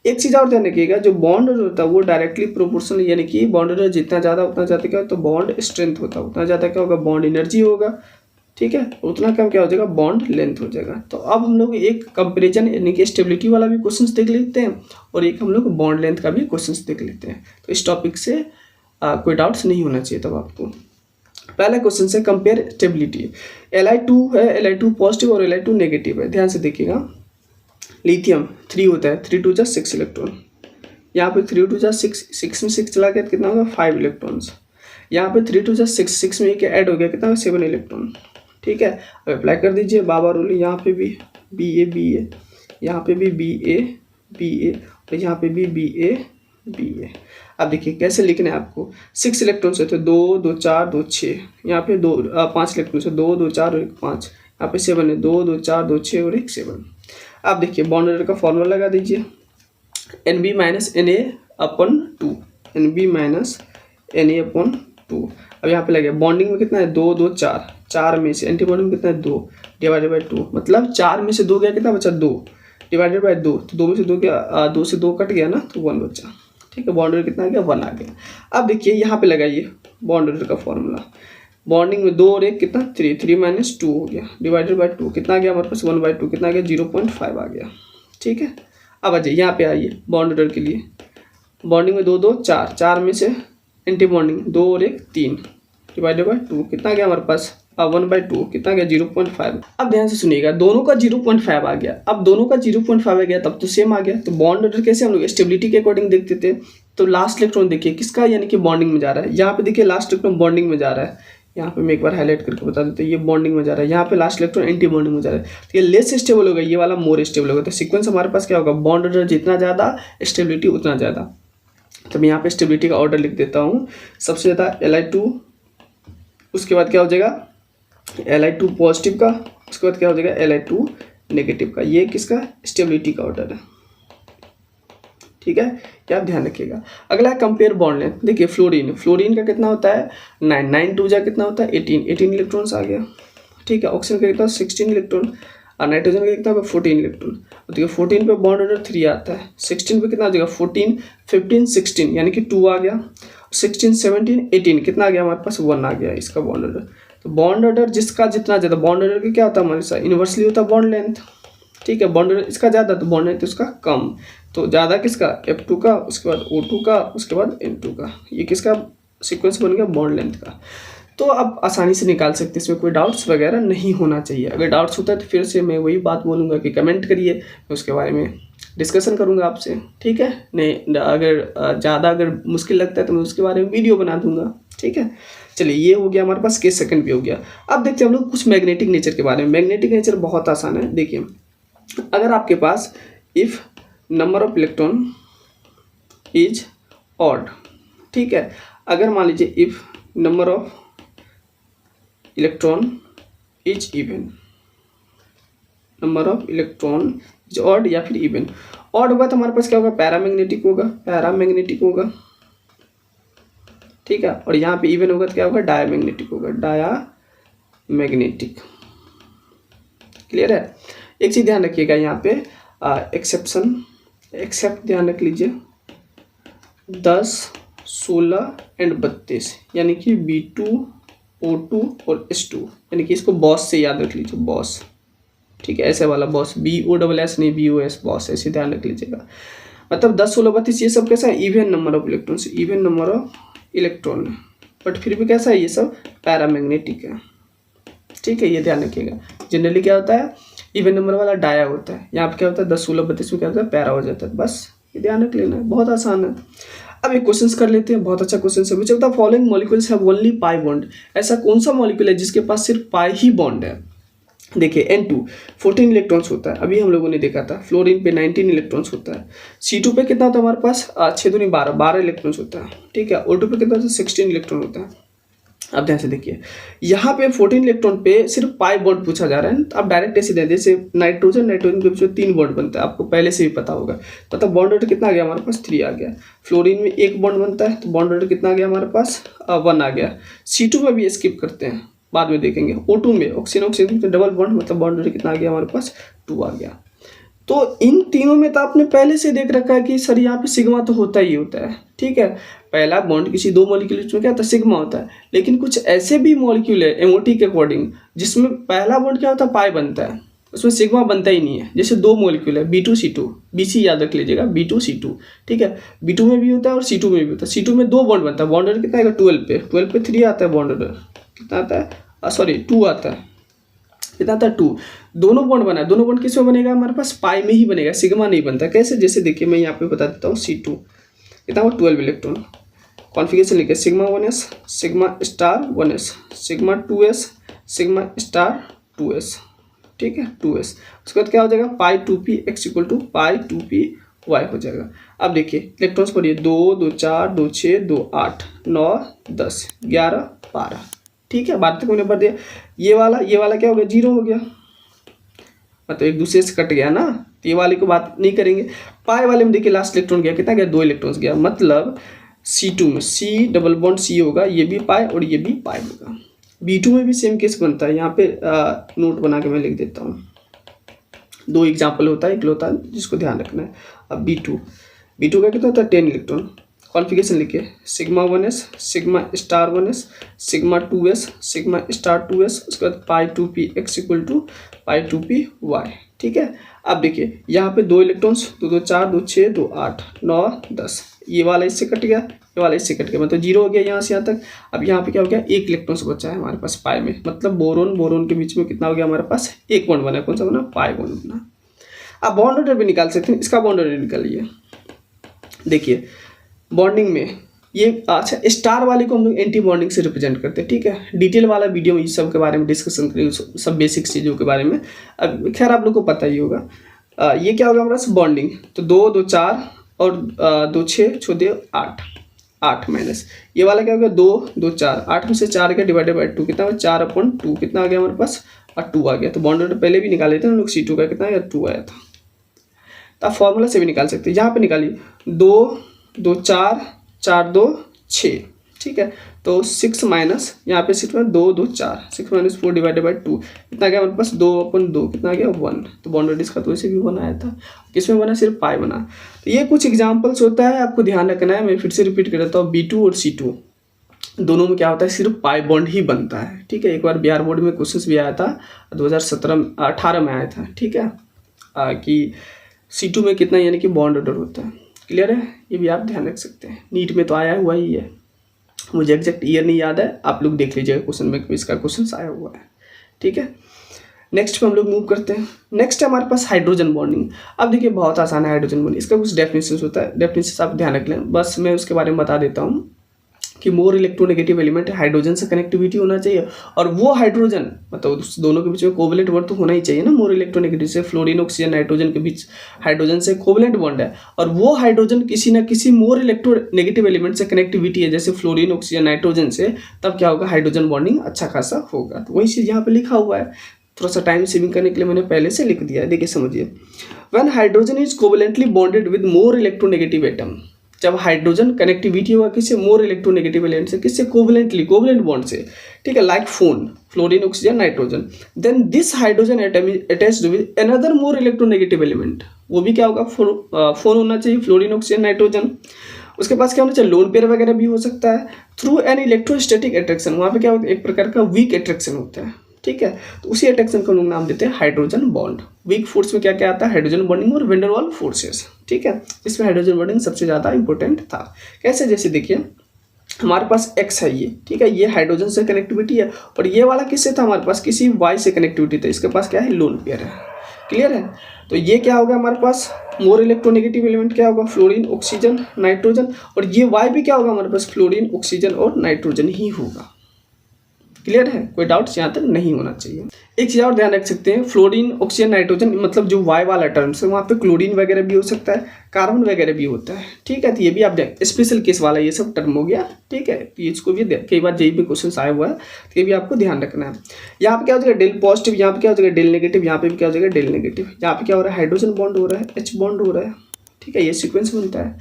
एक चीज़ और ध्यान रखिएगा, जो बॉन्ड होता है वो डायरेक्टली प्रोपोर्शनल, यानी कि बॉन्ड जितना ज़्यादा उतना ज़्यादा क्या, तो बॉन्ड स्ट्रेंथ होता है, उतना ज़्यादा क्या होगा, बॉन्ड एनर्जी होगा, ठीक है, उतना कम क्या हो जाएगा, बॉन्ड लेंथ हो जाएगा। तो अब हम लोग एक कंपेरिजन यानी कि स्टेबिलिटी वाला भी क्वेश्चंस देख लेते हैं और एक हम लोग बॉन्ड लेंथ का भी क्वेश्चंस देख लेते हैं। तो इस टॉपिक से कोई डाउट्स नहीं होना चाहिए तब आपको। पहला क्वेश्चन से कंपेयर स्टेबिलिटी। Li2 है, Li2 पॉजिटिव और Li2 नेगेटिव है। ध्यान से देखिएगा, लिथियम 3 होता है, 3 2 6 इलेक्ट्रॉन, यहाँ पे 3 2 6 में 6 चला गया कितना होगा, 5 इलेक्ट्रॉन्स। यहाँ पे 3 2 6 में एक ऐड हो गया कितना होगा, 7 इलेक्ट्रॉन, ठीक है। अब अप्लाई कर दीजिए बाबा रूल, यहाँ पे भी BA, यहाँ पे भी BA और यहाँ पे भी BA। अब देखिए कैसे लिखना है आपको, 6 इलेक्ट्रॉन से तो 2 2 4 2 6, यहाँ पे 5 इलेक्ट्रॉन से 2 2 4 और 1 5, यहाँ पे 7 है, 2 2 4 2 6 और 1 7। अब देखिए बॉन्ड ऑर्डर का फॉर्मूला लगा दीजिए, NB - Na/2, NB - Na/2। अब यहाँ पे लगे बॉन्डिंग में कितना है, 2 2 4, 4 में से एंटी बॉन्डिंग में कितना है, 2 डिवाइडेड बाई 2, मतलब 4 में से 2 गया कितना बचा, 2 डिवाइडेड बाई 2, तो 2 में से 2 गया, 2 से 2 कट गया ना, तो 1 बचा, ठीक है। बॉन्ड ऑर्डर कितना आ गया, 1 आ गया। अब देखिए यहाँ पे लगाइए बॉन्ड ऑर्डर का फॉर्मूला, बॉन्डिंग में 2 और 1 कितना, 3 - 2 हो गया, डिवाइडेड बाई 2 कितना आ गया हमारे पास, 1/2 कितना आ गया, 0.5 आ गया, ठीक है। अब आ जाइए यहाँ पे आइए बॉन्ड ऑर्डर के लिए, बॉन्डिंग में 2 2 4, 4 में से एंटी बॉन्डिंग 2 और 1 3 डिवाइडेड बाई 2 कितना गया हमारे पास, 1/2 कितना गया, 0.5। अब ध्यान से सुनिएगा, दोनों का 0.5 आ गया। अब दोनों का 0.5 आ गया तब तो सेम आ गया। तो बॉन्ड ऑर्डर कैसे हम लोग स्टेबिलिटी के अकॉर्डिंग देखते थे। तो लास्ट इलेक्ट्रॉन देखिए किसका, यानी कि बॉन्डिंग में जा रहा है। यहाँ पे देखिए लास्ट इलेक्ट्रॉन बॉन्डिंग में जा रहा है, यहाँ पे मैं एक बार हाईलाइट करके बता देते हैं, ये बॉन्डिंग में जा रहा है, यहाँ पे लास्ट इलेक्ट्रॉन एंटी बॉन्डिंग में जा रहा है। तो ये लेस स्टेबल होगा, ये वाला मोर स्टेबल होगा। तो सीक्वेंस हमारे पास क्या होगा, बॉन्ड ऑर्डर जितना ज़्यादा स्टेबिलिटी उतना ज़्यादा। तो मैं यहाँ पे स्टेबिलिटी का ऑर्डर लिख देता हूँ। सबसे ज़्यादा Li2, उसके बाद क्या हो जाएगा Li2 पॉजिटिव का, उसके बाद क्या हो जाएगा Li2 नेगेटिव का। ये किसका, स्टेबिलिटी का ऑर्डर है, ठीक है, क्या आप ध्यान रखिएगा। अगला है कंपेयर बॉन्ड लेंथ। देखिए फ्लोरीन का कितना होता है 9, 9 2 जा कितना होता है 18 इलेक्ट्रॉन्स आ गया, ठीक है। ऑक्सीजन का कितना 16 इलेक्ट्रॉन और नाइट्रोजन का कितना होगा 14 इलेक्ट्रॉन। देखिए 14 पे बॉन्ड ऑर्डर 3 आता है, 16 पे कितना आ जाएगा 14 15 16 यानी कि 2 आ गया, 16 17 18 कितना आ गया हमारे पास 1 आ गया इसका बॉन्ड ऑर्डर। तो बॉन्ड ऑर्डर जिसका जितना ज़्यादा, बॉन्ड ऑर्डर का क्या होता है हमारे साथ इन्वर्सली होता है बॉन्ड लेंथ, ठीक है। बॉन्ड ऑर्डर इसका ज़्यादा तो बॉन्ड लेंथ उसका कम। तो ज़्यादा किसका F2 का, उसके बाद O2 का, उसके बाद N2 का। ये किसका सीक्वेंस बन गया, बॉन्ड लेंथ का। तो आप आसानी से निकाल सकते हैं, इसमें कोई डाउट्स वगैरह नहीं होना चाहिए। अगर डाउट्स होता है तो फिर से मैं वही बात बोलूँगा कि कमेंट करिए, मैं उसके बारे में डिस्कशन करूँगा आपसे, ठीक है। नहीं अगर ज़्यादा अगर मुश्किल लगता है तो मैं उसके बारे में वीडियो बना दूँगा, ठीक है। चलिए ये हो गया हमारे पास, केस सेकंड भी हो गया। अब देखते हैं हम लोग कुछ मैग्नेटिक नेचर के बारे में। मैग्नेटिक नेचर बहुत आसान है। देखिए अगर आपके पास if number of electron is odd, ठीक है। अगर मान लीजिए if number of electron is even, number of electron is odd या फिर इवन। ऑड होगा तो हमारे पास क्या होगा, पैरामैग्नेटिक होगा, ठीक है। और यहाँ पे इवन होगा तो क्या होगा, डायामैग्नेटिक होगा, डायामैग्नेटिक। क्लियर है। एक चीज़ ध्यान रखिएगा यहाँ पे एक्सेप्ट ध्यान रख लीजिए 10 16 एंड 32 यानी कि B2 O2 और S2, यानी कि इसको बॉस से याद रख लीजिए, बॉस, ठीक है। ऐसे वाला बॉस, BOSS नहीं BOS, बॉस, ऐसे ध्यान रख लीजिएगा। मतलब 10 16 32 ये सब कैसा है, even number of electron, even number of electron, but फिर भी कैसा है, ये सब पैरामैग्नेटिक है, ठीक है। ये ध्यान रखिएगा। जनरली क्या होता है, इवन नंबर वाला डाया होता है। यहाँ पे क्या होता है 10, 16, 32 में क्या होता है पैरा हो जाता है। बस ये ध्यान रख लेना है, बहुत आसान है। अब एक क्वेश्चन कर लेते हैं, बहुत अच्छा क्वेश्चन है। Which of the following molecules have only pi bond, ऐसा कौन सा मॉलिक्यूल है जिसके पास सिर्फ पाई ही बॉन्ड है। देखिए N2 14 इलेक्ट्रॉन्स होता है, अभी हम लोगों ने देखा था। फ्लोरीन पे 19 इलेक्ट्रॉन्स होता है। C2 पे कितना होता है हमारे पास 6 दूनी 12 इलेक्ट्रॉन्स होता है, ठीक है। O2 पे कितना होता है 16 इलेक्ट्रॉन होता है। अब ध्यान से देखिए, यहाँ पे 14 इलेक्ट्रॉन पे सिर्फ पाई बॉन्ड पूछा जा रहा है। तो आप डायरेक्ट ऐसे दें, जैसे नाइट्रोजन के बीच में 3 बॉन्ड बनता है, आपको पहले से भी पता होगा। मतलब बॉन्ड ऑर्डर कितना आ गया हमारे पास 3 आ गया। फ्लोरीन में 1 बॉन्ड बनता है, तो बॉन्ड ऑर्डर कितना आ गया हमारे पास 1 आ गया। C2 में भी स्किप करते हैं, बाद में देखेंगे। O2 में ऑक्सीजन तो डबल बॉन्ड, मतलब बॉन्ड ऑर्डर कितना आ गया हमारे पास 2 आ गया। तो इन तीनों में तो आपने पहले से देख रखा है कि सर यहाँ पे सिग्मा तो होता ही होता है, ठीक है। पहला बॉन्ड किसी 2 मॉलिक्यूल में क्या होता है सिग्मा होता है। लेकिन कुछ ऐसे भी मॉलिक्यूल है एमओटी के अकॉर्डिंग जिसमें पहला बॉन्ड क्या होता है पाई बनता है, उसमें सिग्मा बनता ही नहीं है। जैसे 2 मॉलिक्यूल है B2C2, BC याद रख लीजिएगा B2C2, ठीक है। B2 में भी होता है और C2 में भी होता है। C2 में 2 बॉन्ड बनता है, बॉन्ड ऑर्डर कितना आएगा 12 पे 3 आता है, बॉन्ड ऑर्डर कितना आता है 2 आता है, कितना था 2। दोनों बॉन्ड बना है, दोनों बॉन्ड किस में बनेगा हमारे पास पाई में ही बनेगा, सिग्मा नहीं बनता। कैसे, जैसे देखिए मैं यहाँ पे बता देता हूँ। C2 कितना हुआ 12 इलेक्ट्रॉन, कॉन्फ़िगरेशन लिखे sigma 1s, sigma star 1s, sigma 2s, sigma star 2s, ठीक है 2s। उसके बाद क्या हो जाएगा pi 2p x equal to pi 2p y हो जाएगा। अब देखिए इलेक्ट्रॉन्स पढ़िए 2 2 4 2 6 2 8 9 10 11 12, ठीक है। बाद तक मैंने भर दिया। ये वाला क्या हो गया 0 हो गया, मतलब एक दूसरे से कट गया ना। तो ये वाले को बात नहीं करेंगे। पाई वाले में देखिए लास्ट इलेक्ट्रॉन गया कितना गया 2 इलेक्ट्रॉन्स गया, मतलब C2 में C डबल बॉन्ड C होगा, ये भी पाई और ये भी पाई होगा। B2 में भी सेम केस बनता है। यहाँ पे नोट बना के मैं लिख देता हूँ। 2 एग्जाम्पल होता है, एक होता है जिसको ध्यान रखना है। अब B2 का कितना होता है 10 इलेक्ट्रॉन, कॉन्फ़िगरेशन लिखिए sigma 1s, sigma star 1s, sigma 2s, sigma star 2s, उसके बाद pi 2p x equal to pi 2p y, ठीक है। अब देखिए यहाँ पे 2 इलेक्ट्रॉन्स 2 2 4 2 6 2 8 9 10, ये वाला इससे कट गया, ये वाला इससे कट गया, मतलब 0 हो गया यहाँ से यहाँ तक। अब यहाँ पे क्या हो गया 1 इलेक्ट्रॉन्स बचा है हमारे पास पाई में, मतलब बोरोन के बीच में कितना हो गया हमारे पास 1 बॉन्ड बना। कौन सा बना पाई बॉन्ड बना। अब बॉन्ड ऑर्डर भी निकाल सकते हैं, इसका बॉन्ड ऑर्डर निकालिए। देखिए बॉन्डिंग में ये अच्छा स्टार वाले को हम लोग एंटी बॉन्डिंग से रिप्रेजेंट करते हैं, ठीक है। डिटेल वाला वीडियो इस सब के बारे में डिस्कशन करेंगे, सब बेसिक चीज़ों के बारे में। अब खैर आप लोग को पता ही होगा। ये क्या होगा हमारा बॉन्डिंग, तो 2 2 4 और 2 6 छोड़िए 8 माइनस ये वाला क्या होगा 2 2 4 8 में से 4 का डिवाइडेड बाई 2 कितना 4/2 कितना आ गया हमारे पास 2 आ गया। तो बॉन्ड ऑर्डर पहले भी निकाले थे हम लोग, C2 का कितना आया 2 आया था। तो आप फॉर्मूला से भी निकाल सकते हैं। यहाँ पे निकालिए 2 2 4 4 2 6, ठीक है। तो 6 माइनस यहाँ पे 6 में 2 2 4 6 माइनस 4 डिवाइडेड बाई 2 कितना गया हमारे पास 2/2 कितना गया 1। तो बॉन्ड ऑर्डर इसका तो वैसे भी बनाया था, किसमें बना सिर्फ पाई बना। तो ये कुछ एग्जाम्पल्स होता है, आपको ध्यान रखना है। मैं फिर से रिपीट कर देता हूँ, B2 और C2 दोनों में क्या होता है सिर्फ पाई बॉन्ड ही बनता है, ठीक है। एक बार बिहार बोर्ड में क्वेश्चन भी आया था 2018 में आया था, ठीक है, कि C2 में कितना यानी कि बॉन्ड ऑर्डर होता है। क्लियर है, ये भी आप ध्यान रख सकते हैं। नीट में तो आया हुआ ही है, मुझे एग्जैक्ट ईयर नहीं याद है, आप लोग देख लीजिएगा क्वेश्चन में इसका क्वेश्चन आया हुआ है, ठीक है। नेक्स्ट पे हम लोग मूव करते हैं। नेक्स्ट है हमारे पास हाइड्रोजन बॉन्डिंग। अब देखिए बहुत आसान है हाइड्रोजन बॉन्डिंग, इसका कुछ डेफिनेशन होता है, डेफिनेशन आप ध्यान रख लें। बस मैं उसके बारे में बता देता हूँ कि मोर इलेक्ट्रोनेगेटिव एलिमेंट है, हाइड्रोजन से कनेक्टिविटी होना चाहिए, और वो हाइड्रोजन मतलब दोनों के बीच में कोवलेंट बॉन्ड तो होना ही चाहिए ना। मोर इलेक्ट्रोनेगेटिव से फ्लोरीन ऑक्सीजन नाइट्रोजन के बीच हाइड्रोजन से कोवलेंट बॉन्ड है, और वो हाइड्रोजन किसी ना किसी मोर इलेक्ट्रोनेगेटिव एलिमेंट से कनेक्टिविटी है, जैसे फ्लोरीन ऑक्सीजन नाइट्रोजन से, तब क्या होगा हाइड्रोजन बॉन्डिंग अच्छा खासा होगा। तो वही चीज़ यहाँ पे लिखा हुआ है, थोड़ा सा टाइम सेविंग करने के लिए मैंने पहले से लिख दिया है। देखिए समझिए, when hydrogen is covalently bonded with more electronegative atom, जब हाइड्रोजन कनेक्टिविटी होगा किससे मोर इलेक्ट्रोनेगेटिव एलिमेंट से, किससे कोवलेंट बॉन्ड से, ठीक है, like fluorine oxygen nitrogen, then this hydrogen atom is attached with another more electronegative element. वो भी क्या होगा फोन होना चाहिए, फ्लोरीन ऑक्सीजन नाइट्रोजन। उसके पास क्या होना चाहिए लोन पेयर वगैरह भी हो सकता है। थ्रू एन इलेक्ट्रोस्टैटिक अट्रैक्शन, वहाँ पे क्या होता है एक प्रकार का वीक अट्रैक्शन होता है, ठीक है। तो उसी अट्रैक्शन को लोग नाम देते हैं हाइड्रोजन बॉन्ड। वीक फोर्स में क्या क्या आता है हाइड्रोजन बॉन्डिंग और वैन डेर वाल्स फोर्सेस, ठीक है। इसमें हाइड्रोजन बॉन्डिंग सबसे ज़्यादा इंपॉर्टेंट था। कैसे, जैसे देखिए हमारे पास X है ये, ठीक है, ये हाइड्रोजन से कनेक्टिविटी है, और ये वाला किससे था हमारे पास किसी Y से कनेक्टिविटी था, इसके पास क्या है लोन पेयर है। क्लियर है। तो ये क्या होगा हमारे पास, मोर इलेक्ट्रोनेगेटिव एलिमेंट क्या होगा, फ्लोरीन, ऑक्सीजन, नाइट्रोजन, और ये वाई भी क्या होगा हमारे पास, फ्लोरीन, ऑक्सीजन और नाइट्रोजन ही होगा। क्लियर है, कोई डाउट्स यहाँ तक नहीं होना चाहिए। एक चीज़ और ध्यान रख सकते हैं, फ्लोरीन, ऑक्सीजन, नाइट्रोजन मतलब जो वाई वाला टर्म्स है वहाँ पे क्लोरीन वगैरह भी हो सकता है, कार्बन वगैरह भी होता है, ठीक है। तो ये भी आप स्पेशल केस वाला ये सब टर्म हो गया, ठीक है। तो इसको भी कई बार जेईई में क्वेश्चन आया हुआ है, तो ये भी आपको ध्यान रखना है। यहाँ पे क्या हो जाएगा, डेल पॉजिटिव, यहाँ पे क्या हो जाएगा, डेल नेगेटिव, यहाँ पे भी क्या हो जाएगा, डेल नेगेटिव। यहाँ पे क्या हो रहा है, हाइड्रोजन बॉन्ड हो रहा है, H बॉन्ड हो रहा है, ठीक है, ये सीक्वेंस बनता है।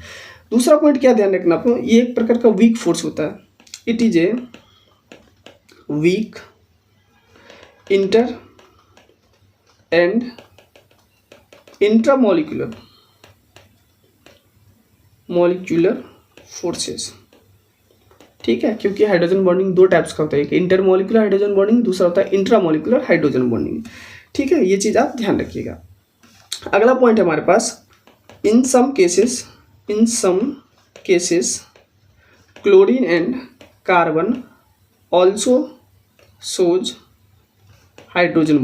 दूसरा पॉइंट क्या ध्यान रखना आपको, ये एक प्रकार का वीक फोर्स होता है, it is a weak inter and intramolecular molecular forces, ठीक है। क्योंकि हाइड्रोजन बॉन्डिंग दो टाइप्स का होता है, एक इंटरमोलिकुलर हाइड्रोजन बॉन्डिंग, दूसरा होता है इंट्रामोलिकुलर हाइड्रोजन बॉन्डिंग, ठीक है। ये चीज़ आप ध्यान रखिएगा। अगला पॉइंट है हमारे पास, in some cases chlorine and carbon also shows hydrogen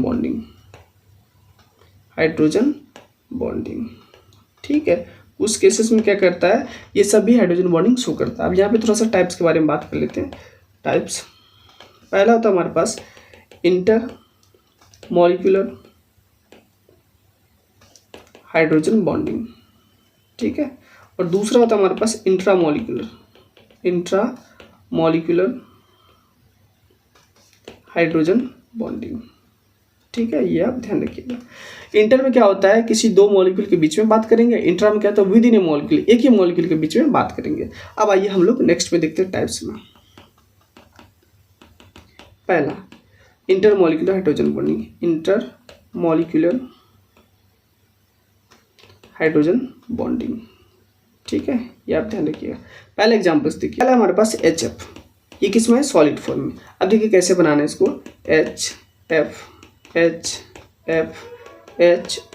bonding, ठीक है। उस केसेस में क्या करता है, ये सभी हाइड्रोजन बॉन्डिंग शो करता है। अब यहाँ पे थोड़ा सा टाइप्स के बारे में बात कर लेते हैं। टाइप्स, पहला होता है हमारे पास इंटर मॉलिक्यूलर हाइड्रोजन बॉन्डिंग, ठीक है। और दूसरा होता है हमारे पास इंट्रा मॉलिक्यूलर हाइड्रोजन बॉन्डिंग, ठीक है। ये आप ध्यान रखिएगा। इंटर में क्या होता है, किसी दो मॉलिक्यूल के बीच में बात करेंगे। इंट्रा में क्या होता है, विद इन ए मॉलिक्यूल, एक ही मॉलिक्यूल के बीच में बात करेंगे। अब आइए हम लोग नेक्स्ट में देखते हैं टाइप्स में। पहला inter molecular hydrogen bonding, inter molecular hydrogen bonding, ठीक है। ये आप ध्यान रखिएगा। पहले एग्जाम्पल्स देखिए। पहले हमारे पास HF, ये किस में है, सॉलिड फॉर्म में। अब देखिए कैसे बनाना है इसको, HF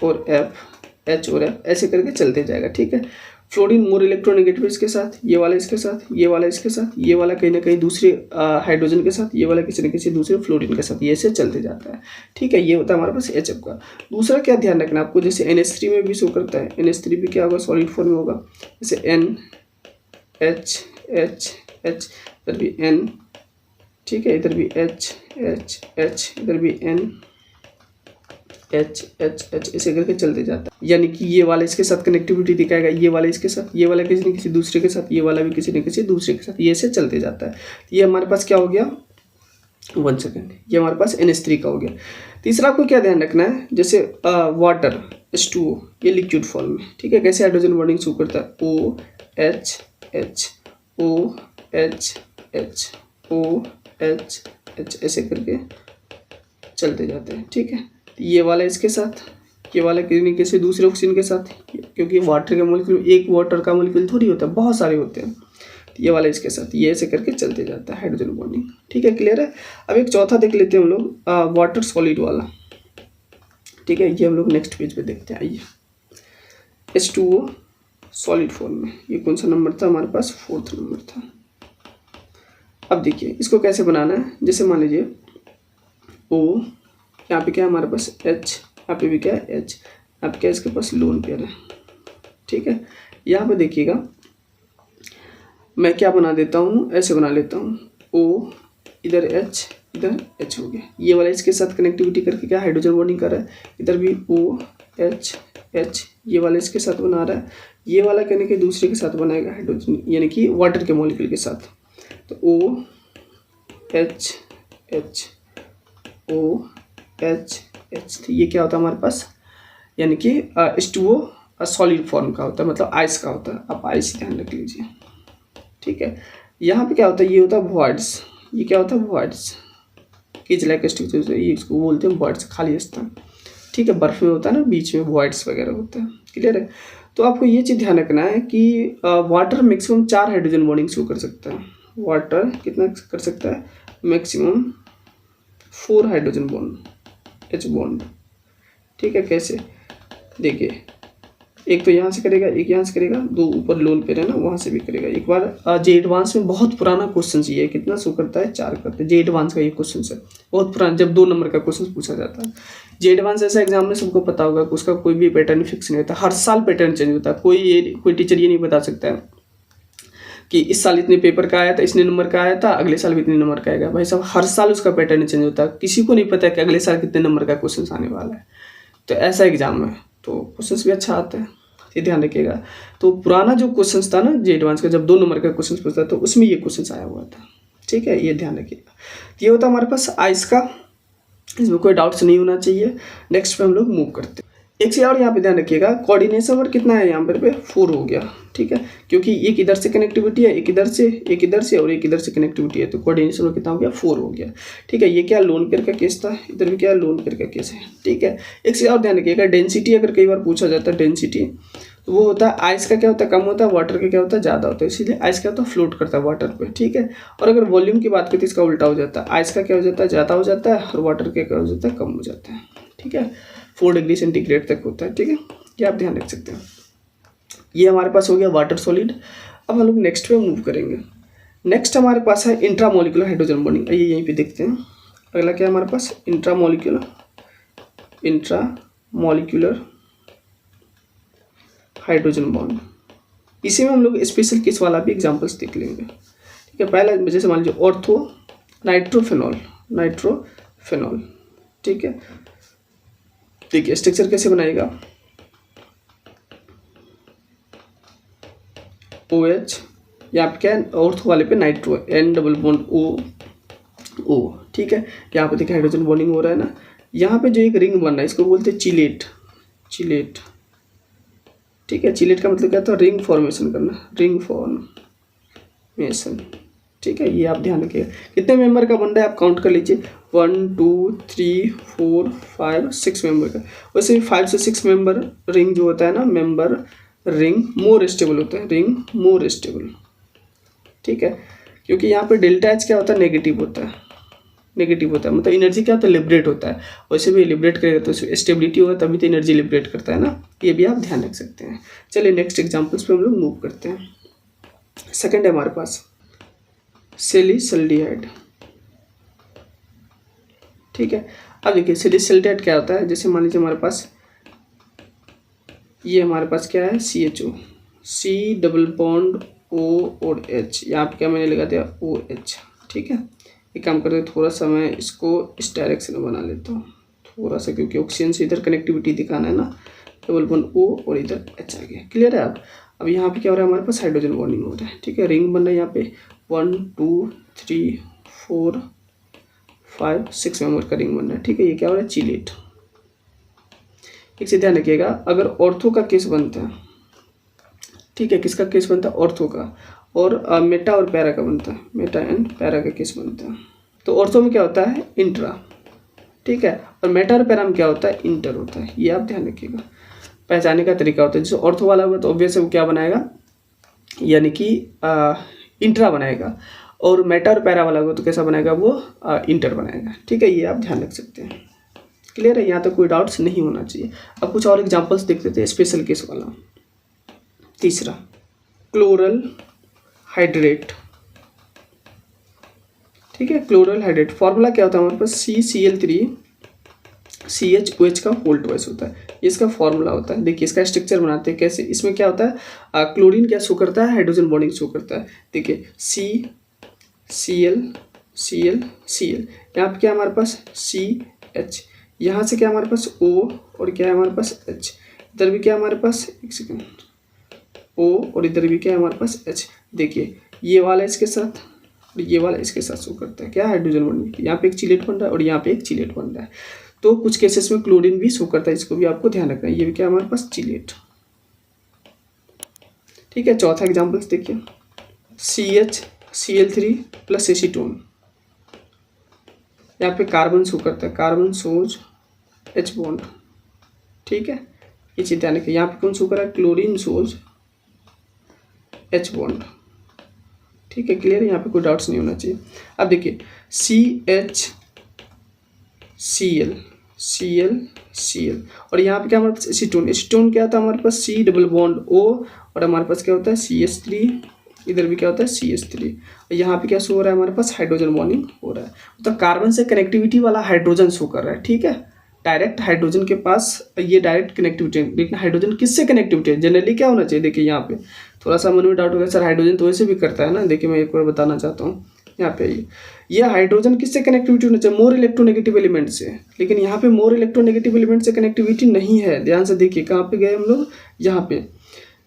और F ऐसे करके चलते जाएगा, ठीक है। फ्लोरीन मोर इलेक्ट्रोनेगेटिव इसके साथ, ये वाला इसके साथ, ये वाला इसके साथ, ये वाला कहीं ना कहीं दूसरे हाइड्रोजन के साथ, ये वाला किसी न किसी दूसरे फ्लोरीन के साथ, ये ऐसे चलते जाता है, ठीक है। ये होता है हमारे पास HF का। दूसरा क्या ध्यान रखना आपको, जैसे NH3 में भी शो करता है, NH3 भी क्या होगा, सॉलिड फॉर्म में होगा। जैसे NH इधर भी N, ठीक है, इधर भी H, इधर भी N, H ऐसे करके चलते जाता है। यानी कि ये वाला इसके साथ कनेक्टिविटी दिखाएगा, ये वाला इसके साथ, ये वाला किसी न किसी दूसरे के साथ, ये वाला भी किसी न किसी दूसरे के साथ, ये ऐसे चलते जाता है। ये हमारे पास क्या हो गया, 1 सेकेंड, ये हमारे पास NH3 का हो गया। तीसरा आपको क्या ध्यान रखना है, जैसे वाटर H2O, ये लिक्विड फॉर्म में, ठीक है। कैसे हाइड्रोजन बॉन्डिंग शो करता है, OH ऐसे करके चलते जाते हैं, ठीक है। ये वाला इसके साथ, ये वाला किसी दूसरे ऑक्सीजन के साथ, क्योंकि वाटर के मॉलिक्यूल, एक वाटर का मॉलिक्यूल थोड़ी होता है, बहुत सारे होते हैं। ये वाला इसके साथ, ये ऐसे करके चलते जाता है हाइड्रोजन बॉन्डिंग, ठीक है। क्लियर है। अब एक चौथा देख लेते हैं हम लोग, वाटर सॉलिड वाला, ठीक है। ये हम लोग नेक्स्ट पेज पे देखते हैं। आइए, H2O सॉलिड फॉर्म में, ये कौन सा नंबर था हमारे पास, 4th नंबर था। अब देखिए इसको कैसे बनाना है, जैसे मान लीजिए O, यहाँ पे क्या है हमारे पास H, यहाँ पे भी क्या है H, यहाँ पे क्या इसके पास लोन पेयर है, ठीक है। यहाँ पे देखिएगा मैं क्या बना देता हूँ, ऐसे बना लेता हूँ, O इधर H इधर H हो गया। ये वाला इसके साथ कनेक्टिविटी करके क्या हाइड्रोजन बॉन्डिंग कर रहा है, इधर भी OH, ये वाला इसके साथ बना रहा है, ये वाला कहने के दूसरे के साथ बनाएगा हाइड्रोजन, यानी कि वाटर के मॉलिक्यूल के साथ। तो OH तो ये क्या होता है हमारे पास, यानी कि H2O सॉलिड फॉर्म का होता है, मतलब आइस का होता है। आप आइस ध्यान रख लीजिए, ठीक है। यहाँ पे क्या होता है, ये होता है वॉइड्स, ये क्या होता है वॉइड्स, किज लाइक स्ट्रक्चर, ये इसको बोलते हैं वॉइड्स, खाली स्थान, ठीक है। बर्फ में होता है ना, बीच में वॉइड्स वगैरह होता है, क्लियर है। तो आपको ये चीज़ ध्यान रखना है कि water maximum 4 hydrogen bonding show कर सकता है। वाटर कितना कर सकता है, maximum 4 hydrogen bond, H bond, ठीक है। कैसे, देखिए एक तो यहाँ से करेगा, एक यहाँ से करेगा, 2 ऊपर लोन पेयर है ना वहाँ से भी करेगा। एक बार जे एडवांस में बहुत पुराना क्वेश्चन ये है, कितना शो करता है 4 करते हैं। जे एडवांस का ये क्वेश्चन है बहुत पुराना, जब 2 नंबर का क्वेश्चन पूछा जाता है। जे एडवांस ऐसा एग्जाम में सबको पता होगा कि उसका कोई भी पैटर्न फिक्स नहीं होता, हर साल पैटर्न चेंज होता है। कोई टीचर ये नहीं बता सकता है कि इस साल इतने पेपर का आया था, इतने नंबर का आया था, अगले साल भी इतने नंबर का आएगा। भाई साहब हर साल उसका पैटर्न चेंज होता है, किसी को नहीं पता कि अगले साल कितने नंबर का क्वेश्चन आने वाला है। तो ऐसा एग्जाम है तो क्वेश्चन भी अच्छा आता है, ये ध्यान रखिएगा। तो पुराना जो क्वेश्चन था ना जे एडवांस का, जब 2 नंबर का क्वेश्चन पूछता तो उसमें ये क्वेश्चन आया हुआ था। ठीक है, ये ध्यान रखिएगा। ये होता है हमारे पास आइस का, इसमें कोई डाउट्स नहीं होना चाहिए। नेक्स्ट पे हम लोग मूव करते हैं। एक चीज और यहाँ पे ध्यान रखिएगा, कोऑर्डिनेशन वर्ड कितना है यहाँ पे 4 हो गया। ठीक है, क्योंकि एक इधर से कनेक्टिविटी है, एक इधर से और एक इधर से कनेक्टिविटी है, तो कोऑर्डिनेशन वर्ड कितना हो गया 4 हो गया। ठीक है, ये क्या लोन पेयर का केस था, इधर भी क्या लोन पेयर का केस है। ठीक है, एक चीज और ध्यान रखिएगा, डेंसिटी अगर कई बार पूछा जाता है डेंसिटी, तो वो होता है आइस का क्या होता है कम होता है, वाटर का क्या होता है ज़्यादा होता है, इसीलिए आइस क्या होता है फ्लोट करता है वाटर पे। ठीक है, और अगर वॉल्यूम की बात करें तो इसका उल्टा हो जाता है, आइस का क्या हो जाता है ज़्यादा हो जाता है और वाटर का क्या हो जाता है कम हो जाता है। ठीक है, 4 डिग्री सेंटीग्रेड तक होता है। ठीक है, ये आप ध्यान रख सकते हैं। ये हमारे पास हो गया वाटर सॉलिड। अब हम लोग नेक्स्ट पे मूव करेंगे। नेक्स्ट हमारे पास है इंट्रामोलिकुलर हाइड्रोजन बॉन्डिंग। आइए यहीं पे देखते हैं। अगला क्या है हमारे पास इंट्रामोलिकुलर हाइड्रोजन बॉन्ड। इसी में हम लोग स्पेशल केस वाला भी एग्जांपल्स देख लेंगे। ठीक है, पहला जैसे मान लीजिए ऑर्थो नाइट्रोफेनॉल। ठीक है, देखिए स्ट्रक्चर कैसे बनाएगा, OH, यहाँ पे क्या है ऑर्थो वाले पे nitro N double bond O। ठीक है, यहाँ पे देखिए हाइड्रोजन बॉन्डिंग हो रहा है ना। यहाँ पे जो एक रिंग बन रहा है इसको बोलते हैं चिलेट। ठीक है, चिलेट का मतलब क्या था, रिंग फॉर्मेशन करना, रिंग फॉर्मेशन। ठीक है, ये आप ध्यान रखिएगा। कितने मेंबर का बन रहा है आप काउंट कर लीजिए, 1 2 3 4 5 6 मेंबर का। वैसे भी 5 से 6 मेंबर रिंग जो होता है ना, मेंबर रिंग मोर स्टेबल होता है, रिंग मोर स्टेबल। ठीक है, क्योंकि यहाँ पे डेल्टा एच क्या होता है नेगेटिव होता है, मतलब एनर्जी क्या होता है लिबरेट होता है। वैसे भी लिबरेट करेगा तो स्टेबिलिटी होगा तभी तो एनर्जी लिबरेट करता है ना, ये भी आप ध्यान रख सकते हैं। चलिए नेक्स्ट एग्जांपल्स पे हम लोग मूव करते हैं। सेकंड है हमारे पास सैलिसिल्डिहाइड। ठीक है, अब देखिए सैलिसिल्डिहाइड क्या होता है, जैसे मान लीजिए हमारे पास ये हमारे पास क्या है CHO, C double bond O और H, यहाँ पे क्या मैंने लगा दिया OH। ठीक है, एक काम करते हैं, थोड़ा सा मैं इसको इस डायरेक्शन में बना लेता हूँ थोड़ा सा, क्योंकि ऑक्सीजन से इधर कनेक्टिविटी दिखाना है ना। डबल बॉन्ड O और इधर H आ गया। क्लियर है। अब यहाँ पे क्या हो रहा है हमारे पास हाइड्रोजन बॉन्डिंग हो रहा है। ठीक है, रिंग बन रहा है यहाँ पे 1 2 3 4 5 6 मेंबर का रिंग बन रहा है। ठीक है, ये क्या हो रहा है चिलेट। एक से ध्यान रखिएगा, अगर ऑर्थो का केस बनता है, ठीक है, किसका केस बनता है ऑर्थो का, और मेटा और पैरा का बनता है, मेटा एंड पैरा का केस बनता है, तो ऑर्थो में क्या होता है इंट्रा। ठीक है, और मेटा और पैरा में क्या होता है इंटर होता है। ये आप ध्यान रखिएगा, पहचानने का तरीका होता है। जैसे ऑर्थो वाला होगा तो ऑब्वियस वो क्या बनाएगा, यानी कि इंट्रा बनाएगा, और मेटा और पैरा वाला होगा तो कैसा बनाएगा वो इंटर बनाएगा। ठीक है, ये आप ध्यान रख सकते हैं। क्लियर है, यहाँ तक कोई डाउट्स नहीं होना चाहिए। अब कुछ और एग्जांपल्स देख लेते हैं स्पेशल केस वाला। तीसरा क्लोरल हाइड्रेट। ठीक है, क्लोरल हाइड्रेट फॉर्मूला क्या होता है हमारे पास CCl3 CHOH का होल ट्वाइस होता है, इसका फॉर्मूला होता है। देखिए इसका स्ट्रक्चर बनाते हैं कैसे, इसमें क्या होता है क्लोरीन क्या शो करता है हाइड्रोजन बॉन्डिंग शो करता है। देखिए CCl यहाँ पे क्या हमारे पास CH, यहाँ से क्या हमारे पास O और क्या है हमारे पास H, इधर भी क्या हमारे पास एक सेकेंड O और इधर भी क्या है हमारे पास H। देखिए ये वाला इसके साथ और ये वाला इसके साथ शो करता है क्या हाइड्रोजन बॉन्डिंग, यहाँ पे एक चिलेट बन रहा है और यहाँ पे एक चिलेट बन रहा है। तो कुछ केसेस में क्लोरीन भी शो करता है, इसको भी आपको ध्यान रखना है। ये भी क्या हमारे पास चिलेट। ठीक है, चौथा एग्जाम्पल्स देखिए CHCl3 प्लस एसीटोन, यहाँ पे कार्बन शो करता है, कार्बन सोज H बॉन्ड। ठीक है, ये चीज ध्यान रखिए। यहाँ पे कौन शो कर रहा है क्लोरीन सोज H बॉन्ड। ठीक है, क्लियर है, यहाँ पे कोई डाउट्स नहीं होना चाहिए। अब देखिए CHCl Cl और यहाँ पे क्या हमारे पास एसीटोन, एसीटोन क्या होता है हमारे पास C डबल बॉन्ड O और हमारे पास क्या होता है CH3, इधर भी क्या होता है CH3 और यहाँ पे क्या शो हो रहा है हमारे पास हाइड्रोजन बॉन्डिंग हो रहा है। तो कार्बन से कनेक्टिविटी वाला हाइड्रोजन शो कर रहा है, ठीक है, डायरेक्ट हाइड्रोजन के पास ये डायरेक्ट कनेक्टिविटी है। लेकिन हाइड्रोजन किससे कनेक्टिविटी है, जनरली क्या होना चाहिए, देखिए यहाँ पे थोड़ा सा मन में डाउट होगा सर हाइड्रोजन तो वैसे भी करता है ना, देखिए मैं एक बार बताना चाहता हूँ यहाँ पे ये हाइड्रोजन किससे कनेक्टिविटी होना चाहिए, मोर इलेक्ट्रोनेगेटिव एलिमेंट से, लेकिन यहाँ पे मोर इलेक्ट्रोनेगेटिव एलिमेंट से कनेक्टिविटी नहीं है। ध्यान से देखिए कहाँ पे गए हम लोग, यहाँ पे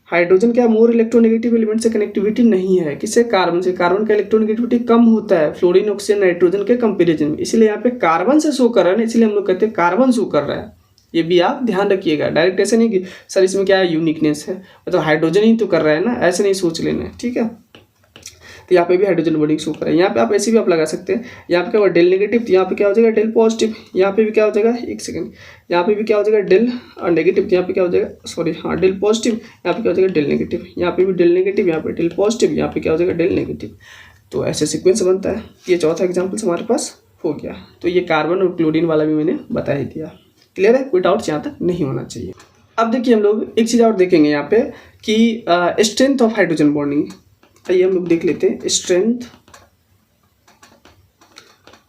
हाइड्रोजन क्या मोर इलेक्ट्रोनेगेटिव एलिमेंट से कनेक्टिविटी नहीं है, किससे, कार्बन से। कार्बन का इलेक्ट्रोनेगेटिविटी कम होता है फ्लोरीन ऑक्सीजन नाइट्रोजन के कंपेरिजन में, इसलिए यहाँ पे कार्बन से शो कर रहा है ना, इसलिए हम लोग कहते हैं कार्बन शो कर रहा है। ये भी आप ध्यान रखिएगा, डायरेक्ट ऐसे नहीं कि सर इसमें क्या है यूनिकनेस है, मतलब हाइड्रोजन ही तो कर रहा है ना, ऐसे नहीं सोच लेना है, ठीक है। तो यहाँ पे भी हाइड्रोजन बॉन्डिंग शो कर रहा है। यहाँ पे आप ऐसे भी आप लगा सकते हैं, यहाँ पे क्या होगा डेल नेगेटिव, तो यहाँ पे क्या हो जाएगा डेल पॉजिटिव, यहाँ पे भी क्या हो जाएगा, एक सेकंड, यहाँ पे भी क्या हो जाएगा डेल नेगेटिव, तो यहाँ पे क्या हो जाएगा, सॉरी हाँ डेल पॉजिटिव, यहाँ पे क्या हो जाएगा डेल नेगेटिव, यहाँ पे भी डेल नेगेटिव, यहाँ पे डेल पॉजिटिव, यहाँ पे क्या हो जाएगा डेल नेगेटिव। तो ऐसे सिक्वेंस बनता है। ये चौथा एग्जाम्पल हमारे पास हो गया। तो ये कार्बन और क्लोरीन वाला भी मैंने बता ही दिया। क्लियर है, कोई डाउट्स यहाँ तक नहीं होना चाहिए। अब देखिए हम लोग एक चीज़ और देखेंगे यहाँ पे कि स्ट्रेंथ ऑफ हाइड्रोजन बॉन्डिंग। आइए हम लोग देख लेते हैं strength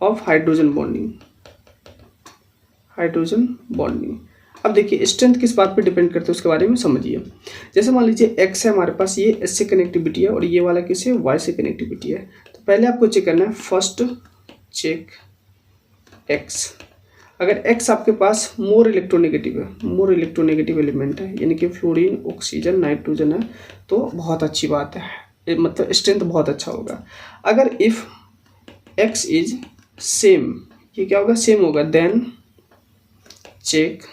of hydrogen bonding. Hydrogen bonding, अब देखिए स्ट्रेंथ किस बात पे डिपेंड करते हैं उसके बारे में समझिए। जैसे मान लीजिए एक्स है हमारे पास, ये एस से कनेक्टिविटी है और ये वाला किससे, वाई से कनेक्टिविटी है। तो पहले आपको चेक करना है, फर्स्ट चेक एक्स। अगर एक्स आपके पास मोर इलेक्ट्रोनेगेटिव है, मोर इलेक्ट्रोनेगेटिव एलिमेंट है, यानी कि फ्लोरीन ऑक्सीजन नाइट्रोजन है, तो बहुत अच्छी बात है, मतलब स्ट्रेंथ बहुत अच्छा होगा। अगर इफ एक्स इज सेम, ये क्या होगा, सेम होगा, देन चेक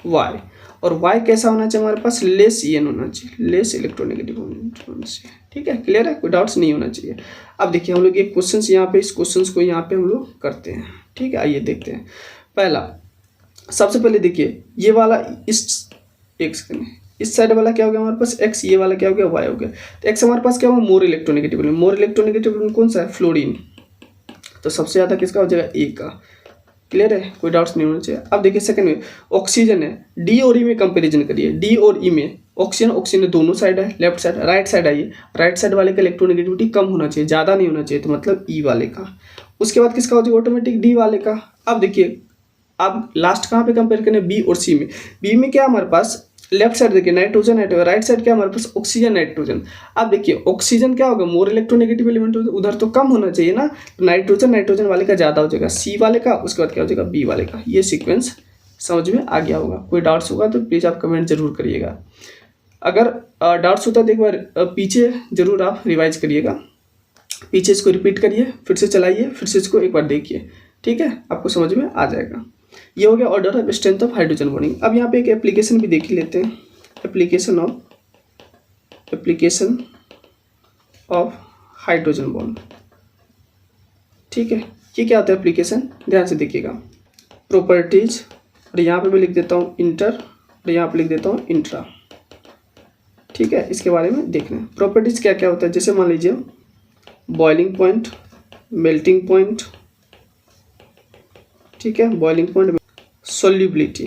वाई। और वाई कैसा होना चाहिए हमारे पास, लेस EN होना चाहिए, लेस इलेक्ट्रोनेगेटिव होना चाहिए, ठीक है। क्लियर है, कोई डाउट्स नहीं होना चाहिए। अब देखिए हम लोग एक क्वेश्चन यहाँ पे, इस क्वेश्चन को यहाँ पे हम लोग करते हैं, ठीक है। आइए देखते हैं। पहला, सबसे पहले देखिए ये वाला इस एक सेकंड, इस साइड वाला क्या हो गया हमारे पास एक्स, ये वाला क्या हो गया वाई हो गया। तो एक्स हमारे पास क्या होगा, मोर इलेक्ट्रोनेगेटिव एलिमेंट। मोर इलेक्ट्रोनेगेटिव एलिमेंट कौन सा है, फ्लोरीन। तो सबसे ज़्यादा किसका हो जाएगा, ए का। क्लियर है, कोई डाउट्स नहीं होना चाहिए। अब देखिए सेकंड में ऑक्सीजन है, डी और ई में कंपेरिजन करिए। डी और ई में ऑक्सीजन दोनों साइड है, लेफ्ट साइड राइट साइड आइए, राइट साइड वाले का इलेक्ट्रोनेगेटिविटी कम होना चाहिए, ज़्यादा नहीं होना चाहिए, तो मतलब ई वाले का। उसके बाद किसका हो जाएगा ऑटोमेटिक, डी वाले का। अब देखिए अब लास्ट कहाँ पे कंपेयर करें, बी और सी में। बी में क्या हमारे पास लेफ्ट साइड देखिए नाइट्रोजन नाइट्रोजन, राइट साइड क्या हमारे पास ऑक्सीजन नाइट्रोजन। अब देखिए ऑक्सीजन क्या होगा, मोर इलेक्ट्रोनेगेटिव एलिमेंट, उधर तो कम होना चाहिए ना, तो नाइट्रोजन नाइट्रोजन वाले का ज़्यादा हो जाएगा, सी वाले का। उसके बाद क्या हो जाएगा, बी वाले का। ये सीक्वेंस समझ में आ गया होगा। कोई डाउट्स होगा तो प्लीज़ आप कमेंट जरूर करिएगा। अगर डाउट्स होता है तो एक बार पीछे जरूर आप रिवाइज करिएगा, पीछे इसको रिपीट करिए, फिर से चलाइए, फिर से इसको एक बार देखिए, ठीक है, आपको समझ में आ जाएगा। ये हो गया order of strength of hydrogen bonding. अब यहाँ पे एक एप्लीकेशन भी देख ही लेते हैं, एप्लीकेशन ऑफ हाइड्रोजन बॉन्ड, ठीक है। ये क्या होता है एप्लीकेशन, ध्यान से देखिएगा। प्रॉपर्टीज, और यहाँ पे मैं लिख देता हूँ इंटर, और यहाँ पे लिख देता हूँ इंट्रा, ठीक है। इसके बारे में देखना है प्रॉपर्टीज क्या क्या होता है। जैसे मान लीजिए बॉइलिंग पॉइंट, मेल्टिंग पॉइंट, ठीक है, बॉइलिंग पॉइंट, सॉल्युबिलिटी,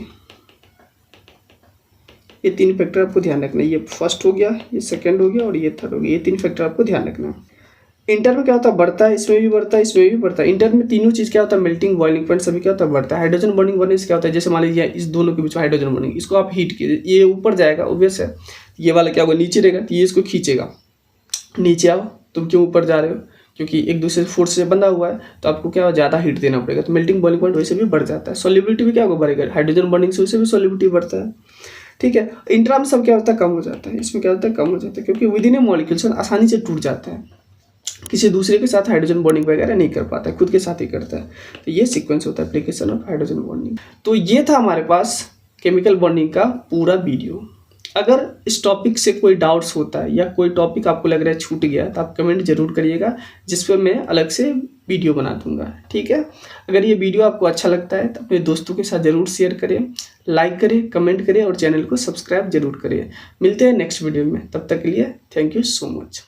ये तीन फैक्टर आपको ध्यान रखना है। ये फर्स्ट हो गया, ये सेकंड हो गया और ये थर्ड हो गया। ये तीन फैक्टर आपको ध्यान रखना है। इंटर में क्या होता है, बढ़ता है, इसमें भी बढ़ता है, इसमें भी बढ़ता है। इंटर में तीनों चीज़ क्या होता है, मेल्टिंग बॉइलिंग पॉइंट सभी क्या होता है, बढ़ता है। हाइड्रोजन बॉन्डिंग बनने से क्या होता है, जैसे मान लीजिए इस दोनों के बीच में हाइड्रोजन बॉन्डिंग, इसको आप हीट कीजिए, ये ऊपर जाएगा ऑब्वियस है, ये वाला क्या होगा नीचे रहेगा, तो ये इसको खींचेगा, नीचे आओ, तुम क्यों ऊपर जा रहे हो, क्योंकि एक दूसरे फोर्स से बंधा हुआ है, तो आपको क्या ज़्यादा हीट देना पड़ेगा, तो मेल्टिंग बॉइलिंग पॉइंट वैसे भी बढ़ जाता है। सॉल्युबिलिटी भी क्या होगा, बढ़ेगा, हाइड्रोजन बॉन्डिंग से वैसे भी सॉल्युबिलिटी बढ़ता है, ठीक है। इंट्रा में सब क्या होता है, कम हो जाता है, इसमें क्या होता है, कम हो जाता है, क्योंकि विद इन ए मॉलिक्यूल आसानी से टूट जाता है, किसी दूसरे के साथ हाइड्रोजन बॉन्डिंग वगैरह नहीं कर पाता है, खुद के साथ ही करता है। तो ये सीक्वेंस होता है एप्लीकेशन ऑफ हाइड्रोजन बॉन्डिंग। तो ये था हमारे पास केमिकल बॉन्डिंग का पूरा वीडियो। अगर इस टॉपिक से कोई डाउट्स होता है या कोई टॉपिक आपको लग रहा है छूट गया, तो आप कमेंट जरूर करिएगा, जिस पर मैं अलग से वीडियो बना दूंगा, ठीक है। अगर ये वीडियो आपको अच्छा लगता है तो अपने दोस्तों के साथ ज़रूर शेयर करें, लाइक करें, कमेंट करें और चैनल को सब्सक्राइब जरूर करें। मिलते हैं नेक्स्ट वीडियो में, तब तक के लिए थैंक यू सो मच।